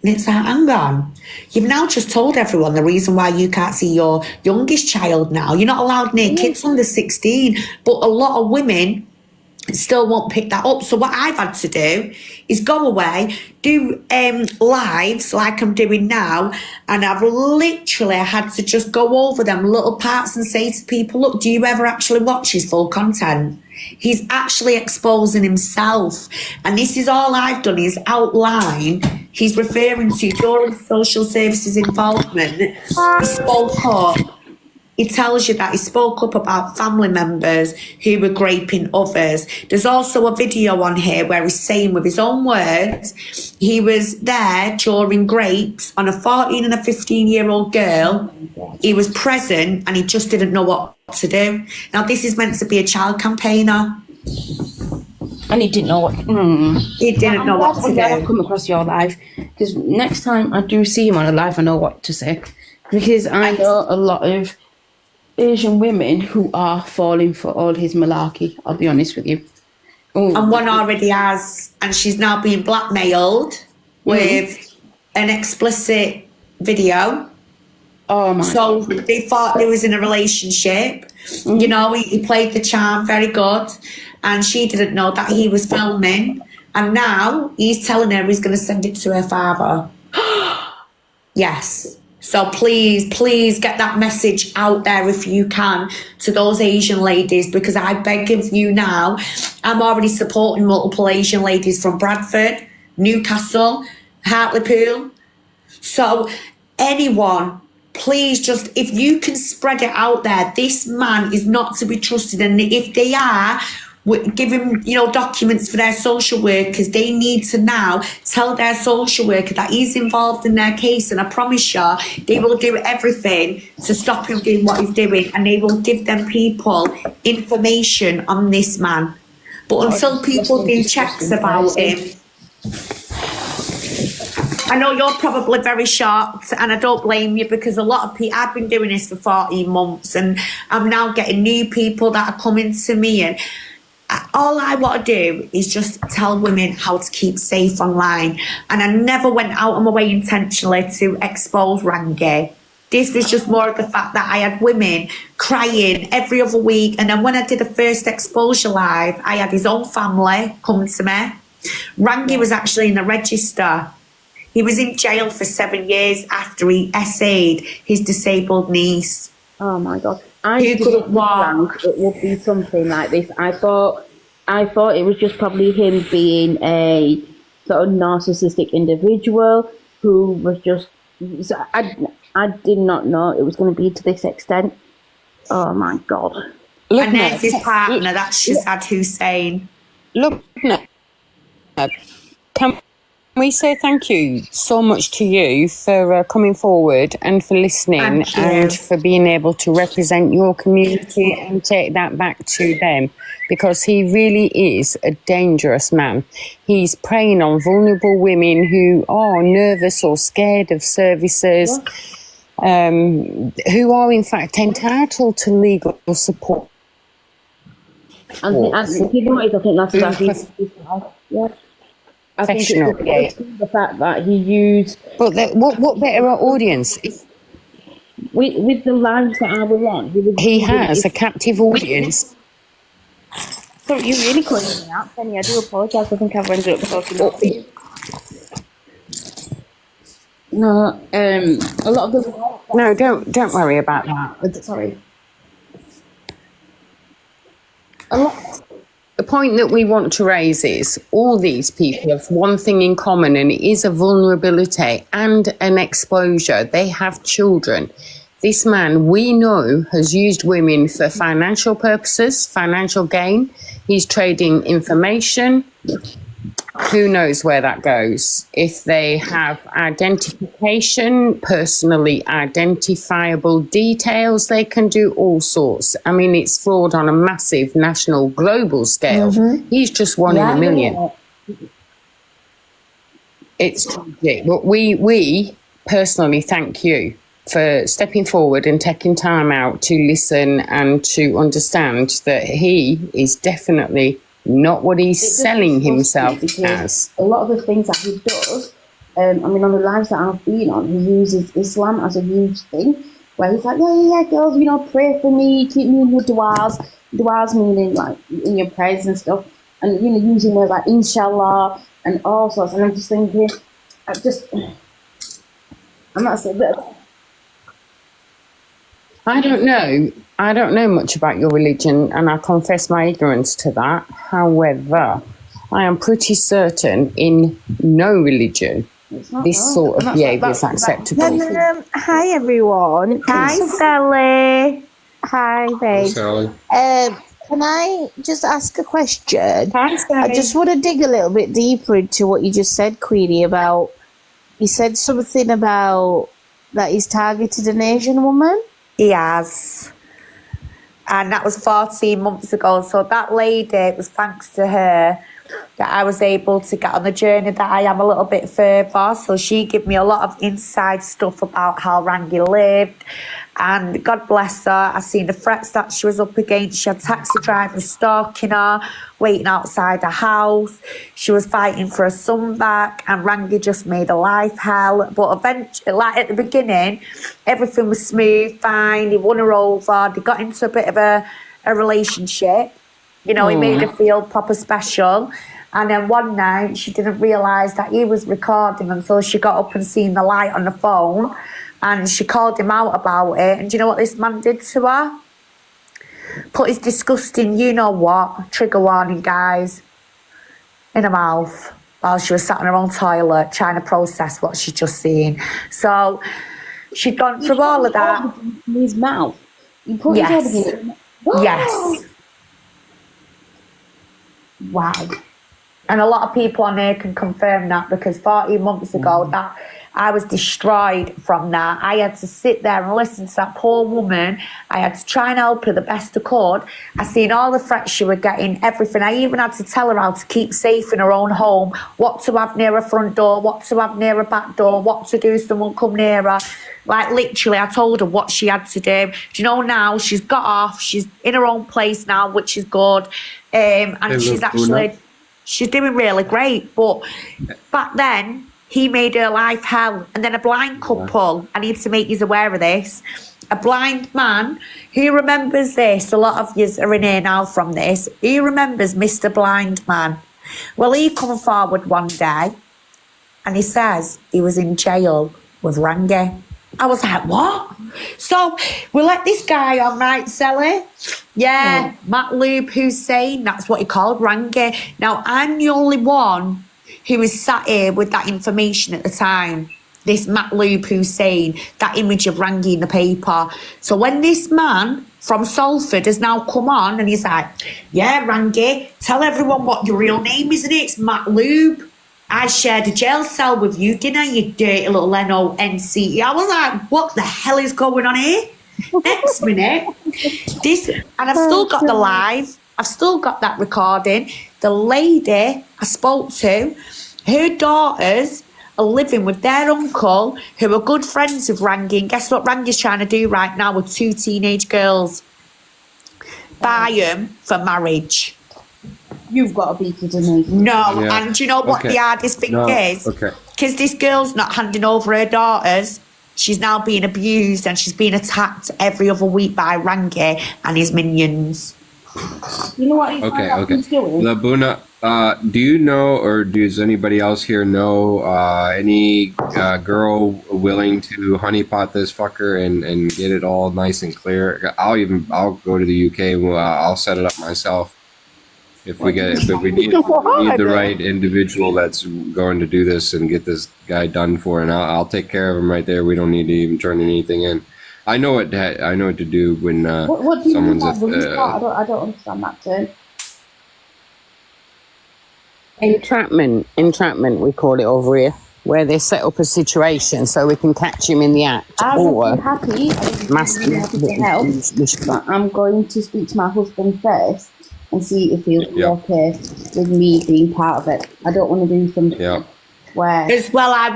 And it's like, hang on. You've now just told everyone the reason why you can't see your youngest child now. You're not allowed near kids under 16. But a lot of women still won't pick that up. So what I've had to do is go away, do lives like I'm doing now, and I've literally had to just go over them little parts and say to people, look, do you ever actually watch his full content? He's actually exposing himself. And this is all I've done is outline. He's referring to during social services involvement. He spoke up. He tells you that he spoke up about family members who were raping others. There's also a video on here where he's saying with his own words, he was there during rapes on a 14 and a 15-year-old girl. He was present and he just didn't know what to do. Now, this is meant to be a child campaigner. And he didn't know what. He didn't know what to I'm glad I've do. come across your live, because next time I do see him on a live, I know what to say. Because I know a lot of Asian women who are falling for all his malarkey, I'll be honest with you. Ooh. And one already has, and she's now being blackmailed with an explicit video. Oh my So they thought they was in a relationship. You know, he played the charm very good, and she didn't know that he was filming. And now he's telling her he's going to send it to her father. Yes. So please get that message out there if you can to those Asian ladies, because I beg of you now, I'm already supporting multiple Asian ladies from Bradford, Newcastle, Hartlepool. So anyone, please just, if you can spread it out there, this man is not to be trusted. And if they are, give him, documents for their social workers. They need to now tell their social worker that he's involved in their case, and I promise you, they will do everything to stop him doing what he's doing, and they will give them people information on this man. But until people do checks about him, I know you're probably very shocked, and I don't blame you, because a lot of people, I've been doing this for 14 months and I'm now getting new people that are coming to me, and all I want to do is just tell women how to keep safe online. And I never went out of my way intentionally to expose Rangy. This was just more of the fact that I had women crying every other week. And then when I did the first exposure live, I had his own family come to me. Rangy was actually in the register. He was in jail for 7 years after he essayed his disabled niece. Oh my God. I Who couldn't walk. it would be something like this. I thought I thought it was just probably him being a sort of narcissistic individual who was just. So I did not know it was going to be to this extent. Oh my God. Look, And there's his partner, that's Shazad Hussein. look, can we say thank you so much to you for coming forward and for listening Thank you. and for being able to represent your community and take that back to them, because he really is a dangerous man. He's preying on vulnerable women who are nervous or scared of services, who are in fact entitled to legal support. And you know what it is, I think that's exactly. Yeah. I think it's the fact that he used. But what better audience? With the lives that I was on, He has a captive audience. So you're really calling me out, Penny. I do apologise. I think I've ended up talking over you. No, a lot of the. No, don't worry about that. Sorry. The point that we want to raise is all these people have one thing in common, and it is a vulnerability and an exposure. They have children. This man, we know, has used women for financial purposes, financial gain. He's trading information. Who knows where that goes? If they have identification, personally identifiable details, they can do all sorts. I mean, it's fraud on a massive national, global scale. He's just one in a million. It's tragic. But we personally thank you for stepping forward and taking time out to listen and to understand that he is definitely not what he's selling himself as. A lot of the things that he does, I mean, on the lives that I've been on, he uses Islam as a huge thing, where he's like, yeah, girls, you know, pray for me, keep me in your du'as meaning like in your prayers and stuff, and, you know, using words like inshallah and all sorts, and I'm just thinking, I'm not saying that. I don't know much about your religion, and I confess my ignorance to that. However, I am pretty certain in no religion this sort of behaviour is acceptable. Hi everyone. Hi, Sally. Hi, babe. Sally. Can I just ask a question? Hi, Sally. I just want to dig a little bit deeper into what you just said, Queenie, about, you said something about that he's targeted an Asian woman. He has. And that was 14 months ago. So that lady, it was thanks to her that I was able to get on the journey that I am a little bit further. So she gave me a lot of inside stuff about how Rangy lived. And God bless her, I seen the threats that she was up against. She had taxi drivers stalking her, waiting outside her house. She was fighting for her son back, and Rangy just made her life hell. But eventually, like at the beginning, everything was smooth, fine. He won her over. They got into a bit of a relationship. You know, he made her feel proper special. And then one night, she didn't realise that he was recording until she got up and seen the light on the phone. And she called him out about it. And do you know what this man did to her? Put his disgusting, you know what, trigger warning, guys, in her mouth while she was sat in her own toilet trying to process what she'd just seen. So she'd gone through all of that. In his mouth. You put his head in his mouth. Yes. Wow. And a lot of people on here can confirm that, because 14 months ago that I was destroyed from that. I had to sit there and listen to that poor woman. I had to try and help her the best I could. I seen all the threats she was getting, everything. I even had to tell her how to keep safe in her own home, what to have near her front door, what to have near her back door, what to do if someone come near her. Like literally, I told her what she had to do. Do you know, now she's got off, she's in her own place now, which is good. And she's actually, she's doing really great. But back then, he made her life hell. And then a blind couple, I need to make you aware of this, a blind man, who remembers this, a lot of yous are in here now from this, he remembers Mr. Blind Man. Well, he come forward one day and he says he was in jail with Rangy. I was like, what? So we let this guy on, right, Sally? Yeah, Matt Lube Hussein, that's what he called, Rangy. Now, I'm the only one who was sat here with that information at the time. This Matt Lube Hussein, that image of Rangy in the paper. So when this man from Salford has now come on and he's like, yeah, Rangy, tell everyone what your real name is, and it's Matt Lube. I shared a jail cell with you, didn't I, you dirty little NONC? I was like, what the hell is going on here? Next minute, and I've still got the live, I've still got that recording. The lady I spoke to, her daughters are living with their uncle, who are good friends with Rangy. And guess what Rangy's trying to do right now with 2 teenage girls? Buy them for marriage. You've got to be kidding me. No, Yeah. and do you know what Okay. the hardest thing No, is? okay. Because this girl's not handing over her daughters. She's now being abused and she's being attacked every other week by Rangy and his minions. You know what he's Okay. he's doing? Labuna, do you know, or does anybody else here know any girl willing to honeypot this fucker and get it all nice and clear? I'll go to the UK and I'll set it up myself. If we need the right individual that's going to do this and get this guy done for, and I'll take care of him right there. We don't need to even turn anything in. I know what to do when What do you mean someone's by I don't understand that term. Entrapment, we call it over here, where they set up a situation so we can catch him in the act. I or would be happy. I would be really happy to help. But I'm going to speak to my husband first and see if he'll be okay with me being part of it. I don't want to do something where... As well, I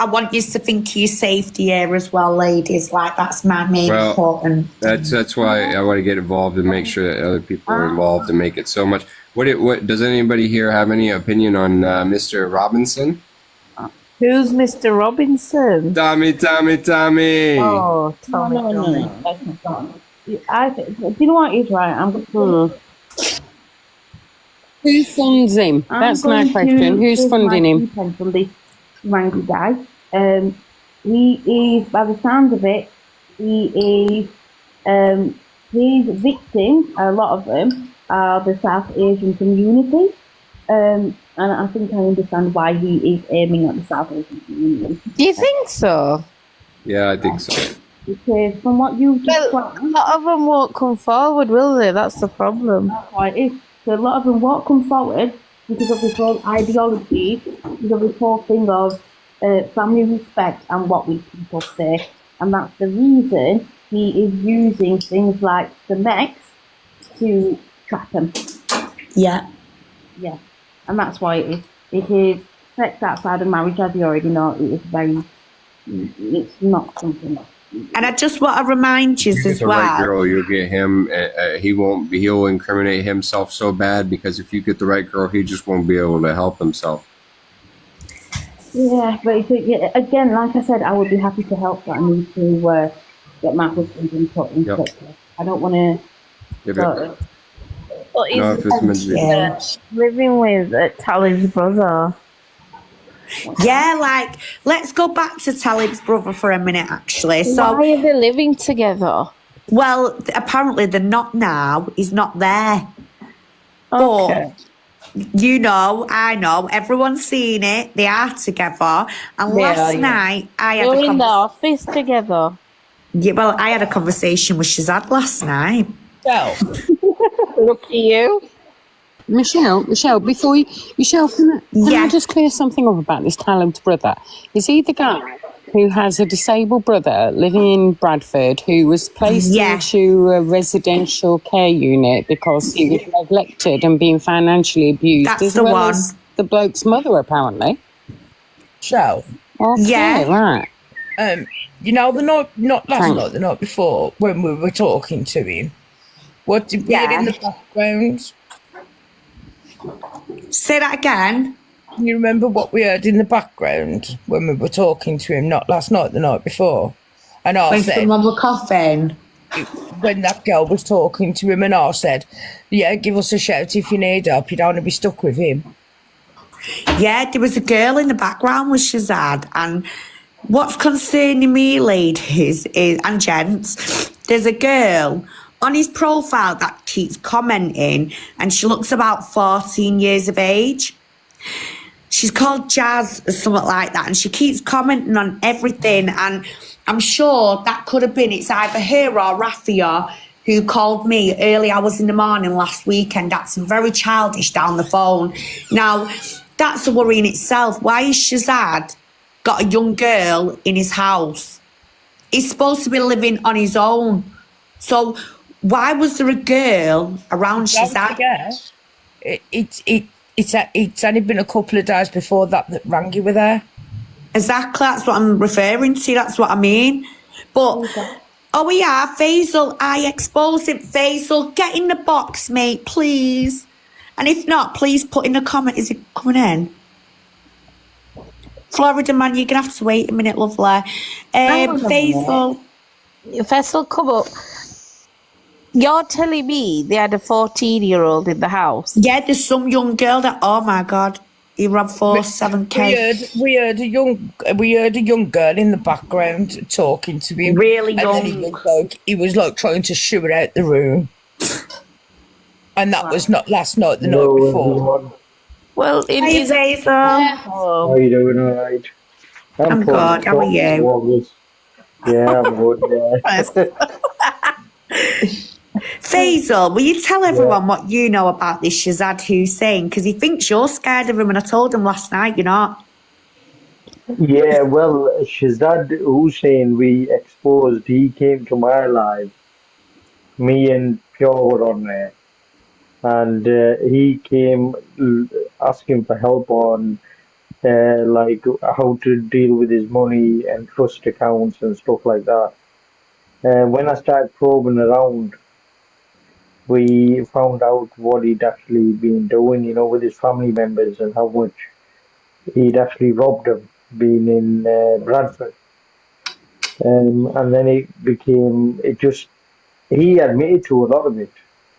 want you to think of your safety here as well, ladies. Like, that's my main important. That's why I want to get involved and make sure that other people are involved and make it so much. What does anybody here have any opinion on Mr. Robinson? Who's Mr. Robinson? Tommy. Oh, Tommy. No. That's not do you know what he's right? Who funds him? That's my question. Who's funding him? From this Rangy guy. He is, by the sound of it, his victims, a lot of them, are the South Asian community. And I think I understand why he is aiming at the South Asian community. Do you think so? Yeah, I think so. Because from what you just Well, a lot of them won't come forward, will they? That's the problem. that's why it is. So a lot of them won't come forward because of this whole ideology, because of this whole thing of family respect and what we people say. And that's the reason he is using things like the Mex to trap them. Yeah. Yeah. And that's why it is. It is sex outside of marriage, as you already know. It is it's not something else. And I just want to remind you You get as the right well. girl, you'll get him. He'll incriminate himself so bad because if you get the right girl, he just won't be able to help himself. Yeah, but again, like I said, I would be happy to help, but I need to get my husband input into it. I don't want to. But he's No, if it's meant to be. living with Talib's brother. Yeah, like, let's go back to Talib's brother for a minute, actually. So, Why are they living together? well, apparently they're not now. He's not there. Okay. But, you know, I know, everyone's seen it. They are together. And last night, I had They're a in the conversation. office together. Yeah, well, I had a conversation with Shazad last night. So, Look at you. Michelle, can Yeah. I just clear something up about this Talib's brother? Is he the guy who has a disabled brother living in Bradford who was placed Yeah. into a residential care unit because he was neglected and being financially abused, That's as the well one. as the bloke's mother, apparently? so Okay, Yeah. right. you know, the night, not last Thanks. night, the night before, when we were talking to him, what did we hear in the background? Say that again. Can you remember what we heard in the background when we were talking to him? Not last night, the night before. And I When said, someone was coughing. when that girl was talking to him, and I said, yeah, give us a shout if you need help. You don't want to be stuck with him. Yeah, there was a girl in the background with Shazad, and What's concerning me, ladies, and gents, there's a girl on his profile that keeps commenting, and she looks about 14 years of age. She's called Jazz or something like that, and she keeps commenting on everything, and I'm sure that could have been, it's either her or Raffia who called me early hours in the morning last weekend. That's very childish down the phone. Now, that's a worry in itself. Why is Shazad got a young girl in his house? He's supposed to be living on his own. So why was there a girl around Don't Shazad? forget, it's only been a couple of days before that Rangy were there. Exactly, that's what I'm referring to. That's what I mean. But, oh yeah, Faisal, I exposed him. Faisal, get in the box, mate, please. And if not, please put in a comment. Is it coming in? Florida man, you're going to have to wait a minute, lovely. Faisal. Faisal, come up. You're telling me they had a 14-year-old in the house? Yeah, there's some young girl that, oh my God, he robbed 7K. We heard a young girl in the background talking to him. Really and then young. he was like trying to shoo her out the room. And that was not last night, the night before. Well, in Hey, his Faisal. How you doing? All right. I'm good. How are you? Yeah, I'm good. Yeah. Faisal, will you tell everyone what you know about this Shazad Hussein? Because he thinks you're scared of him, and I told him last night you're not. Yeah, well, Shazad Hussein, we exposed, he came to my live. Me and Pure were on there. And he came asking for help on like how to deal with his money and trust accounts and stuff like that. When I started probing around, we found out what he'd actually been doing, you know, with his family members and how much he'd actually robbed them, being in Bradford. And then he admitted to a lot of it.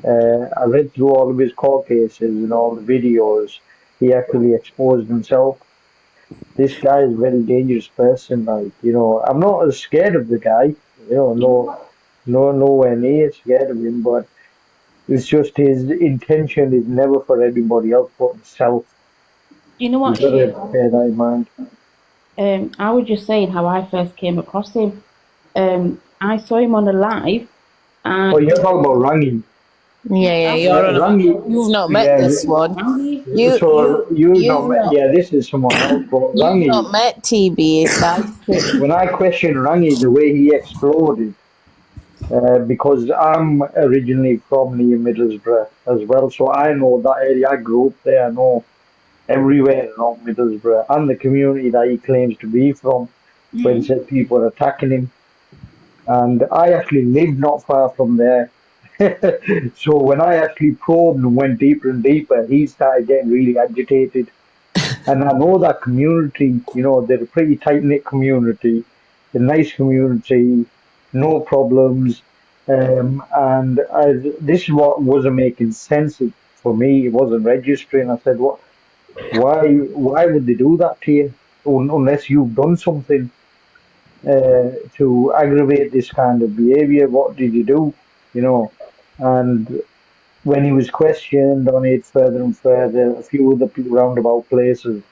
I read through all of his court cases and all the videos. He actually exposed himself. This guy is a very dangerous person. Like, you know, I'm not as scared of the guy. You know, nowhere near scared of him. But it's just his intention is never for anybody else but himself. You know what? You've got to bear that in mind. I was just saying how I first came across him. I saw him on a live. Oh, you're talking about Rangy. Yeah, you're on Rangy. You've not met this one. You've not met. Yeah, this is someone else. But You've Rangy, not met TB. That's when I questioned Rangy, the way he exploded, because I'm originally from near Middlesbrough as well, so I know that area. I grew up there. I know everywhere around Middlesbrough and the community that he claims to be from, when he said people are attacking him. And I actually lived not far from there. So when I actually probed and went deeper and deeper, he started getting really agitated. And I know that community, you know, they're a pretty tight-knit community, a nice community, no problems. This is what wasn't making sense for me. It wasn't registering. I said, "What? Why would they do that to you? Unless you've done something to aggravate this kind of behavior. What did you do? You know?" And when he was questioned on it further and further, a few other roundabout places,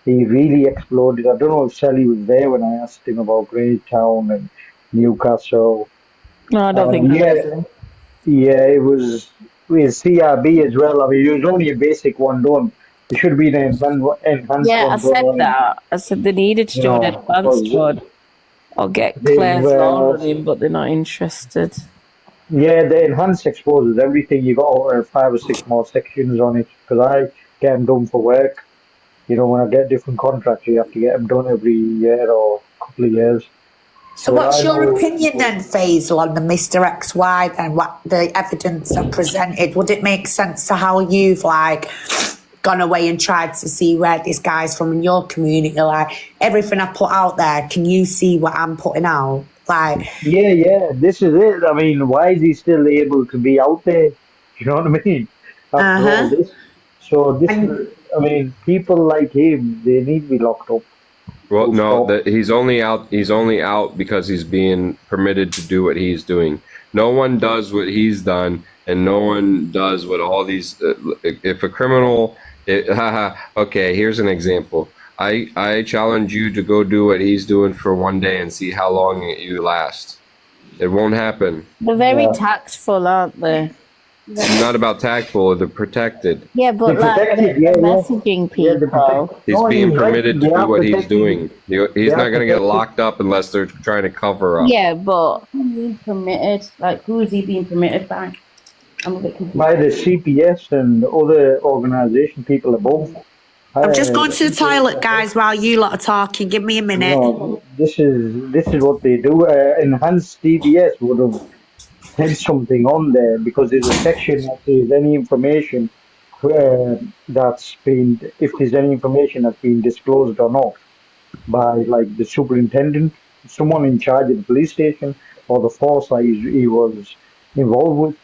he really exploded. I don't know if Sally was there when I asked him about Greytown and Newcastle. no, I don't think. Yeah, it was with CRB as well. I mean, it was only a basic one done. There should be an enhanced Yeah, I one said done. that. I said they needed to You do an know, advanced because one or get they Claire's were- law on him, but they're not interested. Yeah, the enhanced exposes everything. You got 5 or 6 more sections on it because I get them done for work. You know, when I get different contracts, you have to get them done every year or couple of years. So Well, what's I your know- opinion then, Faisal, on the Mr. XY and what the evidence that presented? Would it make sense to how you've like gone away and tried to see where this guy's from in your community? Like everything I put out there, can you see what I'm putting out? Like Yeah, this is it. I mean, why is he still able to be out there? You know what I mean? After all this. So this, I mean, people like him, they need to be locked up. Well, Full no, stop. that he's only out. He's only out because he's being permitted to do what he's doing. No one does what he's done, and no one does what all these. If a criminal, okay, here's an example. I challenge you to go do what he's doing for one day and see how long you last. It won't happen. They're very Yeah. tactful, aren't they? It's not about tactful. They're protected. Yeah, but They're like protected, the yeah, yeah. messaging Yeah, they're people. protected. He's No, being he's right. permitted They to do are what he's protected. doing. He's They not are going to get protected. locked up unless they're trying to cover up. Yeah, but Who's being permitted? Like, who is he being permitted by? I'm a bit confused. By the CPS and other organisation people above. I'm just going to the toilet, guys, while you lot are talking. Give me a minute. No, this is what they do. Enhanced DBS would have said something on there because there's a section that says any information that's been, if there's any information that's been disclosed or not by like the superintendent, someone in charge of the police station, or the force that he was involved with.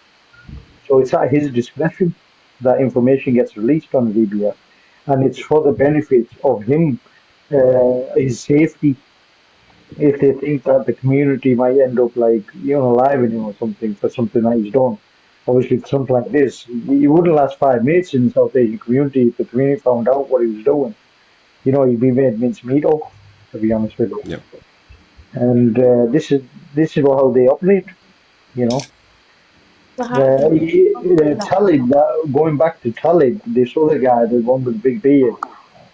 So it's at his discretion that information gets released on the DBS, and it's for the benefit of him, his safety. If they think that the community might end up like living him or something for something that he's done. Obviously, for something like this, he wouldn't last 5 minutes in the South Asian community if the community found out what he was doing. He'd be made mincemeat of, to be honest with you. Yep. And this is how they operate. You know. So how Talib, going back to Talib, this other guy, the one with the big beard,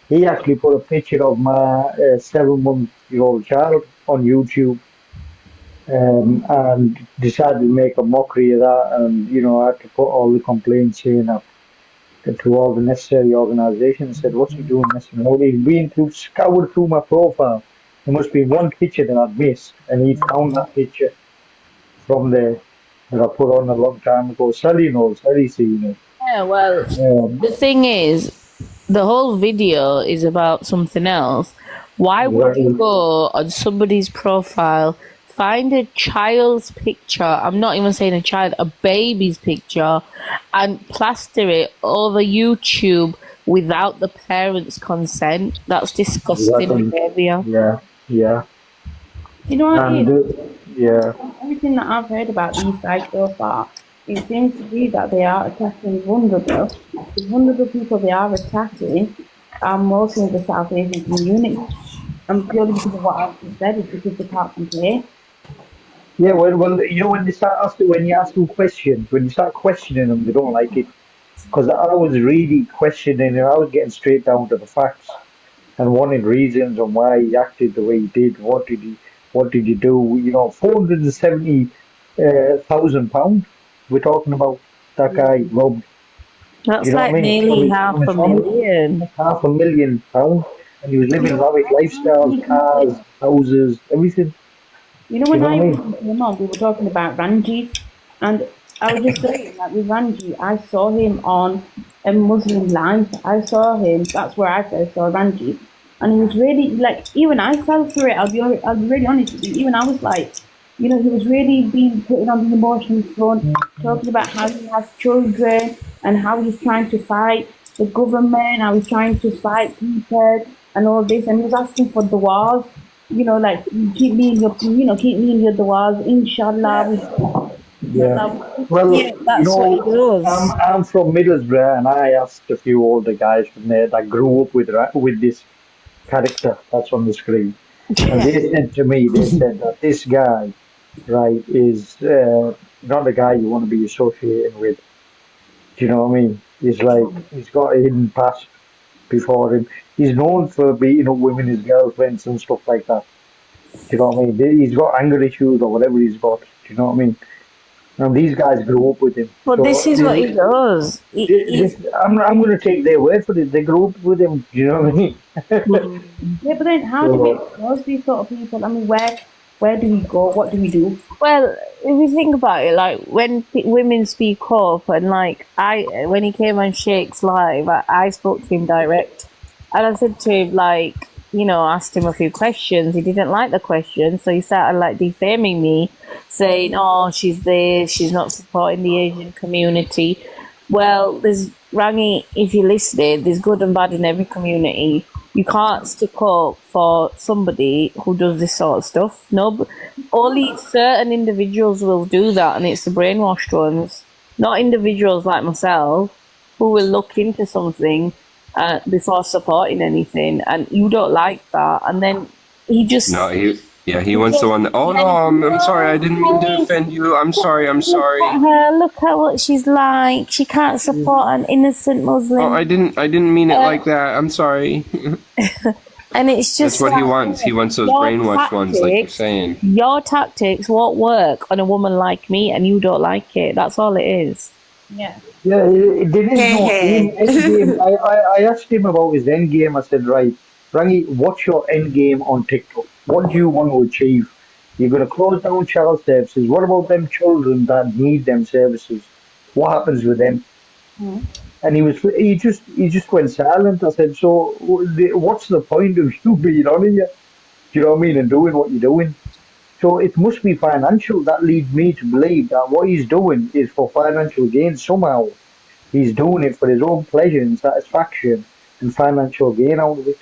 he actually put a picture of my 7-month-old child on YouTube, and decided to make a mockery of that, and I had to put all the complaints in to all the necessary organisations. Said, "What's he doing this?" And all he's been scoured through my profile. There must be one picture that I'd missed, and he found that picture from there that I put on a long time ago. Sally knows, Sally's seen it. yeah, well, the thing is, the whole video is about something else. Why would you go on somebody's profile, find a child's picture, I'm not even saying a child, a baby's picture, and plaster it over YouTube without the parents' consent? That's disgusting behaviour. Yeah. you know what it And is? yeah. Everything that I've heard about these guys so far, it seems to be that they are attacking vulnerable. The vulnerable people they are attacking are mostly in the South Asian community. And purely because of what I've just said, is because they can't complain. Yeah, well, when they start asking, when you ask them questions, when you start questioning them, they don't like it. Because I was really questioning, and I was getting straight down to the facts and wanting reasons on why he acted the way he did. What did he do? £470,000 we're talking about. That guy robbed. That's You know like what I mean? nearly From his £500,000. £500,000, and he was living lavish lifestyles, cars, houses, everything. You know, when You know I what I was came on, we were talking about Rangy, and I was just saying, like, with Rangy, I saw him on a Muslim Live. I saw him, that's where I first saw Rangy. And he was really, like, even I fell for it, I'll be really honest with you. Even I was like, he was really being putting on the emotional front, talking about how he has children and how he's trying to fight the government, how he's trying to fight people and all this. And he was asking for the wars, like, keep me in your du'as, inshallah. Yeah. Well, Yeah, that's what he does. I'm from Middlesbrough, and I asked a few older guys from there that grew up with this character that's on the screen, and they said to me, that this guy, right, is not a guy you want to be associated with. Do you know what I mean? He's got a hidden past before him. He's known for beating up women, his girlfriends and stuff like that. Do you know what I mean? He's got anger issues or whatever he's got. Do you know what I mean? And these guys grew up with him. But So, this is what he does. I'm going to take their word for it. They grew up with him. Do you know what I mean? Yeah, but then how do we expose these sort of people? I mean, where do we go? What do we do? Well, if you think about it, like when women speak up, and like when he came on Sheikh's live, I spoke to him direct, and I said to him, like, asked him a few questions. He didn't like the questions, so he started like defaming me, saying, "Oh, she's this, she's not supporting the Asian community." Well, there's Rangy, if you're listening, there's good and bad in every community. You can't stick up for somebody who does this sort of stuff. No, only certain individuals will do that, and it's the brainwashed ones, not individuals like myself who will look into something before supporting anything. And you don't like that, and then he just he wants the one that, oh no, I'm sorry, I didn't mean to offend you. I'm sorry. Look at what she's like. She can't support an innocent Muslim. Oh, I didn't mean it like that. I'm sorry. And it's just that's what he wants. He wants those brainwashed ones, like you're saying. Your tactics won't work on a woman like me, and you don't like it. That's all it is. Yeah. Yeah, there is no end game. I asked him about his end game. I said, right, Rangy, what's your end game on TikTok? What do you want to achieve? You're going to close down child services. What about them children that need them services? What happens with them? And he just went silent. I said, so what's the point of you being on here? Do you know what I mean? And doing what you're doing. So it must be financial. That leads me to believe that what he's doing is for financial gain somehow. He's doing it for his own pleasure and satisfaction and financial gain out of it.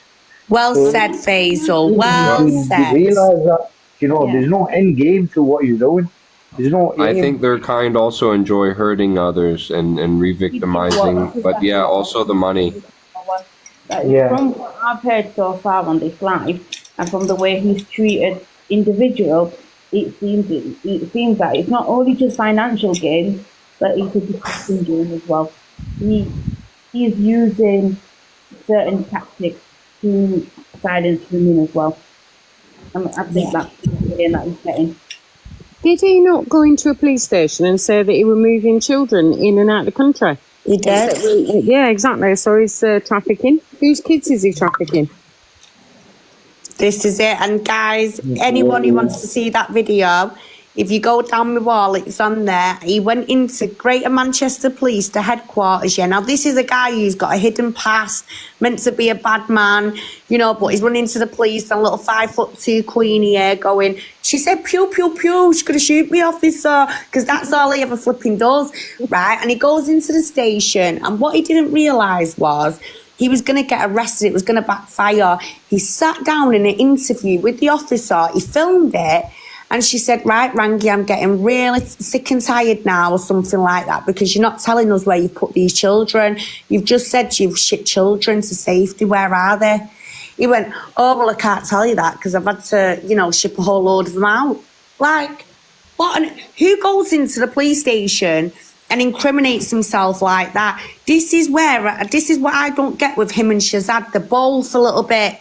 Well said, Faisal. Well said. You realise that, there's no end game to what you're doing. There's no aim. I think their kind also enjoy hurting others and re-victimizing, but yeah, also the money. From what I've heard so far on this live, and from the way he's treated individuals, it seems that it's not only just financial gain, but it's a disgusting gain as well. He is using certain tactics to silence women as well. I think that's the gain that he's getting. Did he not go into a police station and say that he were moving children in and out of the country? He did. Yeah, exactly. So he's trafficking. Whose kids is he trafficking? This is it. And guys, anyone who wants to see that video, if you go down my wall, it's on there. He went into Greater Manchester Police, the headquarters. Yeah, now this is a guy who's got a hidden past, meant to be a bad man, but he's running to the police and a little 5'2" Queenie here going, she said, pew, pew, pew, she's going to shoot me, officer, because that's all he ever flipping does, right? And he goes into the station, and what he didn't realise was he was going to get arrested. It was going to backfire. He sat down in an interview with the officer. He filmed it. And she said, right, Rangy, I'm getting really sick and tired now, or something like that, because you're not telling us where you put these children. You've just said you've shipped children to safety. Where are they? He went, oh, well, I can't tell you that because I've had to, ship a whole load of them out. Like, what? Who goes into the police station and incriminates himself like that? This is what I don't get with him and Shazad. They're both a little bit.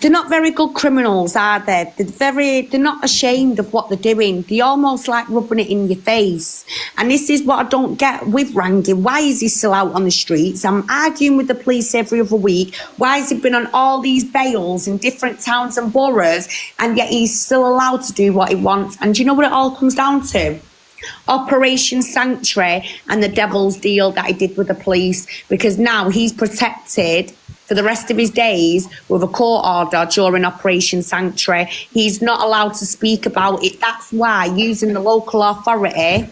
They're not very good criminals, are they? They're not ashamed of what they're doing. They almost like rubbing it in your face. And this is what I don't get with Rangy. Why is he still out on the streets? I'm arguing with the police every other week. Why has he been on all these bails in different towns and boroughs, and yet he's still allowed to do what he wants? And do you know what it all comes down to? Operation Sanctuary and the devil's deal that he did with the police, because now he's protected for the rest of his days with a court order during Operation Sanctuary. He's not allowed to speak about it. That's why using the local authority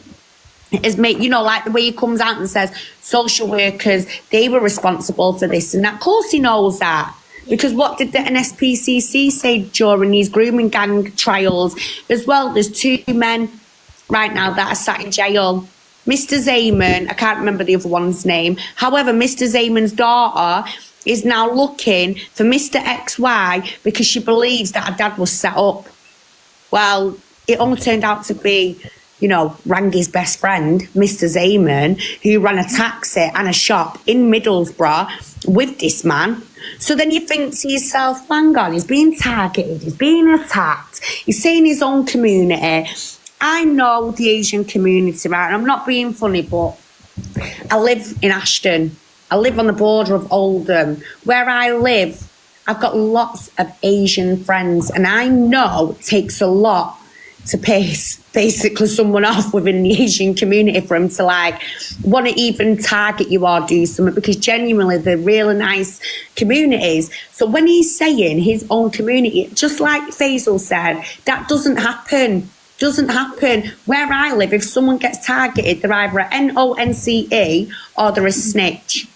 is like the way he comes out and says social workers, they were responsible for this and that. Of course he knows that. Because what did the NSPCC say during these grooming gang trials as well? There's 2 men right now that are sat in jail. Mr. Zayman, I can't remember the other one's name. However, Mr. Zayman's daughter is now looking for Mr. XY because she believes that her dad was set up. Well, it only turned out to be, Rangy's best friend, Mr. Zayman, who ran a taxi and a shop in Middlesbrough with this man. So then you think to yourself, hang on, he's being targeted, he's being attacked, he's saying his own community. I know the Asian community, right? And I'm not being funny, but I live in Ashton. I live on the border of Oldham. Where I live, I've got lots of Asian friends, and I know it takes a lot to piss basically someone off within the Asian community for him to want to even target you or do something, because genuinely they're really nice communities. So when he's saying his own community, just like Faisal said, that doesn't happen. Doesn't happen. Where I live, if someone gets targeted, they're either a NONCE or they're a snitch.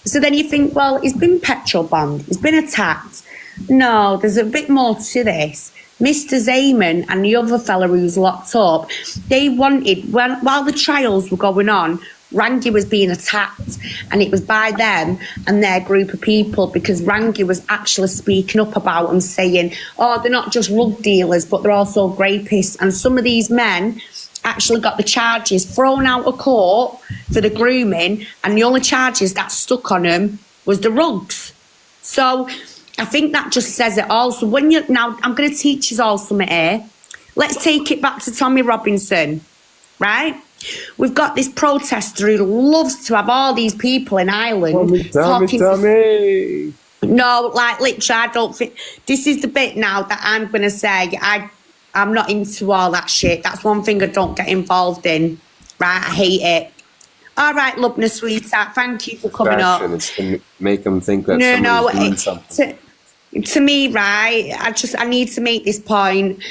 So then you think, well, he's been petrol bombed, he's been attacked. No, there's a bit more to this. Mr. Zaman and the other fella who's locked up, they wanted, while the trials were going on, Rangy was being attacked, and it was by them and their group of people, because Rangy was actually speaking up about them, saying, oh, they're not just drug dealers, but they're also rapists. And some of these men actually got the charges thrown out of court for the grooming, and the only charges that stuck on them was the rugs. So I think that just says it all. So when you now, I'm going to teach you all something here. Let's take it back to Tommy Robinson, right? We've got this protester who loves to have all these people in Ireland Tommy. No, like literally, I don't think this is the bit now that I'm going to say. I'm not into all that shit. That's one thing I don't get involved in. Right, I hate it. All right, Lubna, sweetheart, thank you for coming up. It's to make them think that somebody's doing something. To me, right, I need to make this point.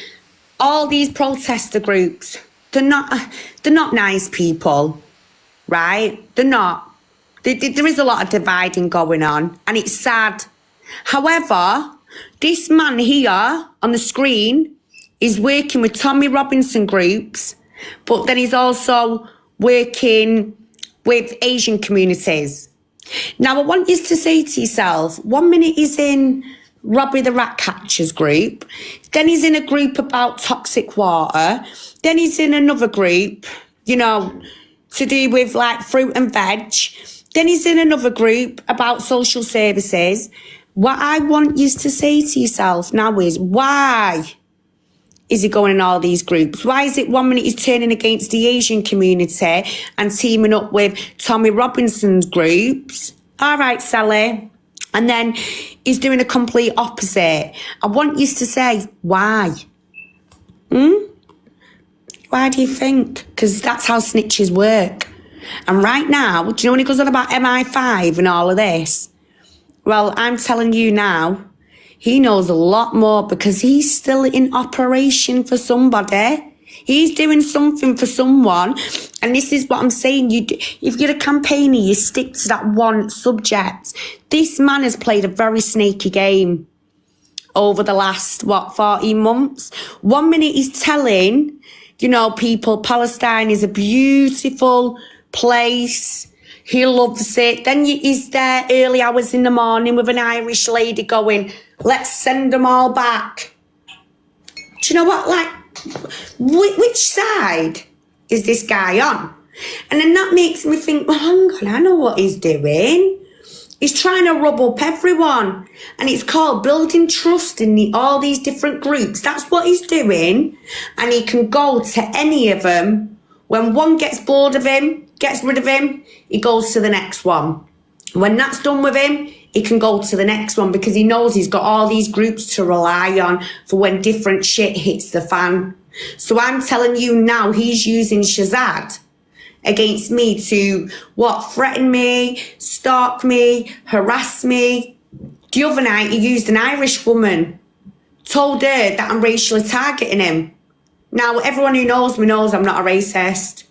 All these protester groups, they're not nice people, right? They're not. There is a lot of dividing going on, and it's sad. However, this man here on the screen is working with Tommy Robinson groups, but then he's also working with Asian communities. Now, I want you to say to yourself, 1 minute he's in Robbie the Rat Catcher's group, then he's in a group about toxic water, then he's in another group, you know, to do with like fruit and veg, then he's in another group about social services. What I want you to say to yourself now is, why is he going in all these groups? Why is it 1 minute he's turning against the Asian community and teaming up with Tommy Robinson's groups? All right, Sally. And then he's doing a complete opposite. I want you to say, why? Why do you think? Because that's how snitches work. And right now, do you know when he goes on about MI5 and all of this? Well, I'm telling you now, he knows a lot more because he's still in operation for somebody. He's doing something for someone. And this is what I'm saying. If you're a campaigner, you stick to that one subject. This man has played a very snaky game over the last, 14 months. 1 minute he's telling, you know, people Palestine is a beautiful place. He loves it. Then he's there early hours in the morning with an Irish lady going, let's send them all back. Do you know what? Like, which side is this guy on? And then that makes me think, well, hang on, I know what he's doing. He's trying to rub up everyone. And it's called building trust in all these different groups. That's what he's doing. And he can go to any of them. When one gets bored of him, gets rid of him, he goes to the next one. When that's done with him, he can go to the next one because he knows he's got all these groups to rely on for when different shit hits the fan. So I'm telling you now, he's using Shazad against me to, threaten me, stalk me, harass me. The other night, he used an Irish woman, told her that I'm racially targeting him. Now, everyone who knows me knows I'm not a racist.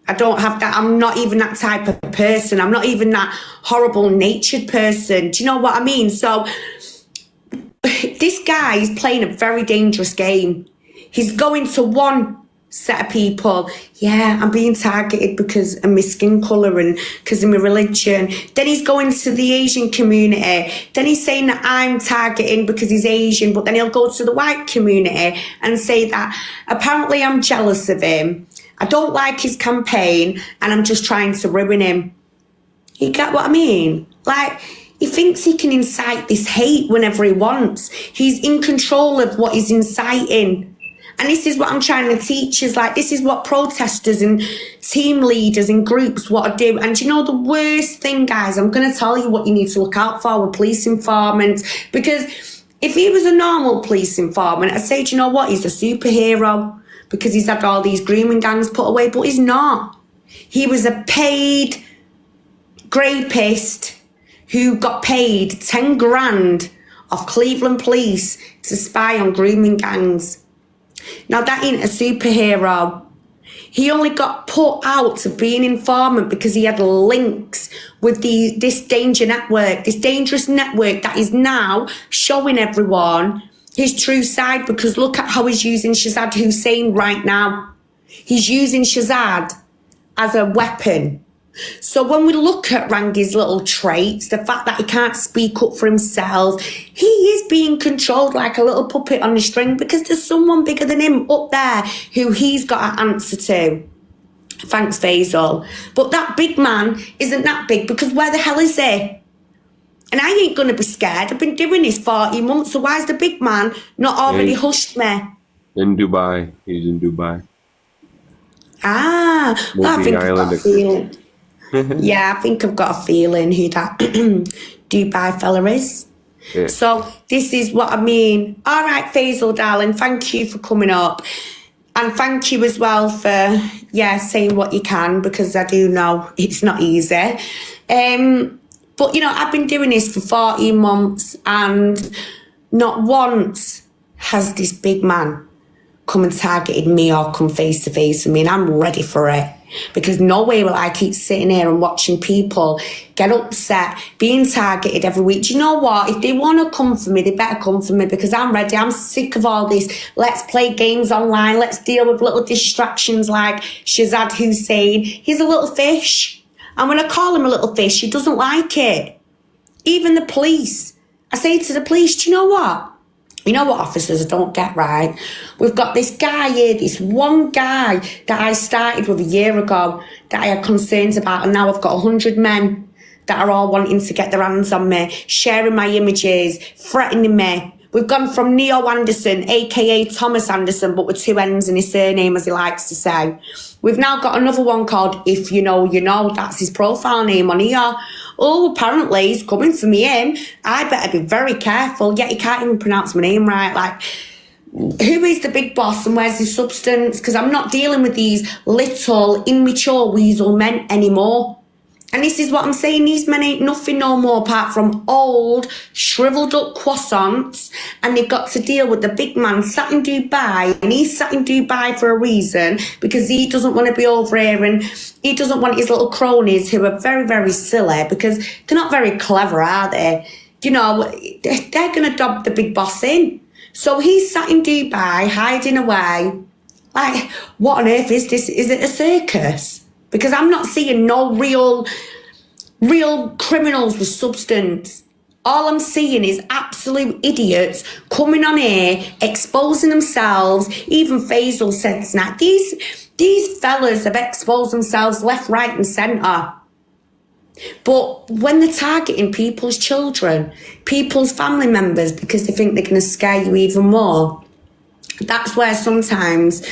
I don't have that. I'm not even that type of person. I'm not even that horrible natured person. Do you know what I mean? So this guy is playing a very dangerous game. He's going to one set of people. Yeah, I'm being targeted because of my skin colour and because of my religion. Then he's going to the Asian community. Then he's saying that I'm targeting because he's Asian. But then he'll go to the white community and say that apparently I'm jealous of him. I don't like his campaign and I'm just trying to ruin him. You get what I mean? Like, he thinks he can incite this hate whenever he wants. He's in control of what he's inciting. And this is what I'm trying to teach is like, this is what protesters and team leaders and groups want to do. And you know, the worst thing, guys, I'm going to tell you what you need to look out for with police informants. Because if he was a normal police informant, I'd say, do you know what? He's a superhero. Because he's had all these grooming gangs put away, but he's not. He was a paid rapist who got paid 10 grand off Cleveland police to spy on grooming gangs. Now, that ain't a superhero. He only got put out to be an informant because he had links with this dangerous network that is now showing everyone his true side, because look at how he's using Shazad Hussein right now. He's using Shazad as a weapon. So when we look at Rangy's little traits, the fact that he can't speak up for himself, he is being controlled like a little puppet on a string because there's someone bigger than him up there who he's got to answer to. Thanks, Faisal. But that big man isn't that big because where the hell is he? And I ain't going to be scared. I've been doing this 40 months, so why's the big man not already hushed me? In Dubai. He's in Dubai. Ah, well, I think I've got a feeling. Yeah, I think I've got a feeling who that Dubai fella is. Yeah. So this is what I mean. All right, Faisal, darling, thank you for coming up. And thank you as well for, saying what you can, because I do know it's not easy. But, I've been doing this for 14 months and not once has this big man come and targeted me or come face to face with me, and I'm ready for it. Because no way will I keep sitting here and watching people get upset, being targeted every week. Do you know what? If they want to come for me, they better come for me because I'm ready. I'm sick of all this. Let's play games online. Let's deal with little distractions like Shazad Hussein. He's a little fish. And when I call him a little fish, he doesn't like it. Even the police. I say to the police, do you know what? You know what, officers, I don't get right. We've got this guy here, this one guy that I started with a year ago that I had concerns about, and now I've got 100 men that are all wanting to get their hands on me, sharing my images, threatening me. We've gone from Neo Anderson, a.k.a. Thomas Anderson, but with 2 N's in his surname, as he likes to say. We've now got another one called If You Know, You Know. That's his profile name on here. Oh, apparently he's coming for me in. I better be very careful. Yet he can't even pronounce my name right. Like, who is the big boss and where's his substance? Because I'm not dealing with these little, immature weasel men anymore. And this is what I'm saying. These men ain't nothing no more apart from old, shriveled up croissants. And they've got to deal with the big man sat in Dubai. And he's sat in Dubai for a reason, because he doesn't want to be over here and he doesn't want his little cronies who are very, very silly because they're not very clever, are they? They're going to dob the big boss in. So he's sat in Dubai, hiding away. Like, what on earth is this? Is it a circus? Because I'm not seeing no real criminals with substance. All I'm seeing is absolute idiots coming on here, exposing themselves. Even Faisal said tonight, these fellas have exposed themselves left, right and centre. But when they're targeting people's children, people's family members, because they think they can scare you even more, that's where sometimes...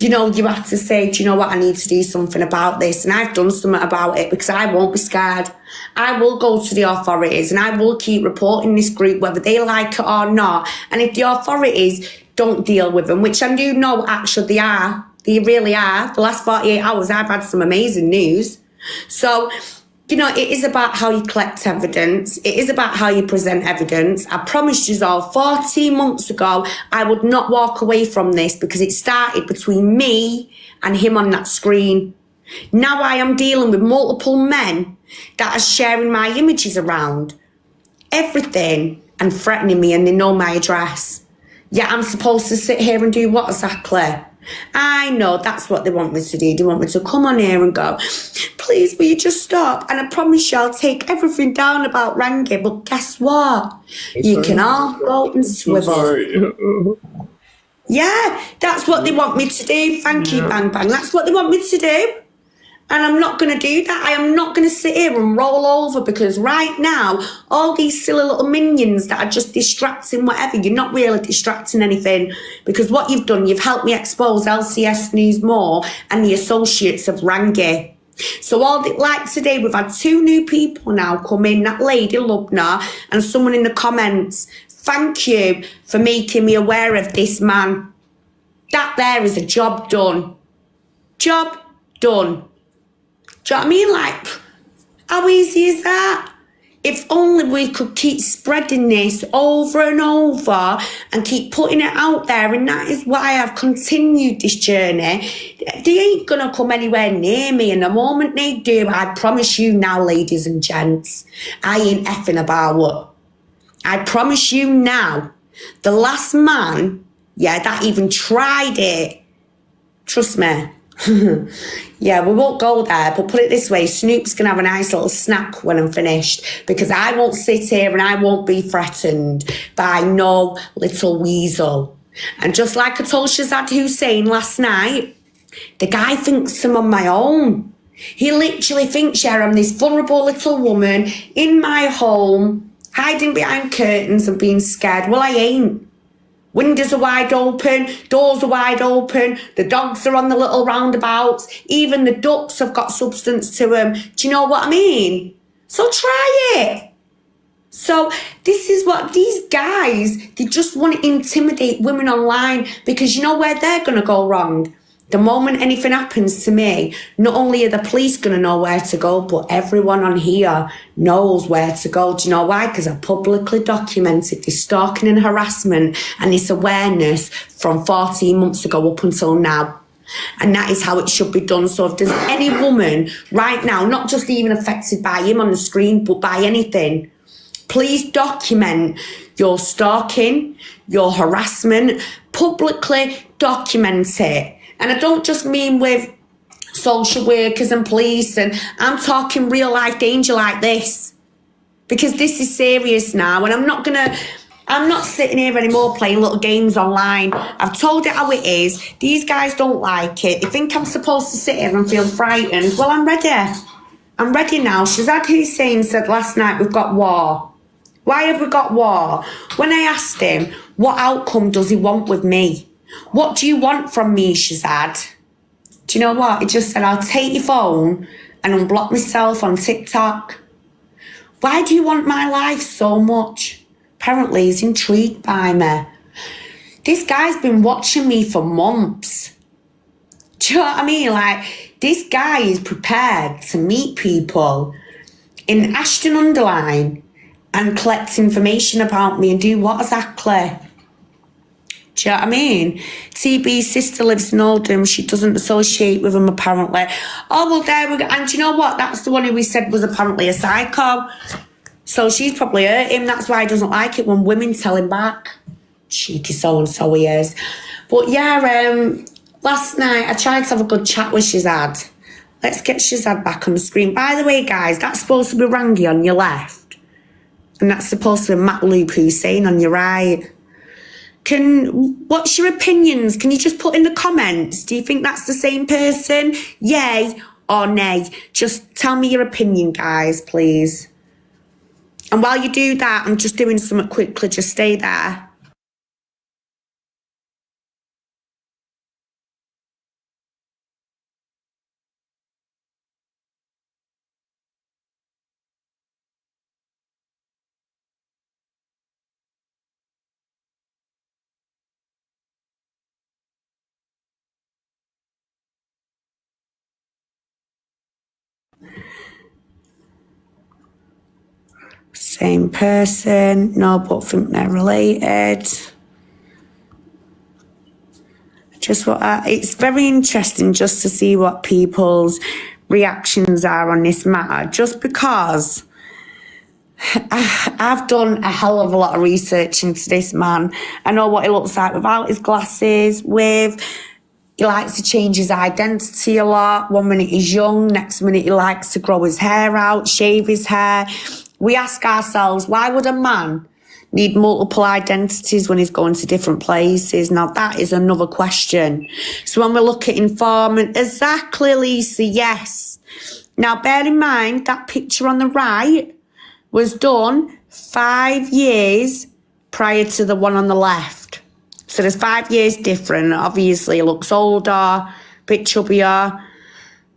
you have to say, do you know what, I need to do something about this. And I've done something about it because I won't be scared. I will go to the authorities and I will keep reporting this group, whether they like it or not. And if the authorities don't deal with them, which I do know actually they are, they really are. The last 48 hours, I've had some amazing news. So... it is about how you collect evidence. It is about how you present evidence. I promised you all 14 months ago I would not walk away from this because it started between me and him on that screen. Now I am dealing with multiple men that are sharing my images around. Everything, and threatening me, and they know my address. Yet I'm supposed to sit here and do what exactly? I know that's what they want me to do. They want me to come on here and go, please, will you just stop? And I promise you I'll take everything down about Rangy. But guess what? You can all go and swivel. Yeah, that's what they want me to do. Thank you, Bang Bang. That's what they want me to do. And I'm not going to do that. I am not going to sit here and roll over because right now, all these silly little minions that are just distracting whatever, you're not really distracting anything because what you've done, you've helped me expose LCS News More and the associates of Rangy. So like today, we've had 2 new people now come in, that lady Lubna and someone in the comments. Thank you for making me aware of this man. That there is a job done. Job done. Do you know what I mean? Like, how easy is that? If only we could keep spreading this over and over and keep putting it out there. And that is why I've continued this journey. They ain't going to come anywhere near me. And the moment they do, I promise you now, ladies and gents, I ain't effing about. I promise you now, the last man, that even tried it, trust me. Yeah, we won't go there, but put it this way, Snoop's going to have a nice little snack when I'm finished, because I won't sit here and I won't be threatened by no little weasel. And just like I told Shazad Hussein last night, the guy thinks I'm on my own. He literally thinks, I'm this vulnerable little woman in my home, hiding behind curtains and being scared. Well, I ain't. Windows are wide open, doors are wide open, the dogs are on the little roundabouts, even the ducks have got substance to them. Do you know what I mean? So try it. So this is what these guys, they just want to intimidate women online, because you know where they're going to go wrong? The moment anything happens to me, not only are the police going to know where to go, but everyone on here knows where to go. Do you know why? Because I publicly documented this stalking and harassment and this awareness from 14 months ago up until now. And that is how it should be done. So if there's any woman right now, not just even affected by him on the screen, but by anything, please document your stalking, your harassment, publicly document it. And I don't just mean with social workers and police, and I'm talking real life danger like this. Because this is serious now, and I'm not sitting here anymore playing little games online. I've told it how it is. These guys don't like it. They think I'm supposed to sit here and feel frightened. Well, I'm ready. I'm ready now. Shazad Hussein said last night we've got war. Why have we got war? When I asked him, what outcome does he want with me? What do you want from me, Shazad? Do you know what? He just said, I'll take your phone and unblock myself on TikTok. Why do you want my life so much? Apparently he's intrigued by me. This guy's been watching me for months. Do you know what I mean? Like, this guy is prepared to meet people in Ashton Underline and collect information about me and do what exactly? Do you know what I mean? TB's sister lives in Oldham. She doesn't associate with him, apparently. Oh, well, there we go. And do you know what? That's the one who we said was apparently a psycho. So she's probably hurt him. That's why he doesn't like it when women tell him back. Cheeky so-and-so he is. But yeah, last night I tried to have a good chat with Shazad. Let's get Shazad back on the screen. By the way, guys, that's supposed to be Rangy on your left. And that's supposed to be Matt Loop Hussein on your right. What's your opinions? Can you just put in the comments? Do you think that's the same person? Yay or nay? Just tell me your opinion, guys, please. And while you do that, I'm just doing something quickly. Just stay there. Same person. No, but think they're related. It's very interesting just to see what people's reactions are on this matter, just because I've done a hell of a lot of research into this man. I know what he looks like without his glasses, he likes to change his identity a lot. One minute he's young, next minute he likes to grow his hair out, shave his hair. We ask ourselves, why would a man need multiple identities when he's going to different places? Now, that is another question. So when we look at informant, exactly, Lisa, yes. Now, bear in mind, that picture on the right was done 5 years prior to the one on the left. So there's 5 years different. Obviously, he looks older, a bit chubbier.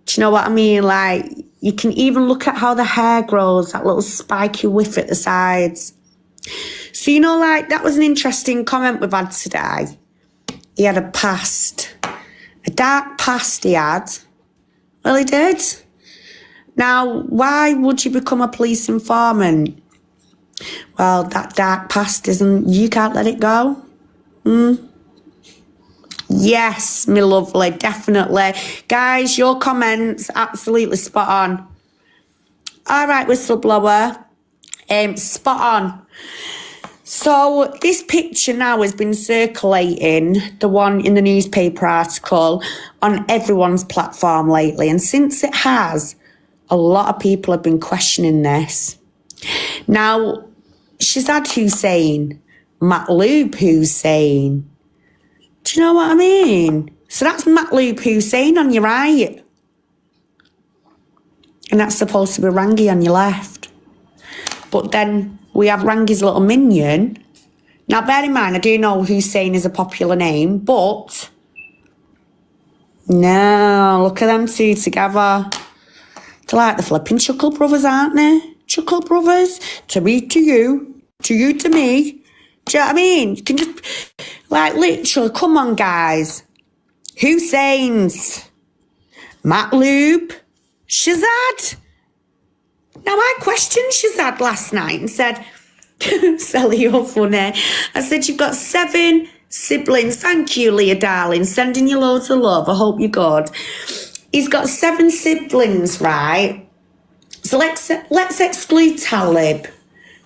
Do you know what I mean? Like, you can even look at how the hair grows, that little spiky whiff at the sides. So, you know, like, that was an interesting comment we've had today. He had a past. A dark past he had. Well, he did. Now, why would you become a police informant? Well, that dark past you can't let it go. Yes, my lovely, definitely. Guys, your comments, absolutely spot on. All right, whistleblower, spot on. So this picture now has been circulating, the one in the newspaper article, on everyone's platform lately. And since it has, a lot of people have been questioning this. Now, Shazad Hussein, Matloob Hussein. Do you know what I mean? So that's Matloob Hussein on your right. And that's supposed to be Rangy on your left. But then we have Rangy's little minion. Now, bear in mind, I do know Hussein is a popular name, but no, look at them two together. They're like the flipping Chuckle Brothers, aren't they? Chuckle Brothers. To me, to you to me. Do you know what I mean? You can just, like, literally, come on, guys. Hussein's, Matloob, Shazad. Now, I questioned Shazad last night and said, Sally, you're funny. I said, you've got 7 siblings. Thank you, Leah, darling. Sending you loads of love. I hope you're good. He's got 7 siblings, right? So let's exclude Talib.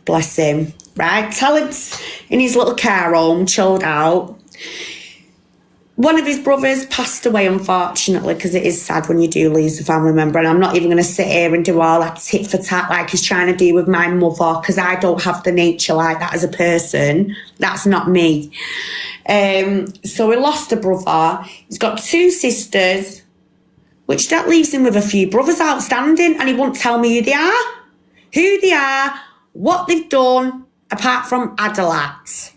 Bless him, right? Talib's in his little care home, chilled out. One of his brothers passed away, unfortunately, because it is sad when you do lose a family member. And I'm not even going to sit here and do all that tit for tat like he's trying to do with my mother, because I don't have the nature like that as a person. That's not me. So he lost a brother. He's got 2 sisters, which that leaves him with a few brothers outstanding, and he won't tell me who they are, what they've done, apart from Adalat.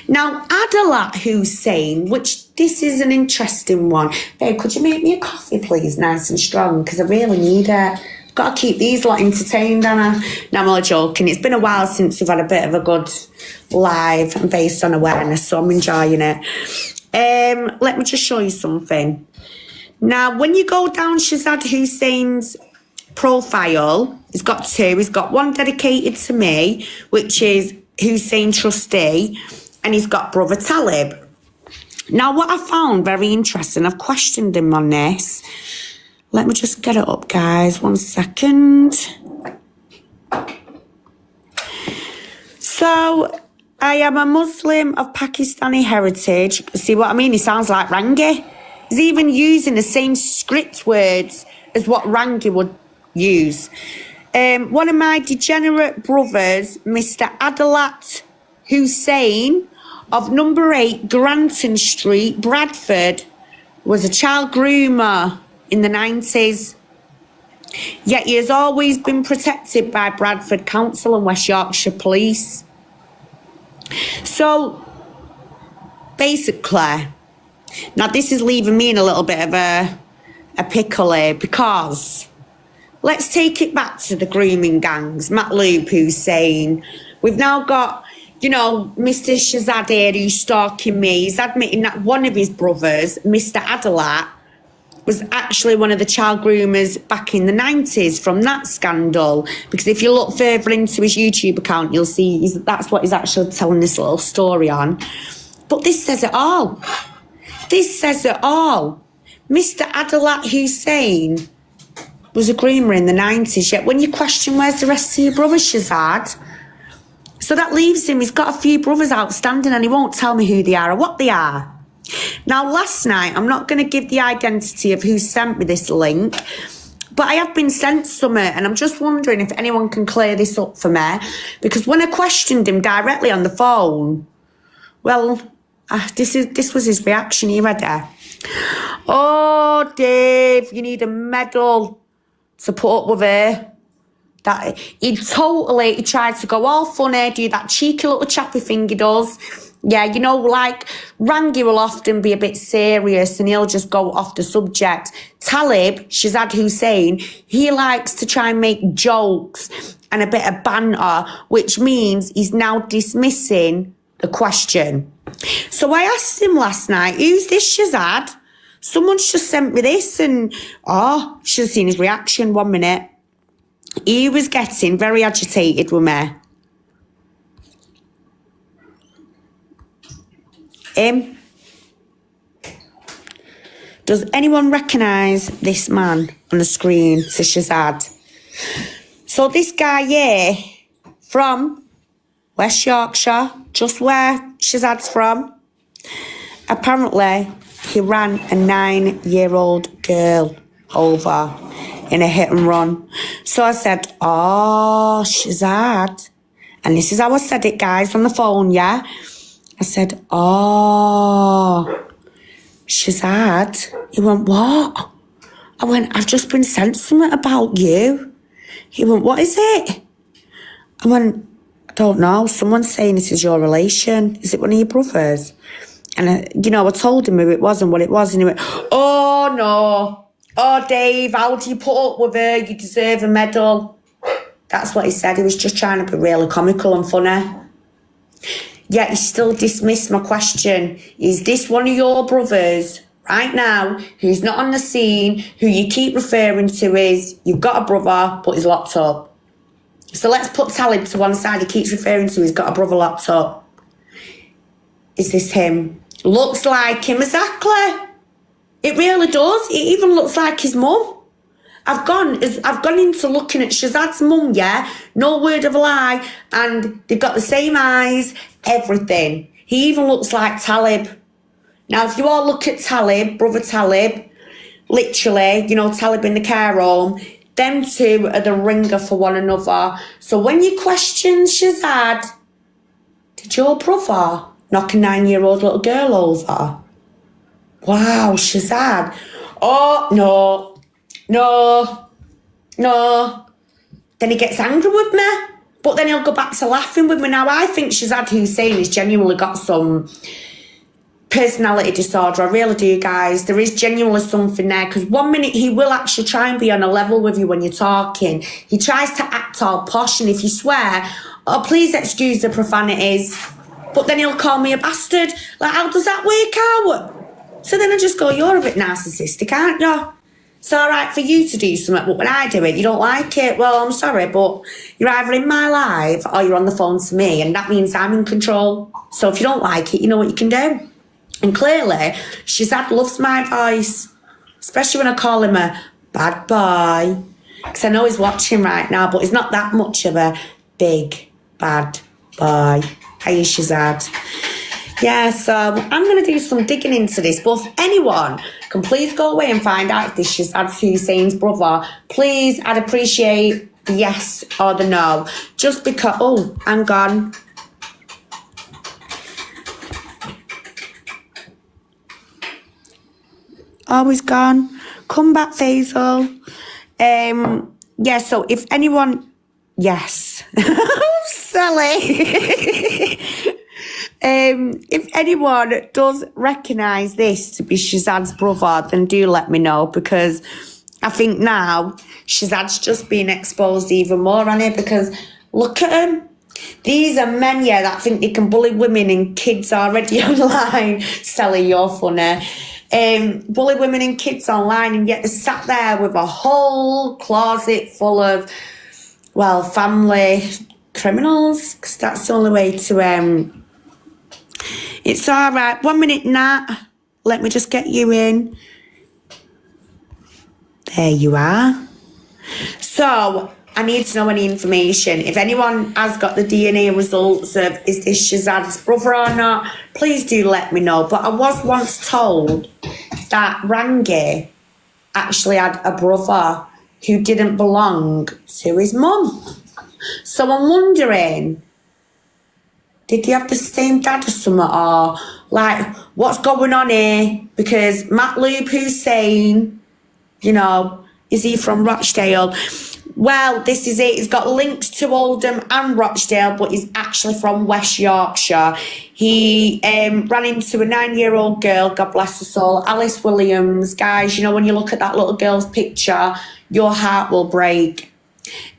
Now, Adalat Hussein, which this is an interesting one. Babe, could you make me a coffee, please, nice and strong? Because I really need it. I've got to keep these lot entertained, Anna. No, I'm all joking. It's been a while since we've had a bit of a good live and based on awareness, so I'm enjoying it. Let me just show you something. Now, when you go down Shazad Hussein's profile, he's got 2. He's got one dedicated to me, which is Hussein Trustee, and he's got brother Talib. Now, what I found very interesting, I've questioned him on this. Let me just get it up, guys. 1 second. So, I am a Muslim of Pakistani heritage. See what I mean? He sounds like Rangy. He's even using the same script words as what Rangy would use. One of my degenerate brothers, Mr. Adalat Hussein of number 8 Granton Street, Bradford, was a child groomer in the 90s. Yet he has always been protected by Bradford Council and West Yorkshire Police. So, basically, now this is leaving me in a little bit of a pickle here, because let's take it back to the grooming gangs, Matloob Hussein. We've now got, you know, Mr. Shazad here who's stalking me. He's admitting that one of his brothers, Mr. Adalat, was actually one of the child groomers back in the 90s from that scandal. Because if you look further into his YouTube account, you'll see that's what he's actually telling this little story on. But this says it all. This says it all. Mr. Adalat Hussein was a groomer in the 90s, yet when you question where's the rest of your brothers, Shazad, so that leaves him, he's got a few brothers outstanding and he won't tell me who they are or what they are. Now, last night, I'm not going to give the identity of who sent me this link, but I have been sent something, and I'm just wondering if anyone can clear this up for me, because when I questioned him directly on the phone, well, this was his reaction. Are you ready? Oh, Dave, you need a medal to put up with her. That he tried to go all funny, do that cheeky little chappy thing he does. Yeah, you know, like Rangy will often be a bit serious and he'll just go off the subject. Talib, Shazad Hussein, he likes to try and make jokes and a bit of banter, which means he's now dismissing the question. So I asked him last night, who's this Shazad? Someone's just sent me this, and should have seen his reaction. 1 minute. he was getting very agitated with me. Him. Does anyone recognise this man on the screen to Shazad? So this guy here from West Yorkshire, just where Shazad's from, apparently he ran a 9-year-old girl over in a hit and run. So I said, oh, Shazad. And this is how I said it, guys, on the phone, yeah? I said, oh, Shazad. He went, what? I went, I've just been sent something about you. He went, what is it? I went, I don't know. Someone's saying this is your relation. Is it one of your brothers? And, I told him who it was and what it was. And he went, oh, no. Oh, Dave, how do you put up with her? You deserve a medal. That's what he said. He was just trying to be really comical and funny. Yet he still dismissed my question. Is this one of your brothers right now who's not on the scene, who you keep referring to as, you've got a brother, but he's locked up? So let's put Talib to one side. He keeps referring to he's got a brother locked up. Is this him? Looks like him, exactly. It really does. It even looks like his mum. I've gone into looking at Shazad's mum, yeah? No word of a lie. And they've got the same eyes, everything. He even looks like Talib. Now, if you all look at Talib, brother Talib, literally, Talib in the care home, them two are the ringer for one another. So when you question Shazad, did your brother knock a 9-year-old little girl over? Wow, Shazad. Oh, no. Then he gets angry with me, but then he'll go back to laughing with me. Now, I think Shazad Hussein has genuinely got some personality disorder. I really do, guys. There is genuinely something there, because 1 minute he will actually try and be on a level with you when you're talking. He tries to act all posh, and if you swear, oh, please excuse the profanities, but then he'll call me a bastard. Like, how does that work out? So then I just go, you're a bit narcissistic, aren't you? It's all right for you to do something, but when I do it, you don't like it. Well, I'm sorry, but you're either in my life or you're on the phone to me, and that means I'm in control. So if you don't like it, you know what you can do. And clearly, Shazad loves my voice, especially when I call him a bad boy. Because I know he's watching right now, but he's not that much of a big bad boy. Hiya, Shazad. Yeah, so I'm going to do some digging into this. But if anyone can please go away and find out if this is Shazad Hussein's brother, please, I'd appreciate the yes or the no. Just because... Oh, hang on. Oh, he's gone. Come back, Faisal. Yeah, so if anyone... Yes. Sally. If anyone does recognise this to be Shazad's brother, then do let me know, because I think now Shazad's just being exposed even more on it, because look at him. These are men, yeah, that think they can bully women and kids already online. Sally, you're funny. Bully women and kids online, and yet they're sat there with a whole closet full of, well, family criminals, because that's the only way to... It's all right. 1 minute, Nat. Let me just get you in. There you are. So, I need to know any information. If anyone has got the DNA results of is this Shazad's brother or not, please do let me know. But I was once told that Rangy actually had a brother who didn't belong to his mum. So I'm wondering, did he have the same dad or something, or like what's going on here? Because Matloob Hussein, is he from Rochdale? Well, this is it. He's got links to Oldham and Rochdale, but he's actually from West Yorkshire. He ran into a 9-year-old girl, God bless her soul, Alice Williams. Guys, when you look at that little girl's picture, your heart will break.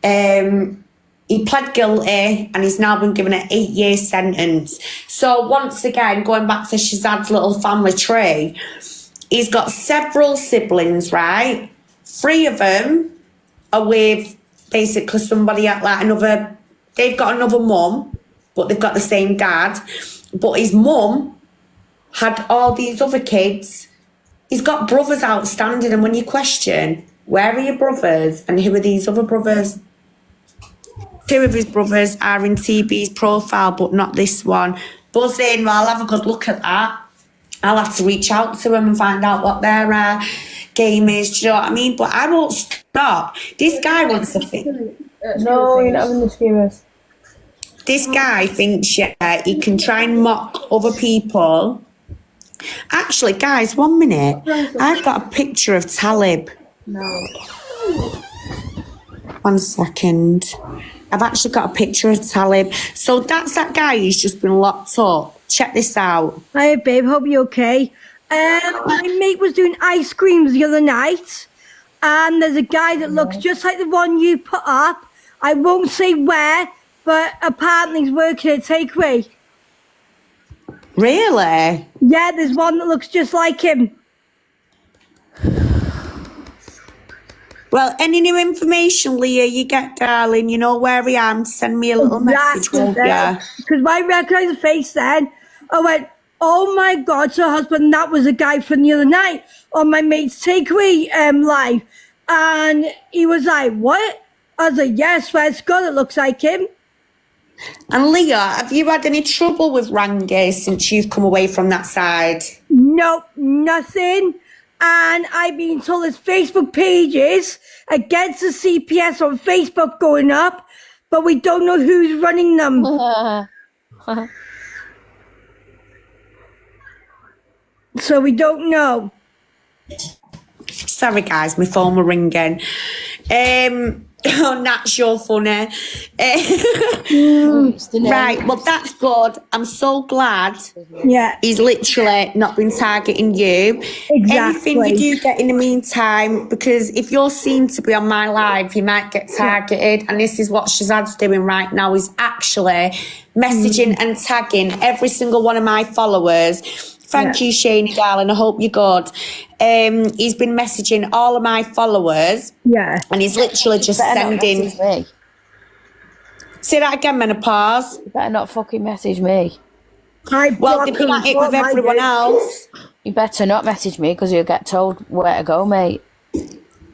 He pled guilty, and he's now been given an 8-year sentence. So once again, going back to Shazad's little family tree, he's got several siblings, right? 3 of them are with basically somebody at like another, they've got another mum, but they've got the same dad. But his mum had all these other kids. He's got brothers outstanding, and when you question, where are your brothers and who are these other brothers? 2 of his brothers are in TB's profile, but not this one. Buzzing, well, I'll have a good look at that. I'll have to reach out to him and find out what their game is, do you know what I mean? But I won't stop. This guy wants to think. No, you're not having the skewers. This guy thinks, yeah, he can try and mock other people. Actually, guys, 1 minute. I've got a picture of Talib. No. 1 second. I've actually got a picture of Talib. So that's that guy who's just been locked up. Check this out. Hi, babe. Hope you're okay. My mate was doing ice creams the other night, and there's a guy that looks just like the one you put up. I won't say where, but apparently he's working at Takeaway. Really? Yeah, there's one that looks just like him. Well, any new information, Leah, you get, darling, you know where I am. Send me a little message, won't ya? Because I recognised the face then. I went, oh my God, so husband, that was a guy from the other night on my mate's Takeaway live. And he was like, what? I was like, yeah, swear to God, it looks like him. And Leah, have you had any trouble with Rangy since you've come away from that side? Nope, nothing. And I've been told there's Facebook pages against the CPS on Facebook going up, but we don't know who's running them. So we don't know. Sorry, guys, my phone were ringing. Oh, Nat's you're funny. Right, well, that's good. I'm so glad. Yeah. He's literally not been targeting you. Exactly. Anything you do get in the meantime, because if you're seen to be on my live, you might get targeted. And this is what Shazad's doing right now, is actually messaging and tagging every single one of my followers. Thank you, Shani, darling. I hope you're good. He's been messaging all of my followers. Yeah. And he's literally just sending. Me. Say that again, menopause. You better not fucking message me. Well, they've been at it with everyone else. You better not message me because you'll get told where to go, mate.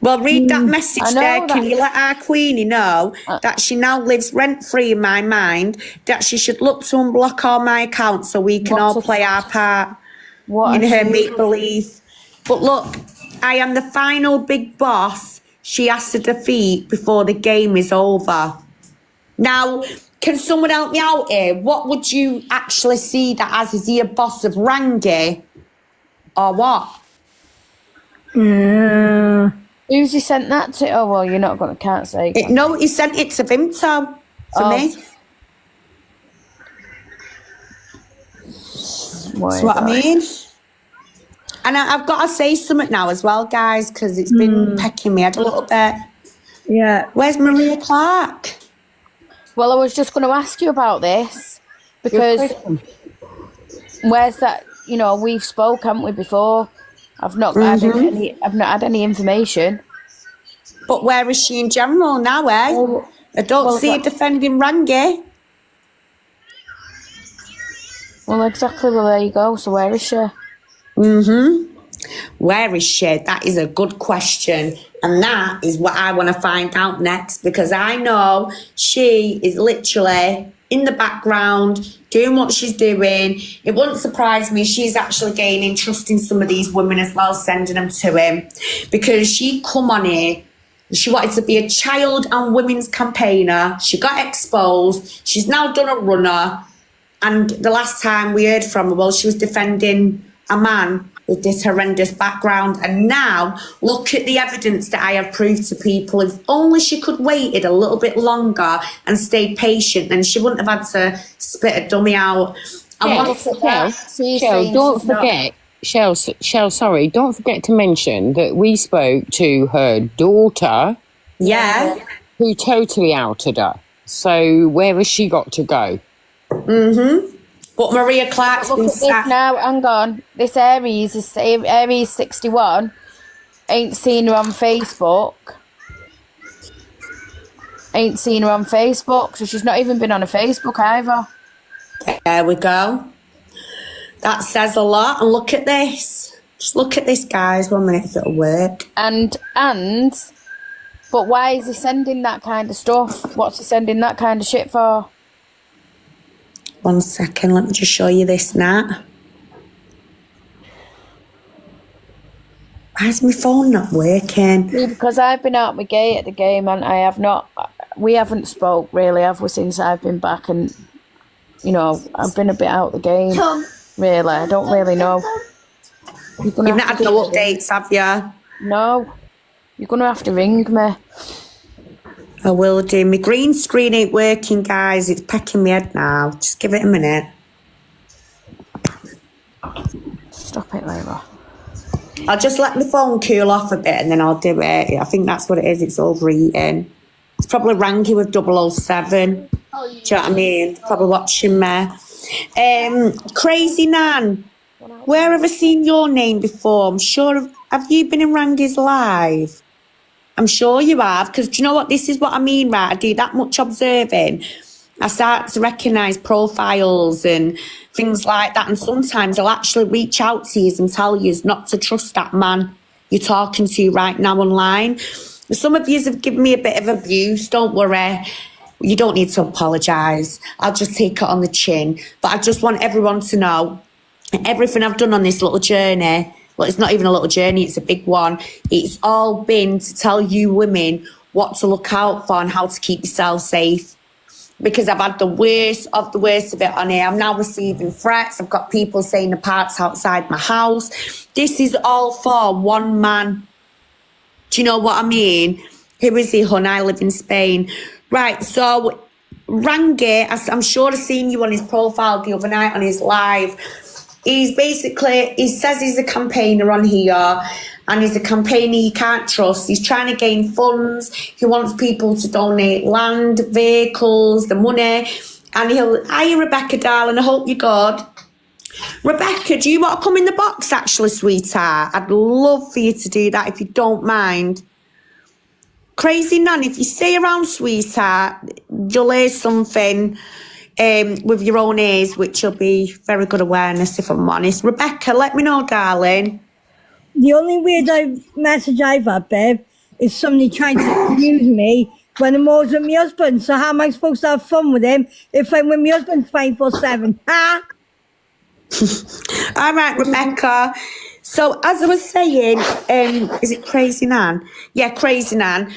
Well, read that message there. that. Can you let our Queenie know that she now lives rent-free in my mind, that she should look to unblock all my accounts so we can all play our part in her make-believe. But look, I am the final big boss she has to defeat before the game is over. Now, can someone help me out here? What would you actually see that as? Is he a boss of Rangy or what? Who's he sent that to? Oh, well, you're not going to, can't say. No, he sent it to Vimto for me. That's what I mean. And I've got to say something now as well, guys, because it's been pecking me head a little bit. Yeah. Where's Maria Clark? Well, I was just going to ask you about this because where's that? You know, we've spoke, haven't we, before? I've not had any information. But where is she in general now, eh? I don't see her defending Rangy. Well, exactly. Well, there you go. So where is she? Where is she? That is a good question. And that is what I want to find out next, because I know she is literally in the background doing what she's doing. It wouldn't surprise me she's actually gaining trust in some of these women as well, sending them to him, because she come on here. She wanted to be a child and women's campaigner. She got exposed. She's now done a runner. And the last time we heard from her, well, she was defending a man with this horrendous background. And now, look at the evidence that I have proved to people. If only she could waited a little bit longer and stayed patient, then she wouldn't have had to spit a dummy out. Shell, don't forget. Shell, sorry, don't forget to mention that we spoke to her daughter. Yeah. Who totally outed her. So where has she got to go? But Maria Clark's been sacked. Now, hang on. This Aries 61 ain't seen her on Facebook. ain't seen her on Facebook, so she's not even been on a Facebook either. There we go. That says a lot. And look at this. Just look at this, guys. 1 minute if it'll work. But why is he sending that kind of stuff? What's he sending that kind of shit for? 1 second. Let me just show you this now. Why is my phone not working? See, because I've been out my gate at the game and I have not. We haven't spoke really, have we, since I've been back, and you know I've been a bit out the game. Really, I don't really know. You've not had no updates, have you? No, you're gonna have to ring me. I will do. My green screen ain't working, guys. It's pecking me head now. Just give it a minute. Stop it, Laura. I'll just let my phone cool off a bit and then I'll do it. I think that's what it is. It's overeating. It's probably Rangy with 007. Do you know what I mean? Probably watching me. Crazy Nan. Where have I seen your name before? I'm sure. Have you been in Rangy's live? I'm sure you have. Because do you know what? This is what I mean, right? I do that much observing. I start to recognise profiles and things like that. And sometimes I'll actually reach out to you and tell you not to trust that man you're talking to right now online. Some of you have given me a bit of abuse. Don't worry. You don't need to apologise. I'll just take it on the chin. But I just want everyone to know everything I've done on this little journey. Well, it's not even a little journey. It's a big one. It's all been to tell you women what to look out for and how to keep yourself safe. Because I've had the worst of it on here. I'm now receiving threats. I've got people saying the parts outside my house. This is all for one man. Do you know what I mean? Who is he, hun? I live in Spain. Right, so Rangy, I'm sure I've seen you on his profile the other night on his live. He says he's a campaigner on here. And he's a campaigner you can't trust. He's trying to gain funds. He wants people to donate land, vehicles, the money. And hiya, Rebecca, darling, I hope you're good. Rebecca, do you want to come in the box, actually, sweetheart? I'd love for you to do that if you don't mind. Crazy Nan, if you stay around, sweetheart, you'll hear something with your own ears, which will be very good awareness, if I'm honest. Rebecca, let me know, darling. The only weird message I've had, babe, is somebody trying to abuse me when I'm always with my husband. So how am I supposed to have fun with him if I'm with my husband 24/7? Ha! All right, Rebecca. So as I was saying, is it Crazy Nan? Yeah, Crazy Nan.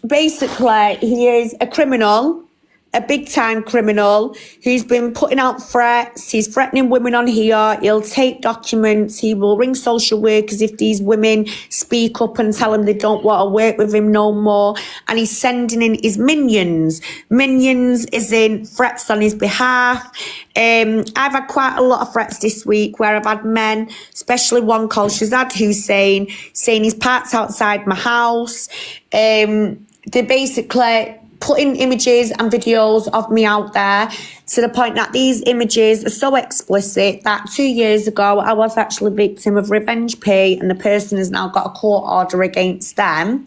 Basically, he is a criminal. A big-time criminal who's been putting out threats. He's threatening women on here. He'll take documents. He will ring social workers if these women speak up and tell him they don't want to work with him no more. And he's sending in his minions. Minions is in threats on his behalf. I've had quite a lot of threats this week where I've had men, especially one called Shazad Hussein, saying he's parked outside my house. They're basically putting images and videos of me out there to the point that these images are so explicit that 2 years ago I was actually a victim of revenge pay, and the person has now got a court order against them.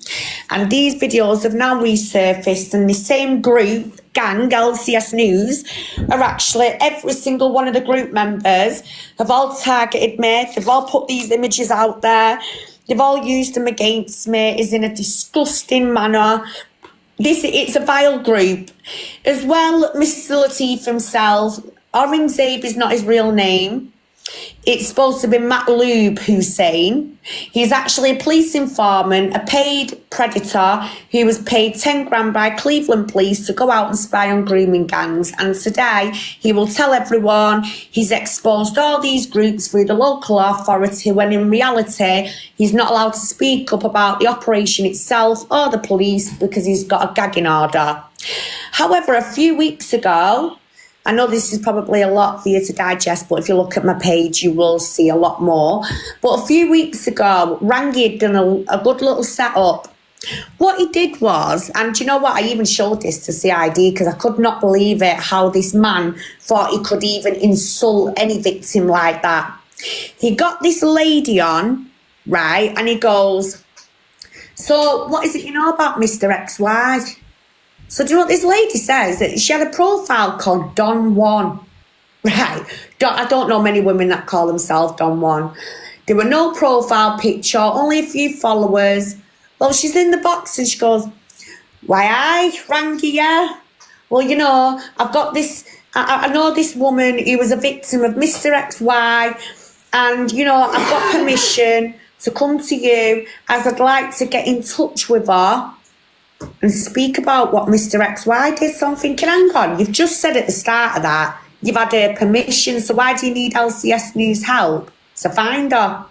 And these videos have now resurfaced, and the same group, gang, LCS News, are actually, every single one of the group members have all targeted me. They've all put these images out there. They've all used them against me. It's in a disgusting manner. It's a vile group. As well, Mr. Latif himself, Aurangzeb is not his real name. It's supposed to be Matloob Hussein. He's actually a police informant, a paid predator who was paid 10 grand by Cleveland police to go out and spy on grooming gangs. And today he will tell everyone he's exposed all these groups through the local authority, when in reality he's not allowed to speak up about the operation itself or the police because he's got a gagging order. However, a few weeks ago, I know this is probably a lot for you to digest, but if you look at my page, you will see a lot more. But a few weeks ago, Rangy had done a good little setup. What he did was, and do you know what? I even showed this to CID because I could not believe it, how this man thought he could even insult any victim like that. He got this lady on, right? And he goes, so what is it you know about Mr. XY? So do you know what this lady says? That she had a profile called Don Juan. Right. I don't know many women that call themselves Don Juan. There were no profile picture, only a few followers. Well, she's in the box and she goes, why I, Rangy, yeah? Well, you know, I've got this, I know this woman who was a victim of Mr. XY, and, you know, I've got permission to come to you as I'd like to get in touch with her and speak about what Mr. XY did. So I'm thinking, hang on, you've just said at the start of that, you've had her permission, so why do you need LCS News help to find her?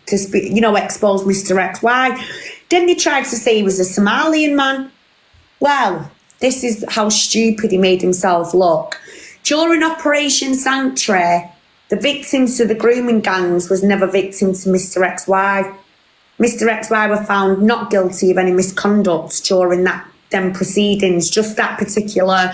To speak, you know, expose Mr. XY. Then they tried to say he was a Somalian man. Well, this is how stupid he made himself look. During Operation Sanctuary, the victims to the grooming gangs was never victim to Mr. XY. Mr. XY were found not guilty of any misconduct during them proceedings, just that particular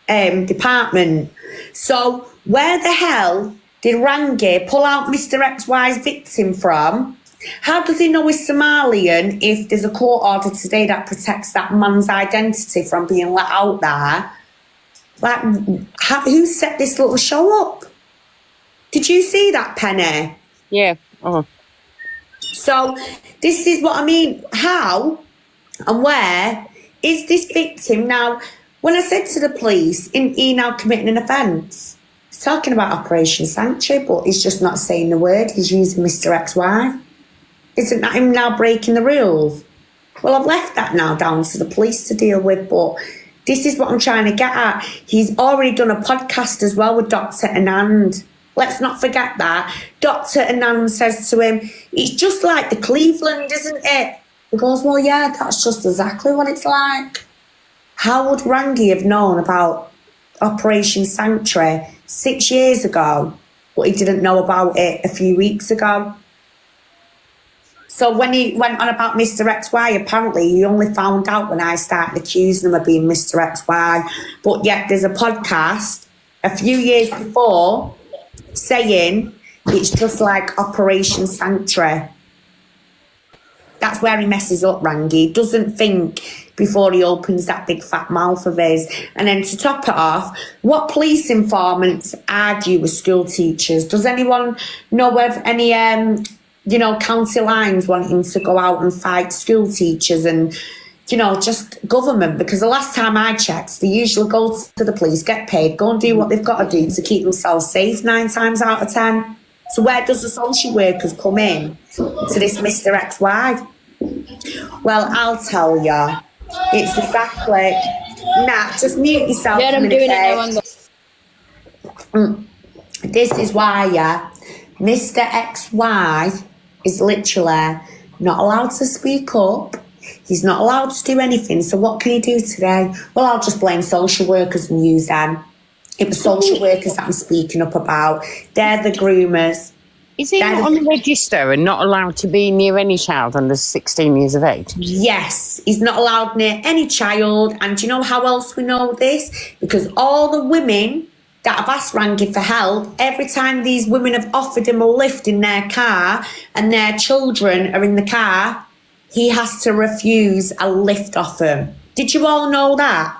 department. So where the hell did Rangy pull out Mr. XY's victim from? How does he know he's Somalian if there's a court order today that protects that man's identity from being let out there? Like, who set this little show up? Did you see that, Penny? Yeah. Oh. So this is what I mean. How and where is this victim now? When I said to the police, isn't he now committing an offence? He's talking about Operation Sanctuary, but he's just not saying the word. He's using Mr. XY. Isn't that him now breaking the rules? Well, I've left that now down to the police to deal with, but this is what I'm trying to get at. He's already done a podcast as well with Dr. Anand. Let's not forget that. Dr. Anand says to him, it's just like the Cleveland, isn't it? He goes, well, yeah, that's just exactly what it's like. How would Rangy have known about Operation Sanctuary 6 years ago, but he didn't know about it a few weeks ago? So when he went on about Mr. XY, apparently he only found out when I started accusing him of being Mr. XY. But yet there's a podcast a few years before saying it's just like Operation Sanctuary. That's where he messes up, Rangy. He doesn't think before he opens that big fat mouth of his. And then to top it off, what police informants argue with school teachers? Does anyone know of any county lines wanting to go out and fight school teachers and, just government? Because the last time I checked, they usually go to the police, get paid, go and do what they've got to do to keep themselves safe 9 times out of 10. So where does the social workers come in to this Mr. XY? Well, I'll tell you, it's exactly... Nah, just mute yourself. Yeah, I'm doing it now. This is why, Mr. XY is literally not allowed to speak up. He's not allowed to do anything. So what can he do today? Well, I'll just blame social workers and use them. It was social workers that I'm speaking up about. They're the groomers. Is he not on the register and not allowed to be near any child under 16 years of age? Yes, he's not allowed near any child. And do you know how else we know this? Because all the women that have asked Rangy for help, every time these women have offered him a lift in their car and their children are in the car, he has to refuse a lift off them. Did you all know that?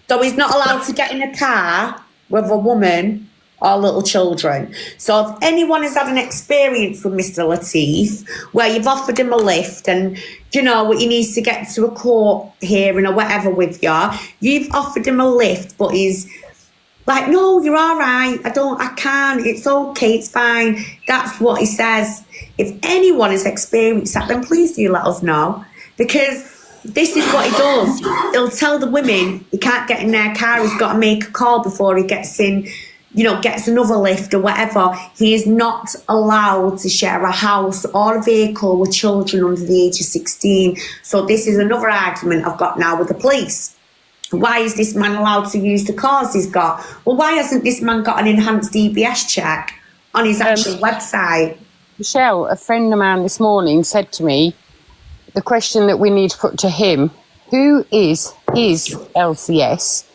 So he's not allowed to get in a car with a woman or little children. So if anyone has had an experience with Mr. Latif where you've offered him a lift and he needs to get to a court hearing or whatever with you, you've offered him a lift, but he's like, no, you're all right, I can't, it's okay, it's fine. That's what he says. If anyone has experienced that, then please do let us know, because this is what he does. He'll tell the women he can't get in their car, he's got to make a call before he gets in, gets another lift or whatever. He is not allowed to share a house or a vehicle with children under the age of 16. So this is another argument I've got now with the police. Why is this man allowed to use the cars he's got? Well, why hasn't this man got an enhanced DBS check on his actual website? Michelle, a friend of mine this morning said to me, the question that we need to put to him, who is his LCS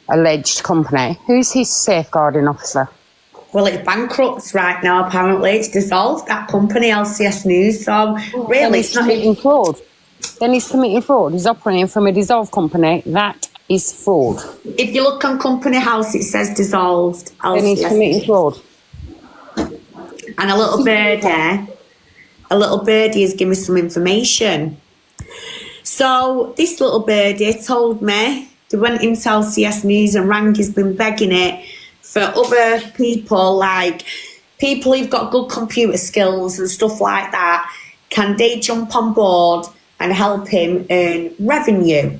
alleged company? Who's his safeguarding officer? Well, it's bankrupt right now, apparently. It's dissolved, that company, LCS News. So, really, it's not... committing fraud. Then he's committing fraud. He's operating from a dissolved company. That is fraud. If you look on Company House, it says dissolved. Then he's committing fraud. And a little birdie has given me some information. So this little birdie told me they went into LCS News and Rangy's been begging it for other people, like people who've got good computer skills and stuff like that. Can they jump on board and help him earn revenue?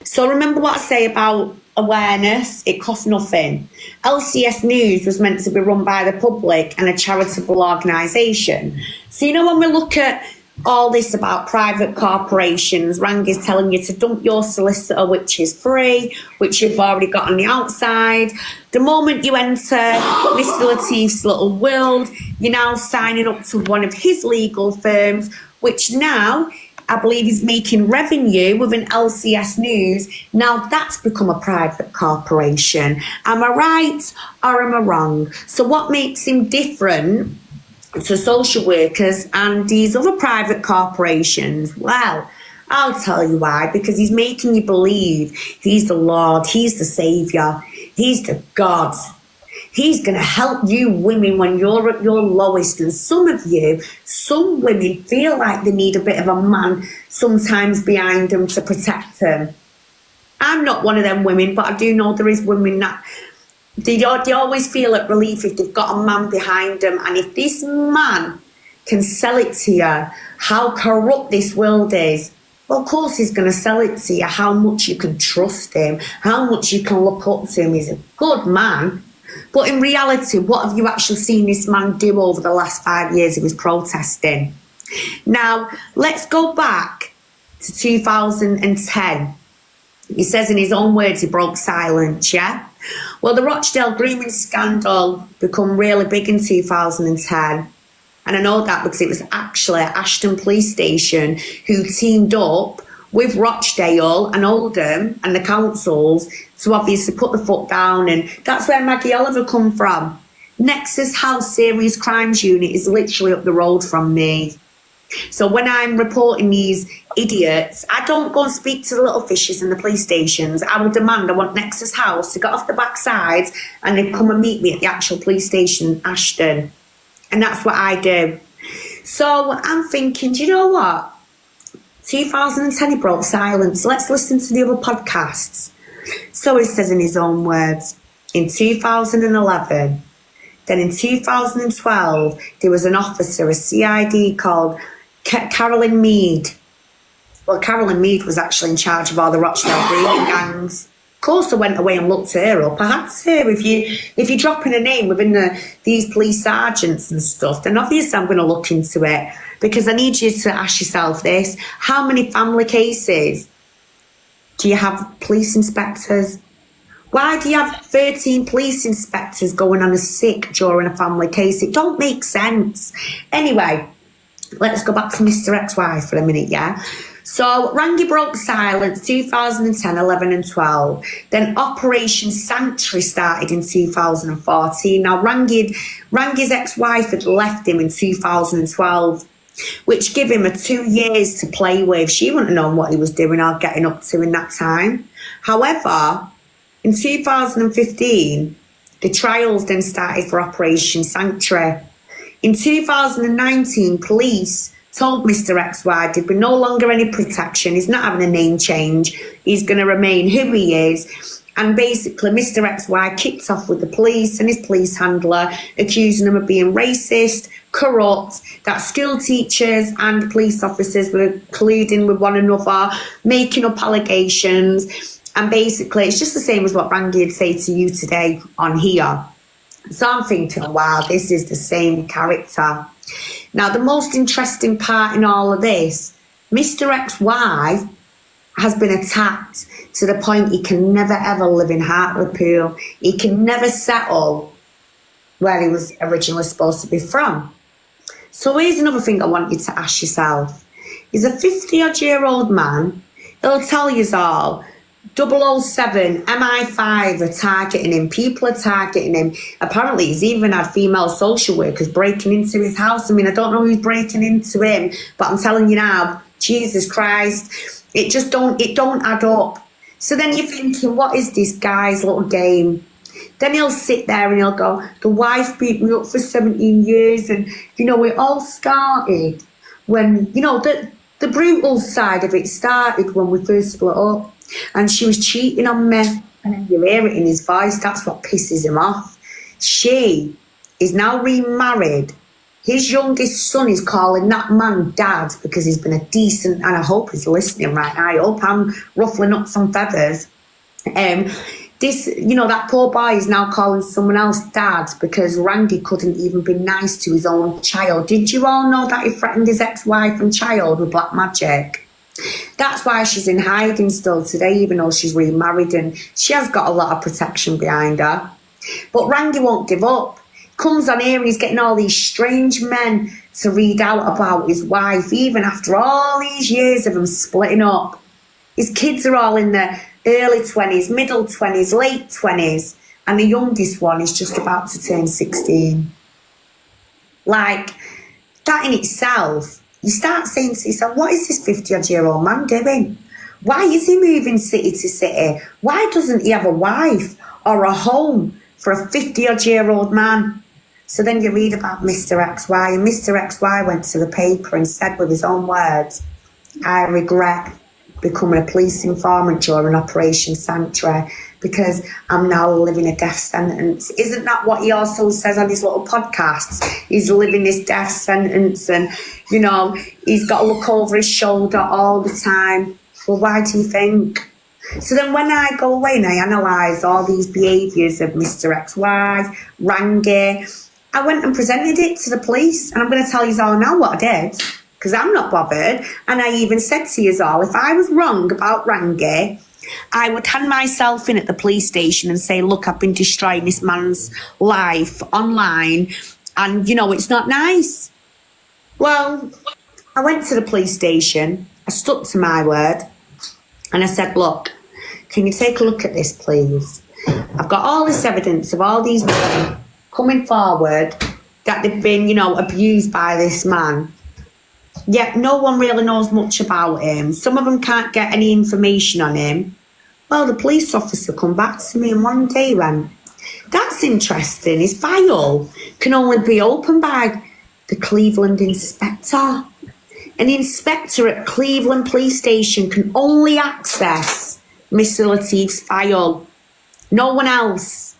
So remember what I say about awareness, it costs nothing. LCS News was meant to be run by the public and a charitable organisation. So, you know, when we look at all this about private corporations, Rangy's telling you to dump your solicitor, which is free, which you've already got on the outside. The moment you enter Mr. Latif's little world, you're now signing up to one of his legal firms, which now I believe is making revenue with an LCS News. Now that's become a private corporation. Am I right or am I wrong? So what makes him different to social workers and these other private corporations? Well, I'll tell you why. Because he's making you believe he's the Lord, he's the Saviour, he's the God. He's going to help you women when you're at your lowest. And some women feel like they need a bit of a man sometimes behind them to protect them. I'm not one of them women, but I do know there is women that they always feel at relief if they've got a man behind them. And if this man can sell it to you, how corrupt this world is, well, of course he's going to sell it to you, how much you can trust him, how much you can look up to him. He's a good man. But in reality, what have you actually seen this man do over the last 5 years he was protesting? Now, let's go back to 2010. He says in his own words he broke silence, yeah? Well, the Rochdale grooming scandal became really big in 2010. And I know that because it was actually Ashton Police Station who teamed up with Rochdale and Oldham and the councils to obviously put the foot down. And that's where Maggie Oliver come from. Nexus House Serious Crimes Unit is literally up the road from me. So when I'm reporting these idiots, I don't go and speak to the little fishes in the police stations. I want Nexus House to get off the backside and they come and meet me at the actual police station in Ashton. And that's what I do. So I'm thinking, do you know what? 2010 he broke silence. Let's listen to the other podcasts. So he says in his own words, in 2011, then in 2012, there was an officer, a CID called Carolyn Mead. Well, Carolyn Mead was actually in charge of all the Rochdale grooming gangs. Of course, I went away and looked her up. I had to. If you're dropping a name within these police sergeants and stuff, then obviously I'm going to look into it. Because I need you to ask yourself this. How many family cases do you have police inspectors? Why do you have 13 police inspectors going on a sick during a family case? It don't make sense. Anyway, let's go back to Mr. Ex-wife for a minute, yeah? So Rangy broke silence 2010, 11 and 12. Then Operation Sanctuary started in 2014. Now Rangy's ex-wife had left him in 2012, which gave him 2 years to play with. She wouldn't have known what he was doing or getting up to in that time. However, in 2015, the trials then started for Operation Sanctuary. In 2019, police told Mr. XY there'd be no longer any protection. He's not having a name change. He's going to remain who he is. And basically, Mr. XY kicked off with the police and his police handler, accusing him of being racist, corrupt, that school teachers and police officers were colluding with one another, making up allegations. And basically, it's just the same as what Rangy would say to you today on here. So I'm thinking, wow, this is the same character. Now, the most interesting part in all of this, Mr. XY has been attacked to the point he can never ever live in Hartlepool. He can never settle where he was originally supposed to be from. So here's another thing I want you to ask yourself. He's a 50-odd-year-old man. He'll tell you all, 007, MI5 are targeting him. People are targeting him. Apparently, he's even had female social workers breaking into his house. I mean, I don't know who's breaking into him, but I'm telling you now, Jesus Christ, it don't add up. So then you're thinking, what is this guy's little game? Then he'll sit there and he'll go, the wife beat me up for 17 years. And, you know, it all started when, you know, the brutal side of it started when we first split up. And she was cheating on me. And then you hear it in his voice. That's what pisses him off. She is now remarried. His youngest son is calling that man dad because he's been a decent, and I hope he's listening right now. I hope I'm ruffling up some feathers. This, you know, that poor boy is now calling someone else dad because Rangy couldn't even be nice to his own child. Did you all know that he threatened his ex-wife and child with black magic? That's why she's in hiding still today, even though she's remarried and she has got a lot of protection behind her. But Rangy won't give up. Comes on here and he's getting all these strange men to read out about his wife, even after all these years of them splitting up. His kids are all in their early 20s, middle 20s, late 20s, and the youngest one is just about to turn 16. Like, that in itself, you start saying to yourself, what is this 50-odd-year-old man doing? Why is he moving city to city? Why doesn't he have a wife or a home for a 50-odd-year-old man? So then you read about Mr. XY, and Mr. XY went to the paper and said with his own words, I regret becoming a police informant during Operation Sanctuary because I'm now living a death sentence. Isn't that what he also says on his little podcasts? He's living this death sentence and, you know, he's got to look over his shoulder all the time. Well, why do you think? So then when I go away and I analyse all these behaviours of Mr. XY, Rangy, I went and presented it to the police, and I'm going to tell you all now what I did, because I'm not bothered. And I even said to you all, if I was wrong about Rangy, I would hand myself in at the police station and say, look, I've been destroying this man's life online, and, you know, it's not nice. Well, I went to the police station, I stuck to my word, and I said, look, can you take a look at this, please? I've got all this evidence of all these women coming forward that they've been, you know, abused by this man. Yet no one really knows much about him. Some of them can't get any information on him. Well, the police officer come back to me and one day went, that's interesting. His file can only be opened by the Cleveland inspector. An inspector at Cleveland Police Station can only access Mr. Latif's file. No one else.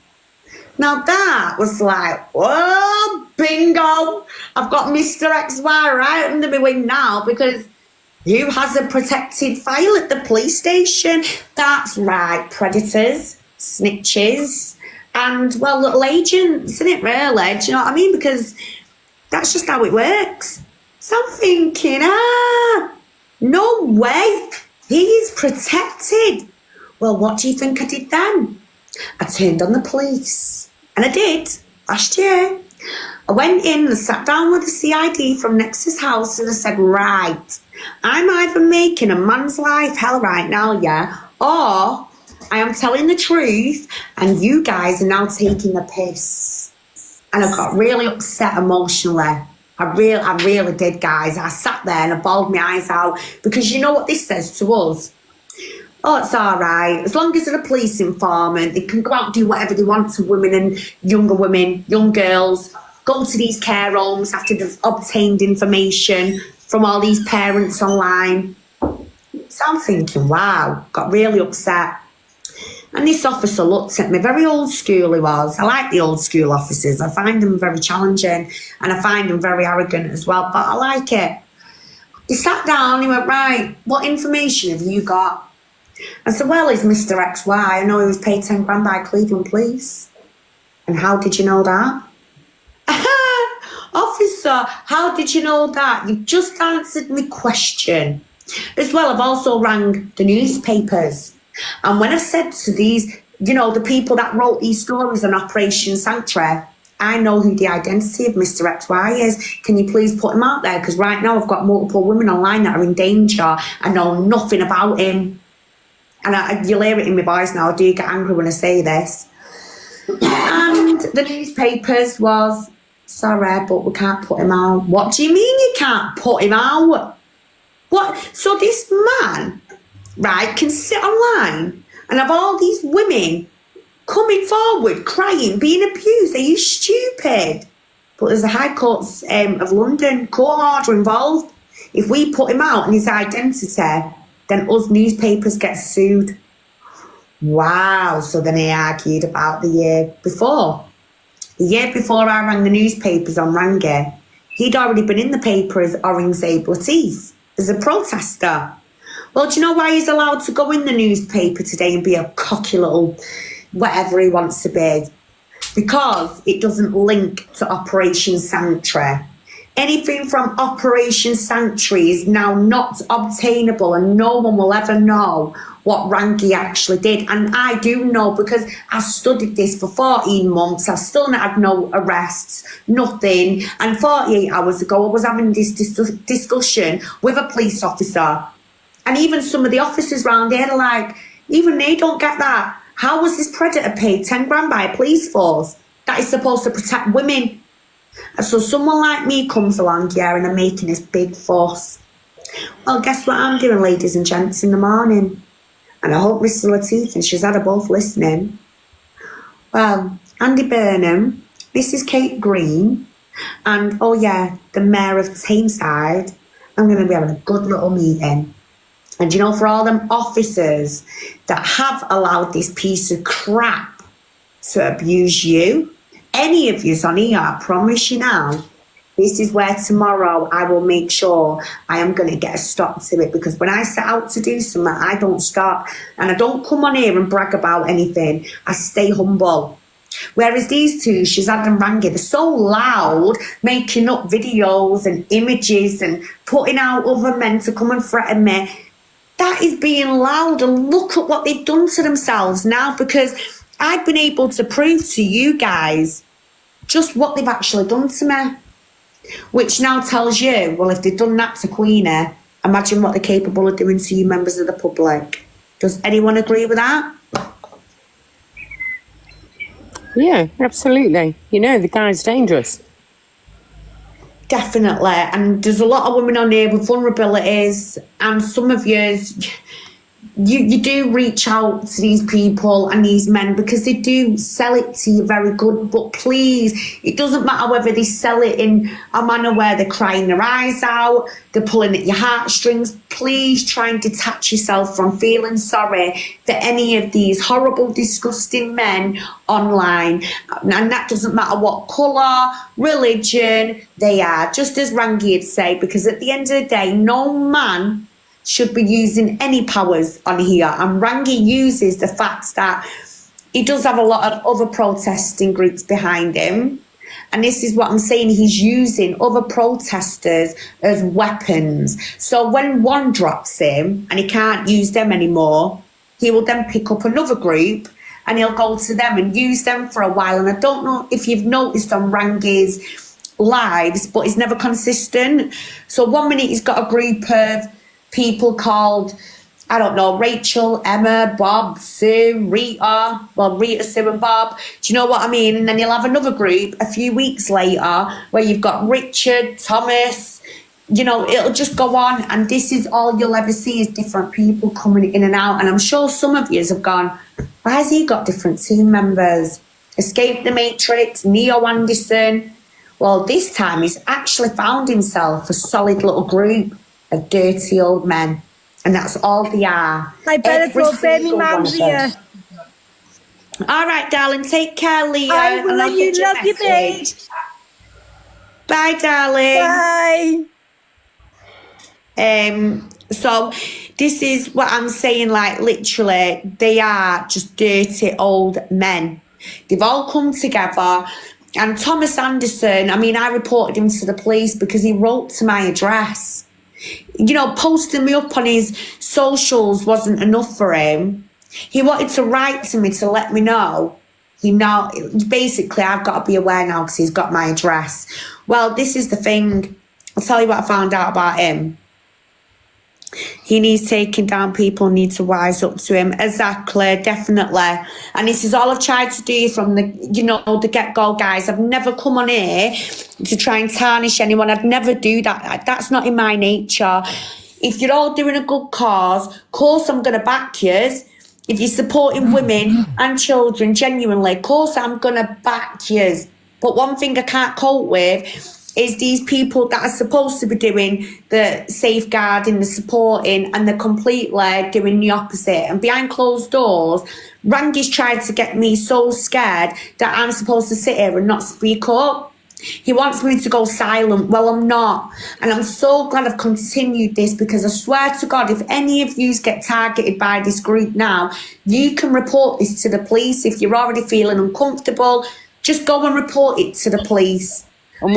Now that was like, oh, bingo. I've got Mr. XY right under my wing now because who has a protected file at the police station? That's right, predators, snitches, and, well, little agents, isn't it, really? Do you know what I mean? Because that's just how it works. So I'm thinking, no way. He is protected. Well, what do you think I did then? I turned on the police. And I did, last year. I went in and sat down with the CID from next to his house and I said, right, I'm either making a man's life hell right now, yeah, or I am telling the truth and you guys are now taking a piss. And I got really upset emotionally. I really did, guys. I sat there and I bawled my eyes out because you know what this says to us? Oh, it's all right. As long as they're a police informant, they can go out and do whatever they want to women and younger women, young girls, go to these care homes after they've obtained information from all these parents online. So I'm thinking, wow, got really upset. And this officer looked at me, very old school he was. I like the old school officers. I find them very challenging and I find them very arrogant as well, but I like it. He sat down, he went, right, what information have you got? I said, well, he's Mr. XY. I know he was paid 10 grand by Cleveland Police. And how did you know that? Officer, how did you know that? You've just answered my question. As well, I've also rang the newspapers. And when I've said to these, you know, the people that wrote these stories on Operation Sanctuary, I know who the identity of Mr. XY is. Can you please put him out there? Because right now I've got multiple women online that are in danger. I know nothing about him. and you'll hear it in my voice now, I do get angry when I say this. And the newspapers was, sorry, but we can't put him out. What do you mean you can't put him out? What? So this man, right, can sit online and have all these women coming forward, crying, being abused. Are you stupid? But there's the High Courts of London court order involved. If we put him out and his identity, then us newspapers get sued. Wow. So then they argued about the year before. The year before I rang the newspapers on Rangy, he'd already been in the paper as Aurangzeb Latif, as a protester. Well, do you know why he's allowed to go in the newspaper today and be a cocky little whatever he wants to be? Because it doesn't link to Operation Sanctuary. Anything from Operation Sanctuary is now not obtainable, and no one will ever know what Rangy actually did. And I do know, because I've studied this for 14 months. I've still not had no arrests, nothing. And 48 hours ago, I was having this discussion with a police officer. And even some of the officers around here are like, even they don't get that. How was this predator paid 10 grand by a police force that is supposed to protect women? And so someone like me comes along here and I'm making this big fuss. Well, guess what I'm doing, ladies and gents, in the morning? And I hope Mr. Latif and Shazada both listening. Well, Andy Burnham, Mrs. Kate Green, and, oh yeah, the Mayor of Tameside, I'm going to be having a good little meeting. And you know, for all them officers that have allowed this piece of crap to abuse you, any of yous on here, I promise you now, this is where tomorrow I will make sure I am going to get a stop to it. Because when I set out to do something, I don't stop. And I don't come on here and brag about anything. I stay humble. Whereas these two, Shazad and Rangy, they're so loud, making up videos and images and putting out other men to come and threaten me. That is being loud, and look at what they've done to themselves now, because I've been able to prove to you guys just what they've actually done to me. Which now tells you, well, if they've done that to Queenie, imagine what they're capable of doing to you members of the public. Does anyone agree with that? Yeah, absolutely. You know, the guy's dangerous. Definitely. And there's a lot of women on here with vulnerabilities, and some of you do reach out to these people and these men because they do sell it to you very good. But please, it doesn't matter whether they sell it in a manner where they're crying their eyes out, they're pulling at your heartstrings. Please try and detach yourself from feeling sorry for any of these horrible, disgusting men online. And that doesn't matter what colour, religion they are, just as Rangy would say, because at the end of the day, no man should be using any powers on here. And Rangy uses the fact that he does have a lot of other protesting groups behind him. And this is what I'm saying, he's using other protesters as weapons. So when one drops him and he can't use them anymore, he will then pick up another group and he'll go to them and use them for a while. And I don't know if you've noticed on Rangy's lives, but he's never consistent. So 1 minute he's got a group of people called, I don't know, Rachel, Emma, Bob, Sue, Rita. Well, Rita, Sue and Bob. Do you know what I mean? And then you'll have another group a few weeks later where you've got Richard, Thomas. You know, it'll just go on. And this is all you'll ever see is different people coming in and out. And I'm sure some of you have gone, why has he got different team members? Escape the Matrix, Neo Anderson. Well, this time he's actually found himself a solid little group of dirty old men, and that's all they are. I better go bed, me mum's here. All right, darling, take care, Leah. I will. Love you, babe. Bye, darling. Bye. So this is what I'm saying, like literally, they are just dirty old men. They've all come together. And Thomas Anderson, I mean, I reported him to the police because he wrote to my address. You know, posting me up on his socials wasn't enough for him. He wanted to write to me to let me know. Basically, I've got to be aware now because he's got my address. Well, this is the thing. I'll tell you what I found out about him. He needs taking down. People need to wise up to him. Exactly, definitely. And this is all I've tried to do from the get-go, guys. I've never come on here to try and tarnish anyone. I'd never do that. That's not in my nature. If you're all doing a good cause, of course I'm going to back yous. If you're supporting women and children, genuinely, of course I'm going to back yous. But one thing I can't cope with is these people that are supposed to be doing the safeguarding, the supporting, and they're completely doing the opposite. And behind closed doors, Rangy's tried to get me so scared that I'm supposed to sit here and not speak up. He wants me to go silent. Well, I'm not. And I'm so glad I've continued this, because I swear to God, if any of you get targeted by this group now, you can report this to the police. If you're already feeling uncomfortable, just go and report it to the police. And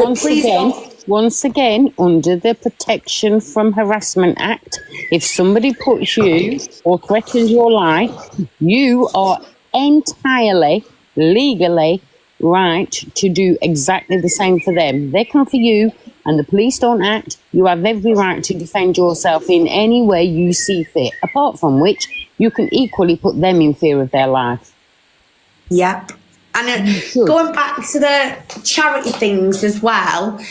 once again, under the Protection from Harassment Act, if somebody puts you or threatens your life, you are entirely, legally right to do exactly the same for them. They come for you and the police don't act. You have every right to defend yourself in any way you see fit, apart from which you can equally put them in fear of their life. Yep. And going back to the charity things as well,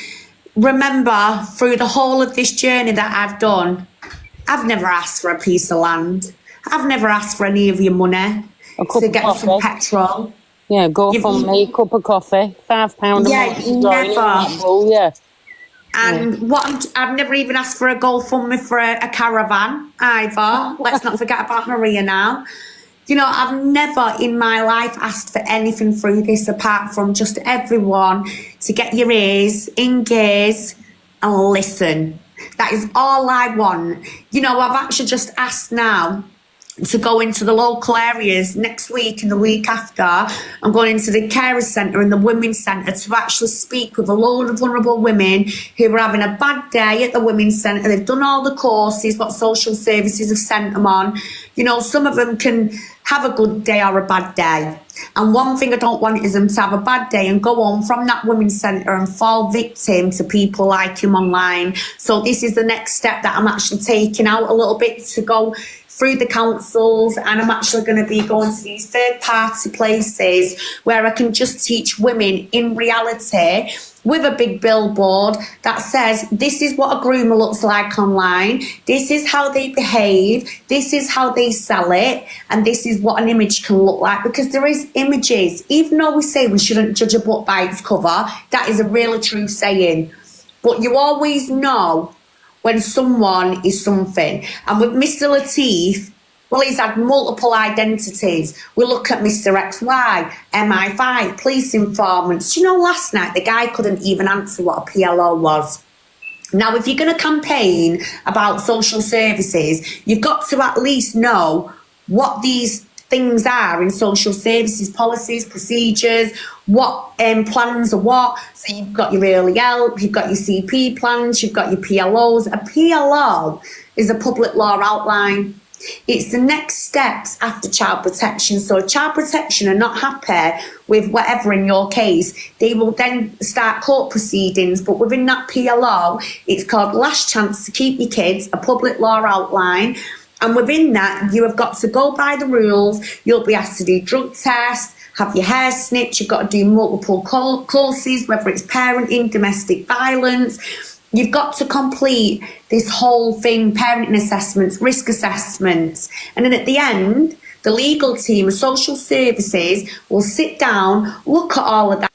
remember, through the whole of this journey that I've done, I've never asked for a piece of land. I've never asked for any of your money to get some petrol. Yeah, go for me, cup of coffee, £5 a month. Never. And I've never even asked for a GoFundMe for a caravan either. Let's not forget about Maria now. I've never in my life asked for anything through this, apart from just everyone to get your ears in gears and listen. That is all I want. I've actually just asked now to go into the local areas next week and the week after. I'm going into the carers centre and the women's centre to actually speak with a load of vulnerable women who are having a bad day at the women's centre. They've done all the courses, what social services have sent them on. Some of them can have a good day or a bad day. And one thing I don't want is them to have a bad day and go home from that women's centre and fall victim to people like him online. So this is the next step that I'm actually taking out a little bit, to go through the councils, and I'm actually going to be going to these third-party places where I can just teach women in reality, with a big billboard that says, this is what a groomer looks like online, this is how they behave, this is how they sell it, and this is what an image can look like. Because there is images. Even though we say we shouldn't judge a book by its cover, that is a really true saying. But you always know when someone is something. And with Mr. Latif, well, he's had multiple identities. We look at Mr. XY, MI5, police informants. Last night the guy couldn't even answer what a PLO was. Now, if you're going to campaign about social services, you've got to at least know what these things are in social services, policies, procedures, what plans are what. So you've got your early help, you've got your CP plans, you've got your PLOs. A PLO is a public law outline. It's the next steps after child protection. So if child protection are not happy with whatever in your case, they will then start court proceedings. But within that PLO, it's called Last Chance to Keep Your Kids, a public law outline. And within that, you have got to go by the rules. You'll be asked to do drug tests, have your hair snipped. You've got to do multiple courses, whether it's parenting, domestic violence. You've got to complete this whole thing, parenting assessments, risk assessments. And then at the end, the legal team of social services will sit down, look at all of that.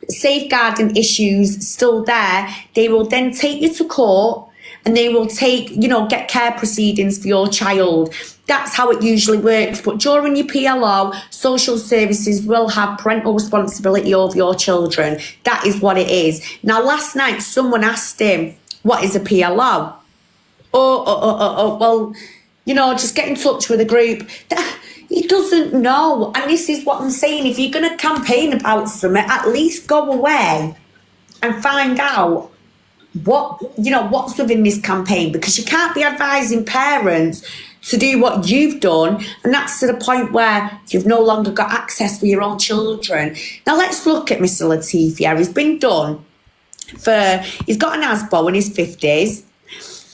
Safeguarding issues still there. They will then take you to court, and they will get care proceedings for your child. That's how it usually works. But during your PLO, social services will have parental responsibility over your children. That is what it is. Now, last night, someone asked him, what is a PLO? Well, just get in touch with the group. He doesn't know. And this is what I'm saying. If you're going to campaign about something, at least go away and find out what's within this campaign, because you can't be advising parents to do what you've done, and that's to the point where you've no longer got access for your own children. Now let's look at Mr. Latif. He's been done he's got an ASBO in his 50s.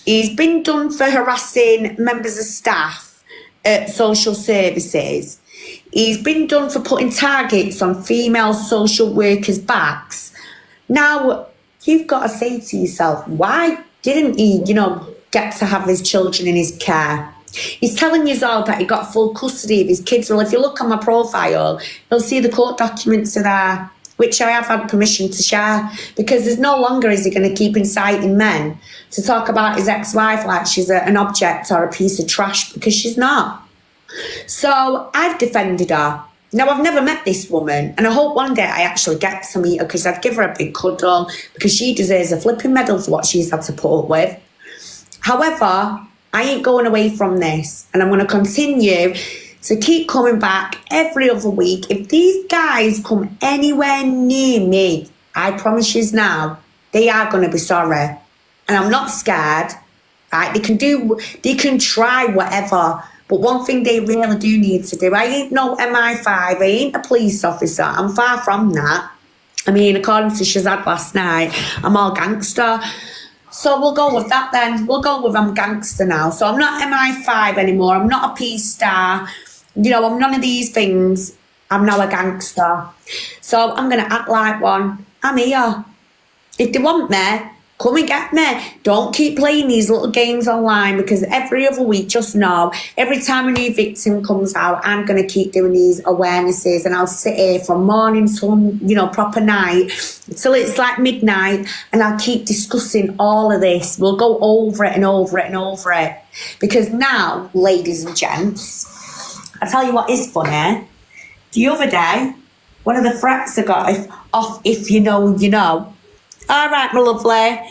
He's been done for harassing members of staff at social services. He's been done for putting targets on female social workers' backs. Now, you've got to say to yourself, why didn't he, get to have his children in his care? He's telling you all that he got full custody of his kids. Well, if you look on my profile, you'll see the court documents are there, which I have had permission to share, because there's no longer is he going to keep inciting men to talk about his ex-wife like she's an object or a piece of trash, because she's not. So I've defended her. Now, I've never met this woman, and I hope one day I actually get to meet her, because I'd give her a big cuddle, because she deserves a flipping medal for what she's had to put up with. However, I ain't going away from this, and I'm going to continue to keep coming back every other week. If these guys come anywhere near me, I promise you now, they are going to be sorry. And I'm not scared. Right? They can try whatever. But one thing they really do need to do, I ain't no MI5, I ain't a police officer. I'm far from that. I mean, according to Shazad last night, I'm all gangster. So we'll go with that then. We'll go with I'm gangster now. So I'm not MI5 anymore. I'm not a peace star. I'm none of these things. I'm now a gangster. So I'm going to act like one. I'm here. If they want me, come and get me. Don't keep playing these little games online, because every other week, just know, every time a new victim comes out, I'm going to keep doing these awarenesses, and I'll sit here from morning till, proper night, till it's like midnight, and I'll keep discussing all of this. We'll go over it and over it and over it. Because now, ladies and gents, I'll tell you what is funny. The other day, one of the threats I got off if you know, you know. All right, my lovely.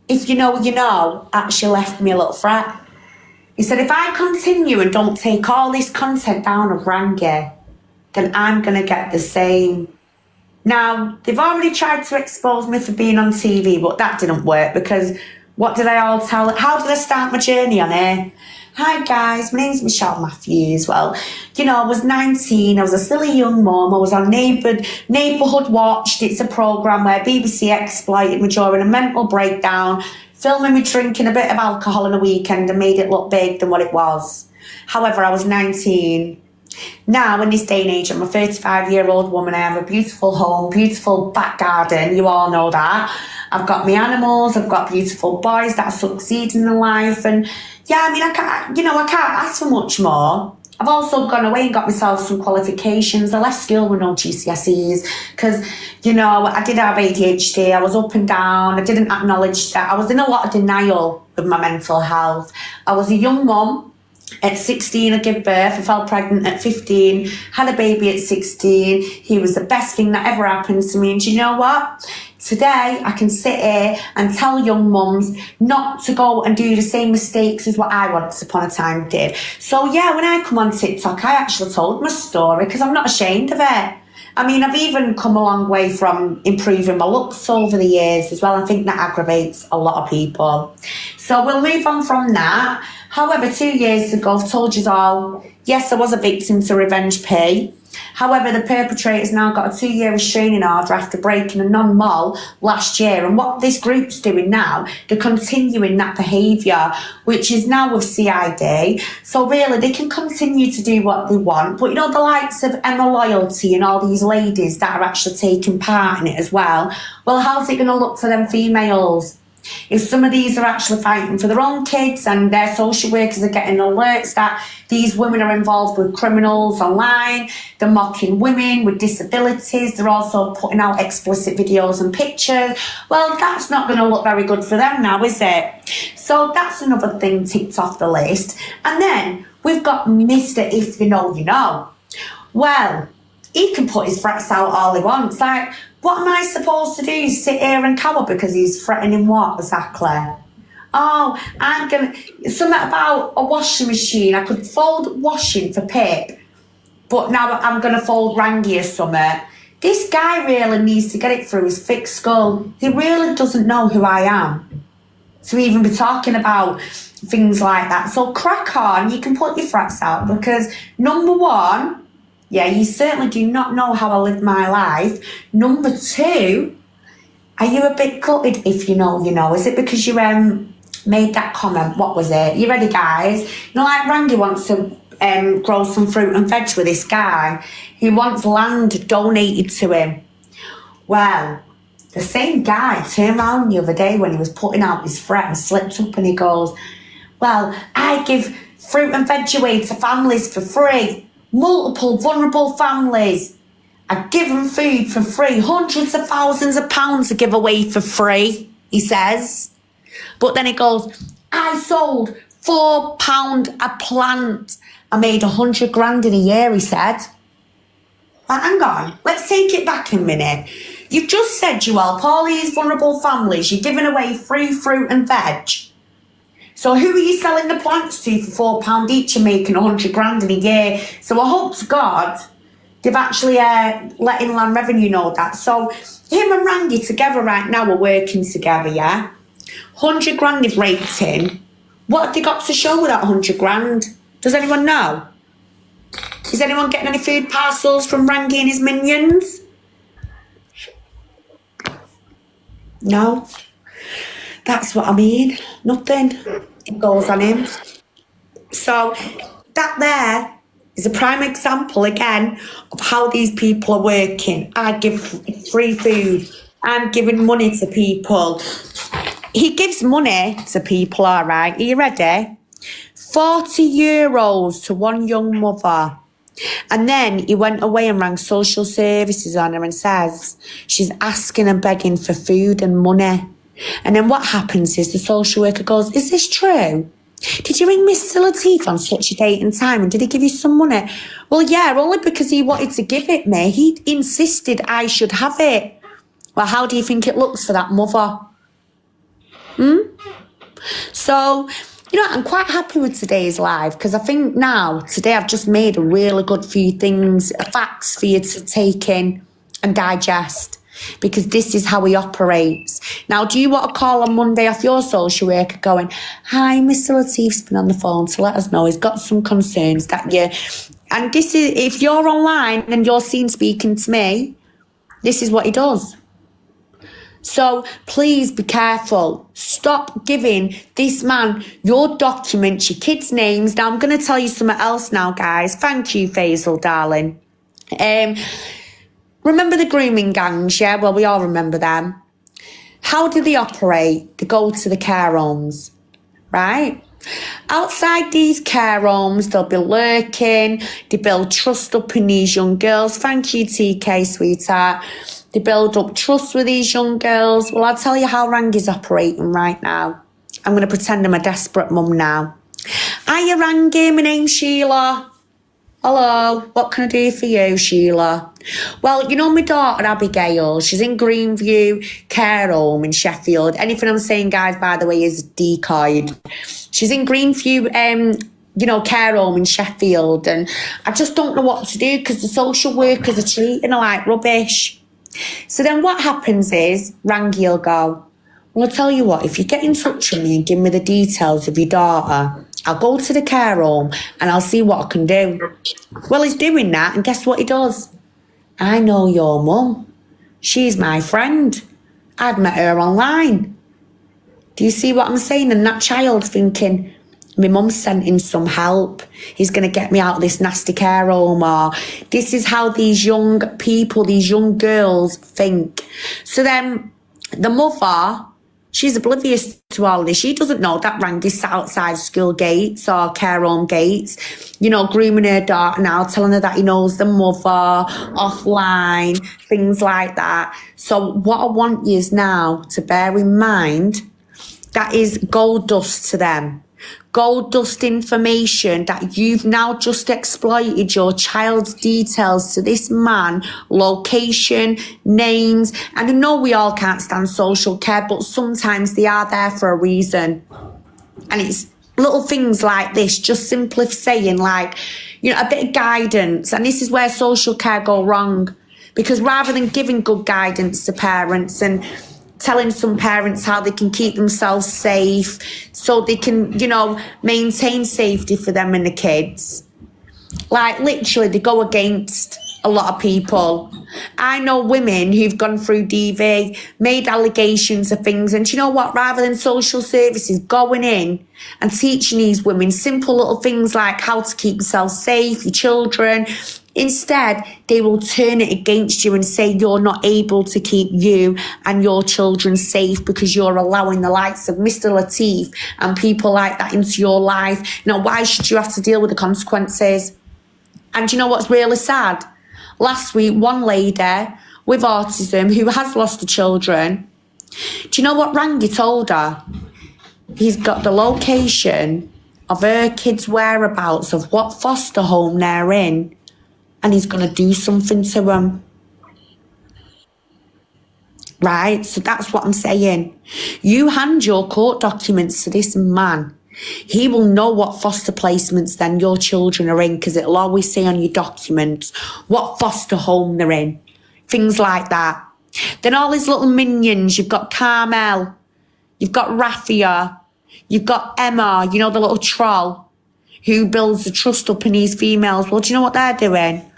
If you know, actually left me a little threat. He said, if I continue and don't take all this content down of Rangy, then I'm going to get the same. Now, they've already tried to expose me for being on TV, but that didn't work, because what did I all tell? How did I start my journey on here? Hi guys, my name's Michelle Matthews. Well, I was 19, I was a silly young mum, I was on Neighbourhood Watched. It's a programme where BBC exploited me during a mental breakdown, filming me drinking a bit of alcohol on a weekend and made it look big than what it was. However, I was 19. Now, in this day and age, I'm a 35-year-old woman. I have a beautiful home, beautiful back garden, you all know that. I've got my animals, I've got beautiful boys that are succeeding in life, and yeah, I mean, I can't ask for much more. I've also gone away and got myself some qualifications. I left school with no GCSEs because, I did have ADHD. I was up and down. I didn't acknowledge that. I was in a lot of denial with my mental health. I was a young mum. At 16, I gave birth. I fell pregnant at 15, had a baby at 16. He was the best thing that ever happened to me. And do you know what? Today, I can sit here and tell young mums not to go and do the same mistakes as what I once upon a time did. So yeah, when I come on TikTok, I actually told my story because I'm not ashamed of it. I mean, I've even come a long way from improving my looks over the years as well. I think that aggravates a lot of people. So we'll move on from that. However, 2 years ago, I've told you all, yes, I was a victim to revenge pay. However, the perpetrator's now got a 2-year restraining order after breaking a non-mol last year. And what this group's doing now, they're continuing that behaviour, which is now with CID. So really, they can continue to do what they want. But the likes of Emma Loyalty and all these ladies that are actually taking part in it as well, well, how's it going to look for them females? If some of these are actually fighting for their own kids and their social workers are getting alerts that these women are involved with criminals online, they're mocking women with disabilities, they're also putting out explicit videos and pictures, well, that's not going to look very good for them now, is it? So that's another thing ticked off the list. And then we've got Mr. If You Know, You Know. Well, he can put his threats out all he wants. Like, what am I supposed to do? Sit here and cower because he's threatening what exactly? Oh, something about a washing machine. I could fold washing for Pip, but now I'm going to fold Rangy or something. This guy really needs to get it through his thick skull. He really doesn't know who I am to even be talking about things like that. So crack on, you can put your threats out because number one, yeah, you certainly do not know how I live my life. Number two, Are you a bit gutted if you know, you know? Is it because you made that comment? What was it? You ready, guys? You know, like Rangy wants to grow some fruit and veg with this guy. He wants land donated to him. Well, the same guy turned around the other day when he was putting out his threat and slipped up and he goes, well, I give fruit and veg away to families for free. Multiple vulnerable families. I give them food for free. Hundreds of thousands of pounds to give away for free, he says. But then he goes, I sold £4 a plant. I made 100 grand in a year, he said. Well, hang on, let's take it back a minute. You've just said you help all these vulnerable families. You're giving away free fruit and veg. So who are you selling the plants to for £4 each and making 100 grand in a year? So I hope to God they've actually let Inland Revenue know that. So him and Rangy together right now are working together, yeah? 100 grand they've raked in. What have they got to show with that 100 grand? Does anyone know? Is anyone getting any food parcels from Rangy and his minions? No. That's what I mean. Nothing. It goes on him. So that there is a prime example again of how these people are working. I give free food. I'm giving money to people. He gives money to people, all right. Are you ready? 40 euros to one young mother. And then he went away and rang social services on her and says she's asking and begging for food and money. And then what happens is the social worker goes, is this true? Did you ring Mr. Latif on such a date and time and did he give you some money? Well, yeah, only because he wanted to give it me. He insisted I should have it. Well, how do you think it looks for that mother? So, you know, I'm quite happy with today's live because I think now, today I've just made a really good few things, facts for you to take in and digest. Because this is how he operates. Now, do you want to call on Monday off your social worker going, hi, Mr. Latif's been on the phone to let us know he's got some concerns that you... And this is, if you're online and you're seen speaking to me, this is what he does. So please be careful. Stop giving this man your documents, your kids' names. Now, I'm going to tell you something else now, guys. Thank you, Faisal, darling. Remember the grooming gangs, yeah? Well, we all remember them. How do they operate? They go to the care homes, right? Outside these care homes, they'll be lurking. They build trust up in these young girls. Thank you, TK, sweetheart. They build up trust with these young girls. Well, I'll tell you how Rangy's operating right now. I'm going to pretend I'm a desperate mum now. Hiya, Rangy. My name's Sheila. Hello, what can I do for you, Sheila? Well, you know my daughter, Abigail, she's in Greenview Care Home in Sheffield. Anything I'm saying, guys, by the way, is decoyed. She's in Greenview, Care Home in Sheffield, and I just don't know what to do because the social workers are treating her like rubbish. So then what happens is, Rangy will go, well, I'll tell you what, if you get in touch with me and give me the details of your daughter, I'll go to the care home and I'll see what I can do. Well, he's doing that, and guess what he does? I know your mum. She's my friend. I've met her online. Do you see what I'm saying? And that child's thinking, my mum's sent him some help. He's going to get me out of this nasty care home. Or this is how these young people, these young girls think. So then the mother... she's oblivious to all of this. She doesn't know that Rangy's sat outside school gates or care home gates, grooming her daughter now, telling her that he knows the mother, offline, things like that. So what I want you is now to bear in mind that is gold dust to them. Gold dust information that you've now just exploited your child's details to this man, location, names. And I know we all can't stand social care, but sometimes they are there for a reason. And it's little things like this, just simply saying a bit of guidance. And this is where social care go wrong. Because rather than giving good guidance to parents and telling some parents how they can keep themselves safe so they can, maintain safety for them and the kids. Literally, they go against a lot of people. I know women who've gone through DV, made allegations of things, and do you know what? Rather than social services going in and teaching these women simple little things like how to keep yourself safe, your children, instead they will turn it against you and say you're not able to keep you and your children safe because you're allowing the likes of Mr. Latif and people like that into your life. Now, why should you have to deal with the consequences? And do you know what's really sad? Last week, one lady with autism who has lost her children, do you know what Rangy told her? He's got the location of her kids' whereabouts, of what foster home they're in, and he's going to do something to them. Right? So that's what I'm saying. You hand your court documents to this man. He will know what foster placements then your children are in, because it'll always say on your documents what foster home they're in. Things like that. Then all his little minions, you've got Carmel, you've got Raffia, you've got Emma, you know, the little troll who builds the trust up in these females. Well, do you know what they're doing?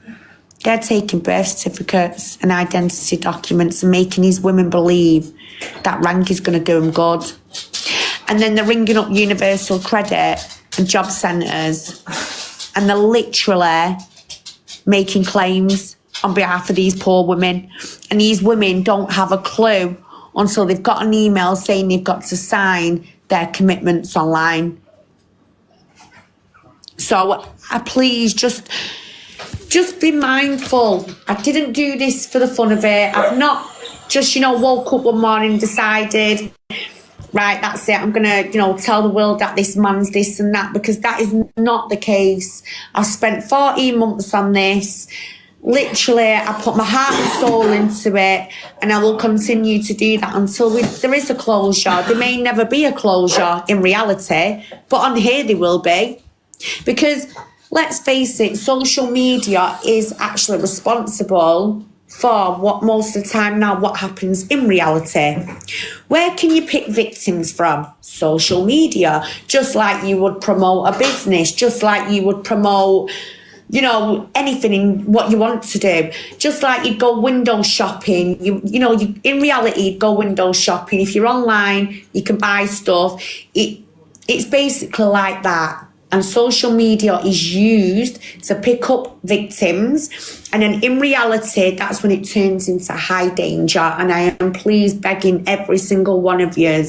They're taking birth certificates and identity documents and making these women believe that Rangy's going to do them good. And then they're ringing up Universal Credit and job centres, and they're literally making claims on behalf of these poor women. And these women don't have a clue until they've got an email saying they've got to sign their commitments online. So please just be mindful. I didn't do this for the fun of it. I've not just, woke up one morning and decided, right, that's it, I'm going to, tell the world that this man's this and that, because that is not the case. I've spent 14 months on this. Literally, I put my heart and soul into it, and I will continue to do that until there is a closure. There may never be a closure in reality, but on here there will be. Because, let's face it, social media is actually responsible for what most of the time now what happens in reality. Where can you pick victims from? Social media. Just like you would promote a business, just like you would promote, anything in what you want to do. Just like you'd go window shopping. In reality, you'd go window shopping. If you're online, you can buy stuff. It's basically like that. And social media is used to pick up victims. And then in reality, that's when it turns into high danger. And I am please begging every single one of you,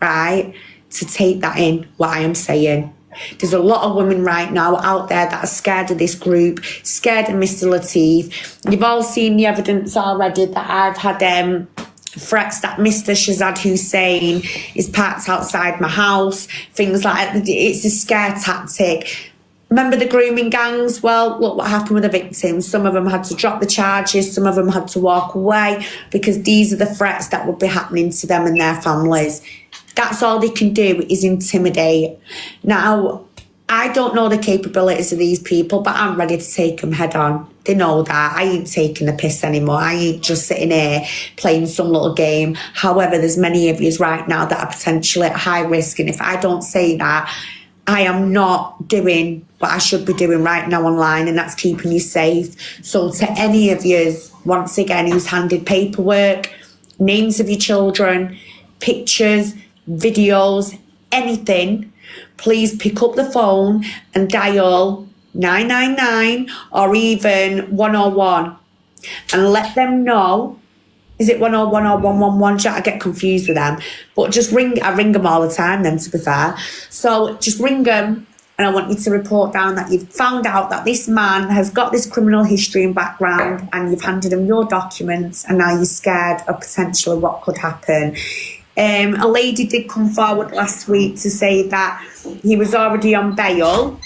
right, to take that in, what I am saying. There's a lot of women right now out there that are scared of this group, scared of Mr. Latif. You've all seen the evidence already that I've had threats that Mr. Shazad Hussein is parked outside my house, things like that. It's a scare tactic. Remember the grooming gangs? Well, look what happened with the victims. Some of them had to drop the charges, some of them had to walk away, because these are the threats that would be happening to them and their families. That's all they can do, is intimidate. Now, I don't know the capabilities of these people, but I'm ready to take them head on. They know that. I ain't taking the piss anymore. I ain't just sitting here playing some little game. However, there's many of you right now that are potentially at high risk. And if I don't say that, I am not doing what I should be doing right now online, and that's keeping you safe. So to any of you, once again, who's handed paperwork, names of your children, pictures, videos, anything, please pick up the phone and dial 999 or even 101 and let them know. Is it 101 or 111? I get confused with them. But just ring. I ring them all the time then, to be fair. So just ring them, and I want you to report down that you've found out that this man has got this criminal history and background, and you've handed him your documents, and now you're scared of potentially what could happen. A lady did come forward last week to say that he was already on bail.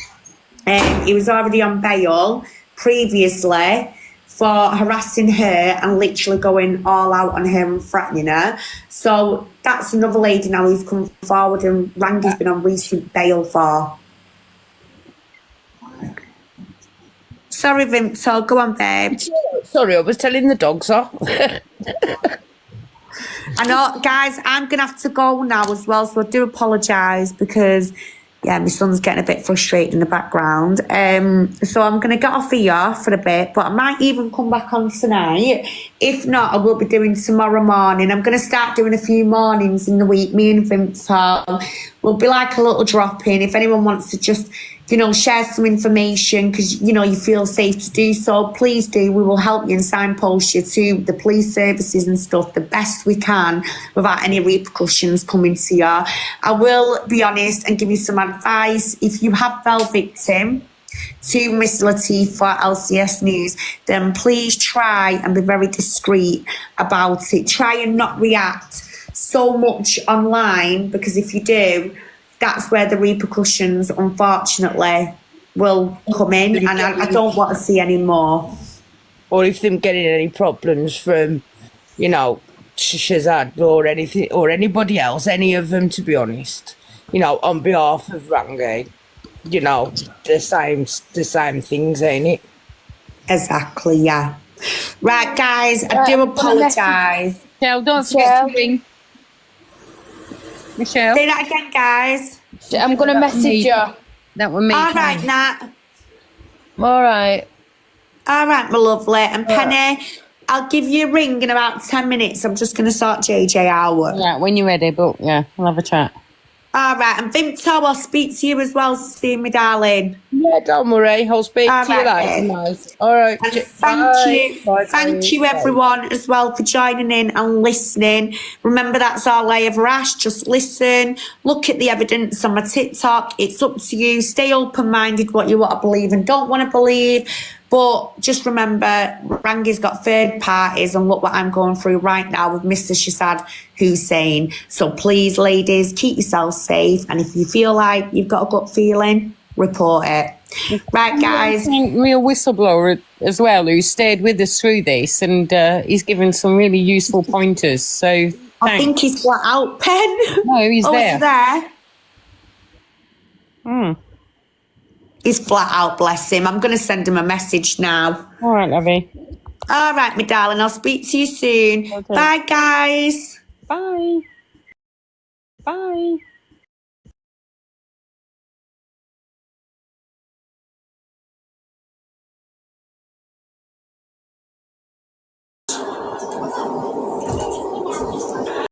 He was already on bail previously for harassing her and literally going all out on her and threatening her. So that's another lady now who's come forward, and Rangy's been on recent bail for. Sorry, Vimto, go on, babe. Sorry, I was telling the dogs off. I know, guys, I'm going to have to go now as well, so I do apologise, because Yeah, my son's getting a bit frustrated in the background. So I'm going to get off here for a bit, but I might even come back on tonight. If not, I will be doing tomorrow morning. I'm going to start doing a few mornings in the week. Me and Vincent will be like a little drop-in. If anyone wants to just, share some information because, you feel safe to do so, please do. We will help you and signpost you to the police services and stuff the best we can without any repercussions coming to you. I will be honest and give you some advice. If you have fell victim to Miss Latifah LCS News, then please try and be very discreet about it. Try and not react so much online, because if you do, that's where the repercussions, unfortunately, will come in, and I don't want to see any more. Or if them getting any problems from, Shazad or anything, or anybody else, any of them, to be honest, on behalf of Rangy, the same things, ain't it? Exactly, yeah. Right, guys, I do apologise. Michelle, don't forget to ring. Michelle. Say that again, guys. I'm going to message you. That would make All right, Nat. All right. All right, my lovely. And Penny, I'll give you a ring in about 10 minutes. I'm just going to sort JJ out. Yeah, when you're ready, but yeah, we'll have a chat. All right, and Vinto, I'll speak to you as well soon, my darling. Yeah, don't worry. I'll speak to you later, nice. All right. And thank you, everyone, as well, for joining in and listening. Remember, that's all I ever ask. Just listen. Look at the evidence on my TikTok. It's up to you. Stay open-minded what you want to believe and don't want to believe. But just remember, Rangy's got third parties, and look what I'm going through right now with Mr. Shazad Hussein. So please, ladies, keep yourselves safe. And if you feel like you've got a gut feeling, report it. Right, guys. Real whistleblower as well, who stayed with us through this, and he's given some really useful pointers. So thanks. I think he's flat out, Pen. No, he's there. He's there. Hmm. He's flat out, bless him. I'm going to send him a message now. All right, lovey. All right, my darling. I'll speak to you soon. Okay. Bye, guys. Bye. Bye.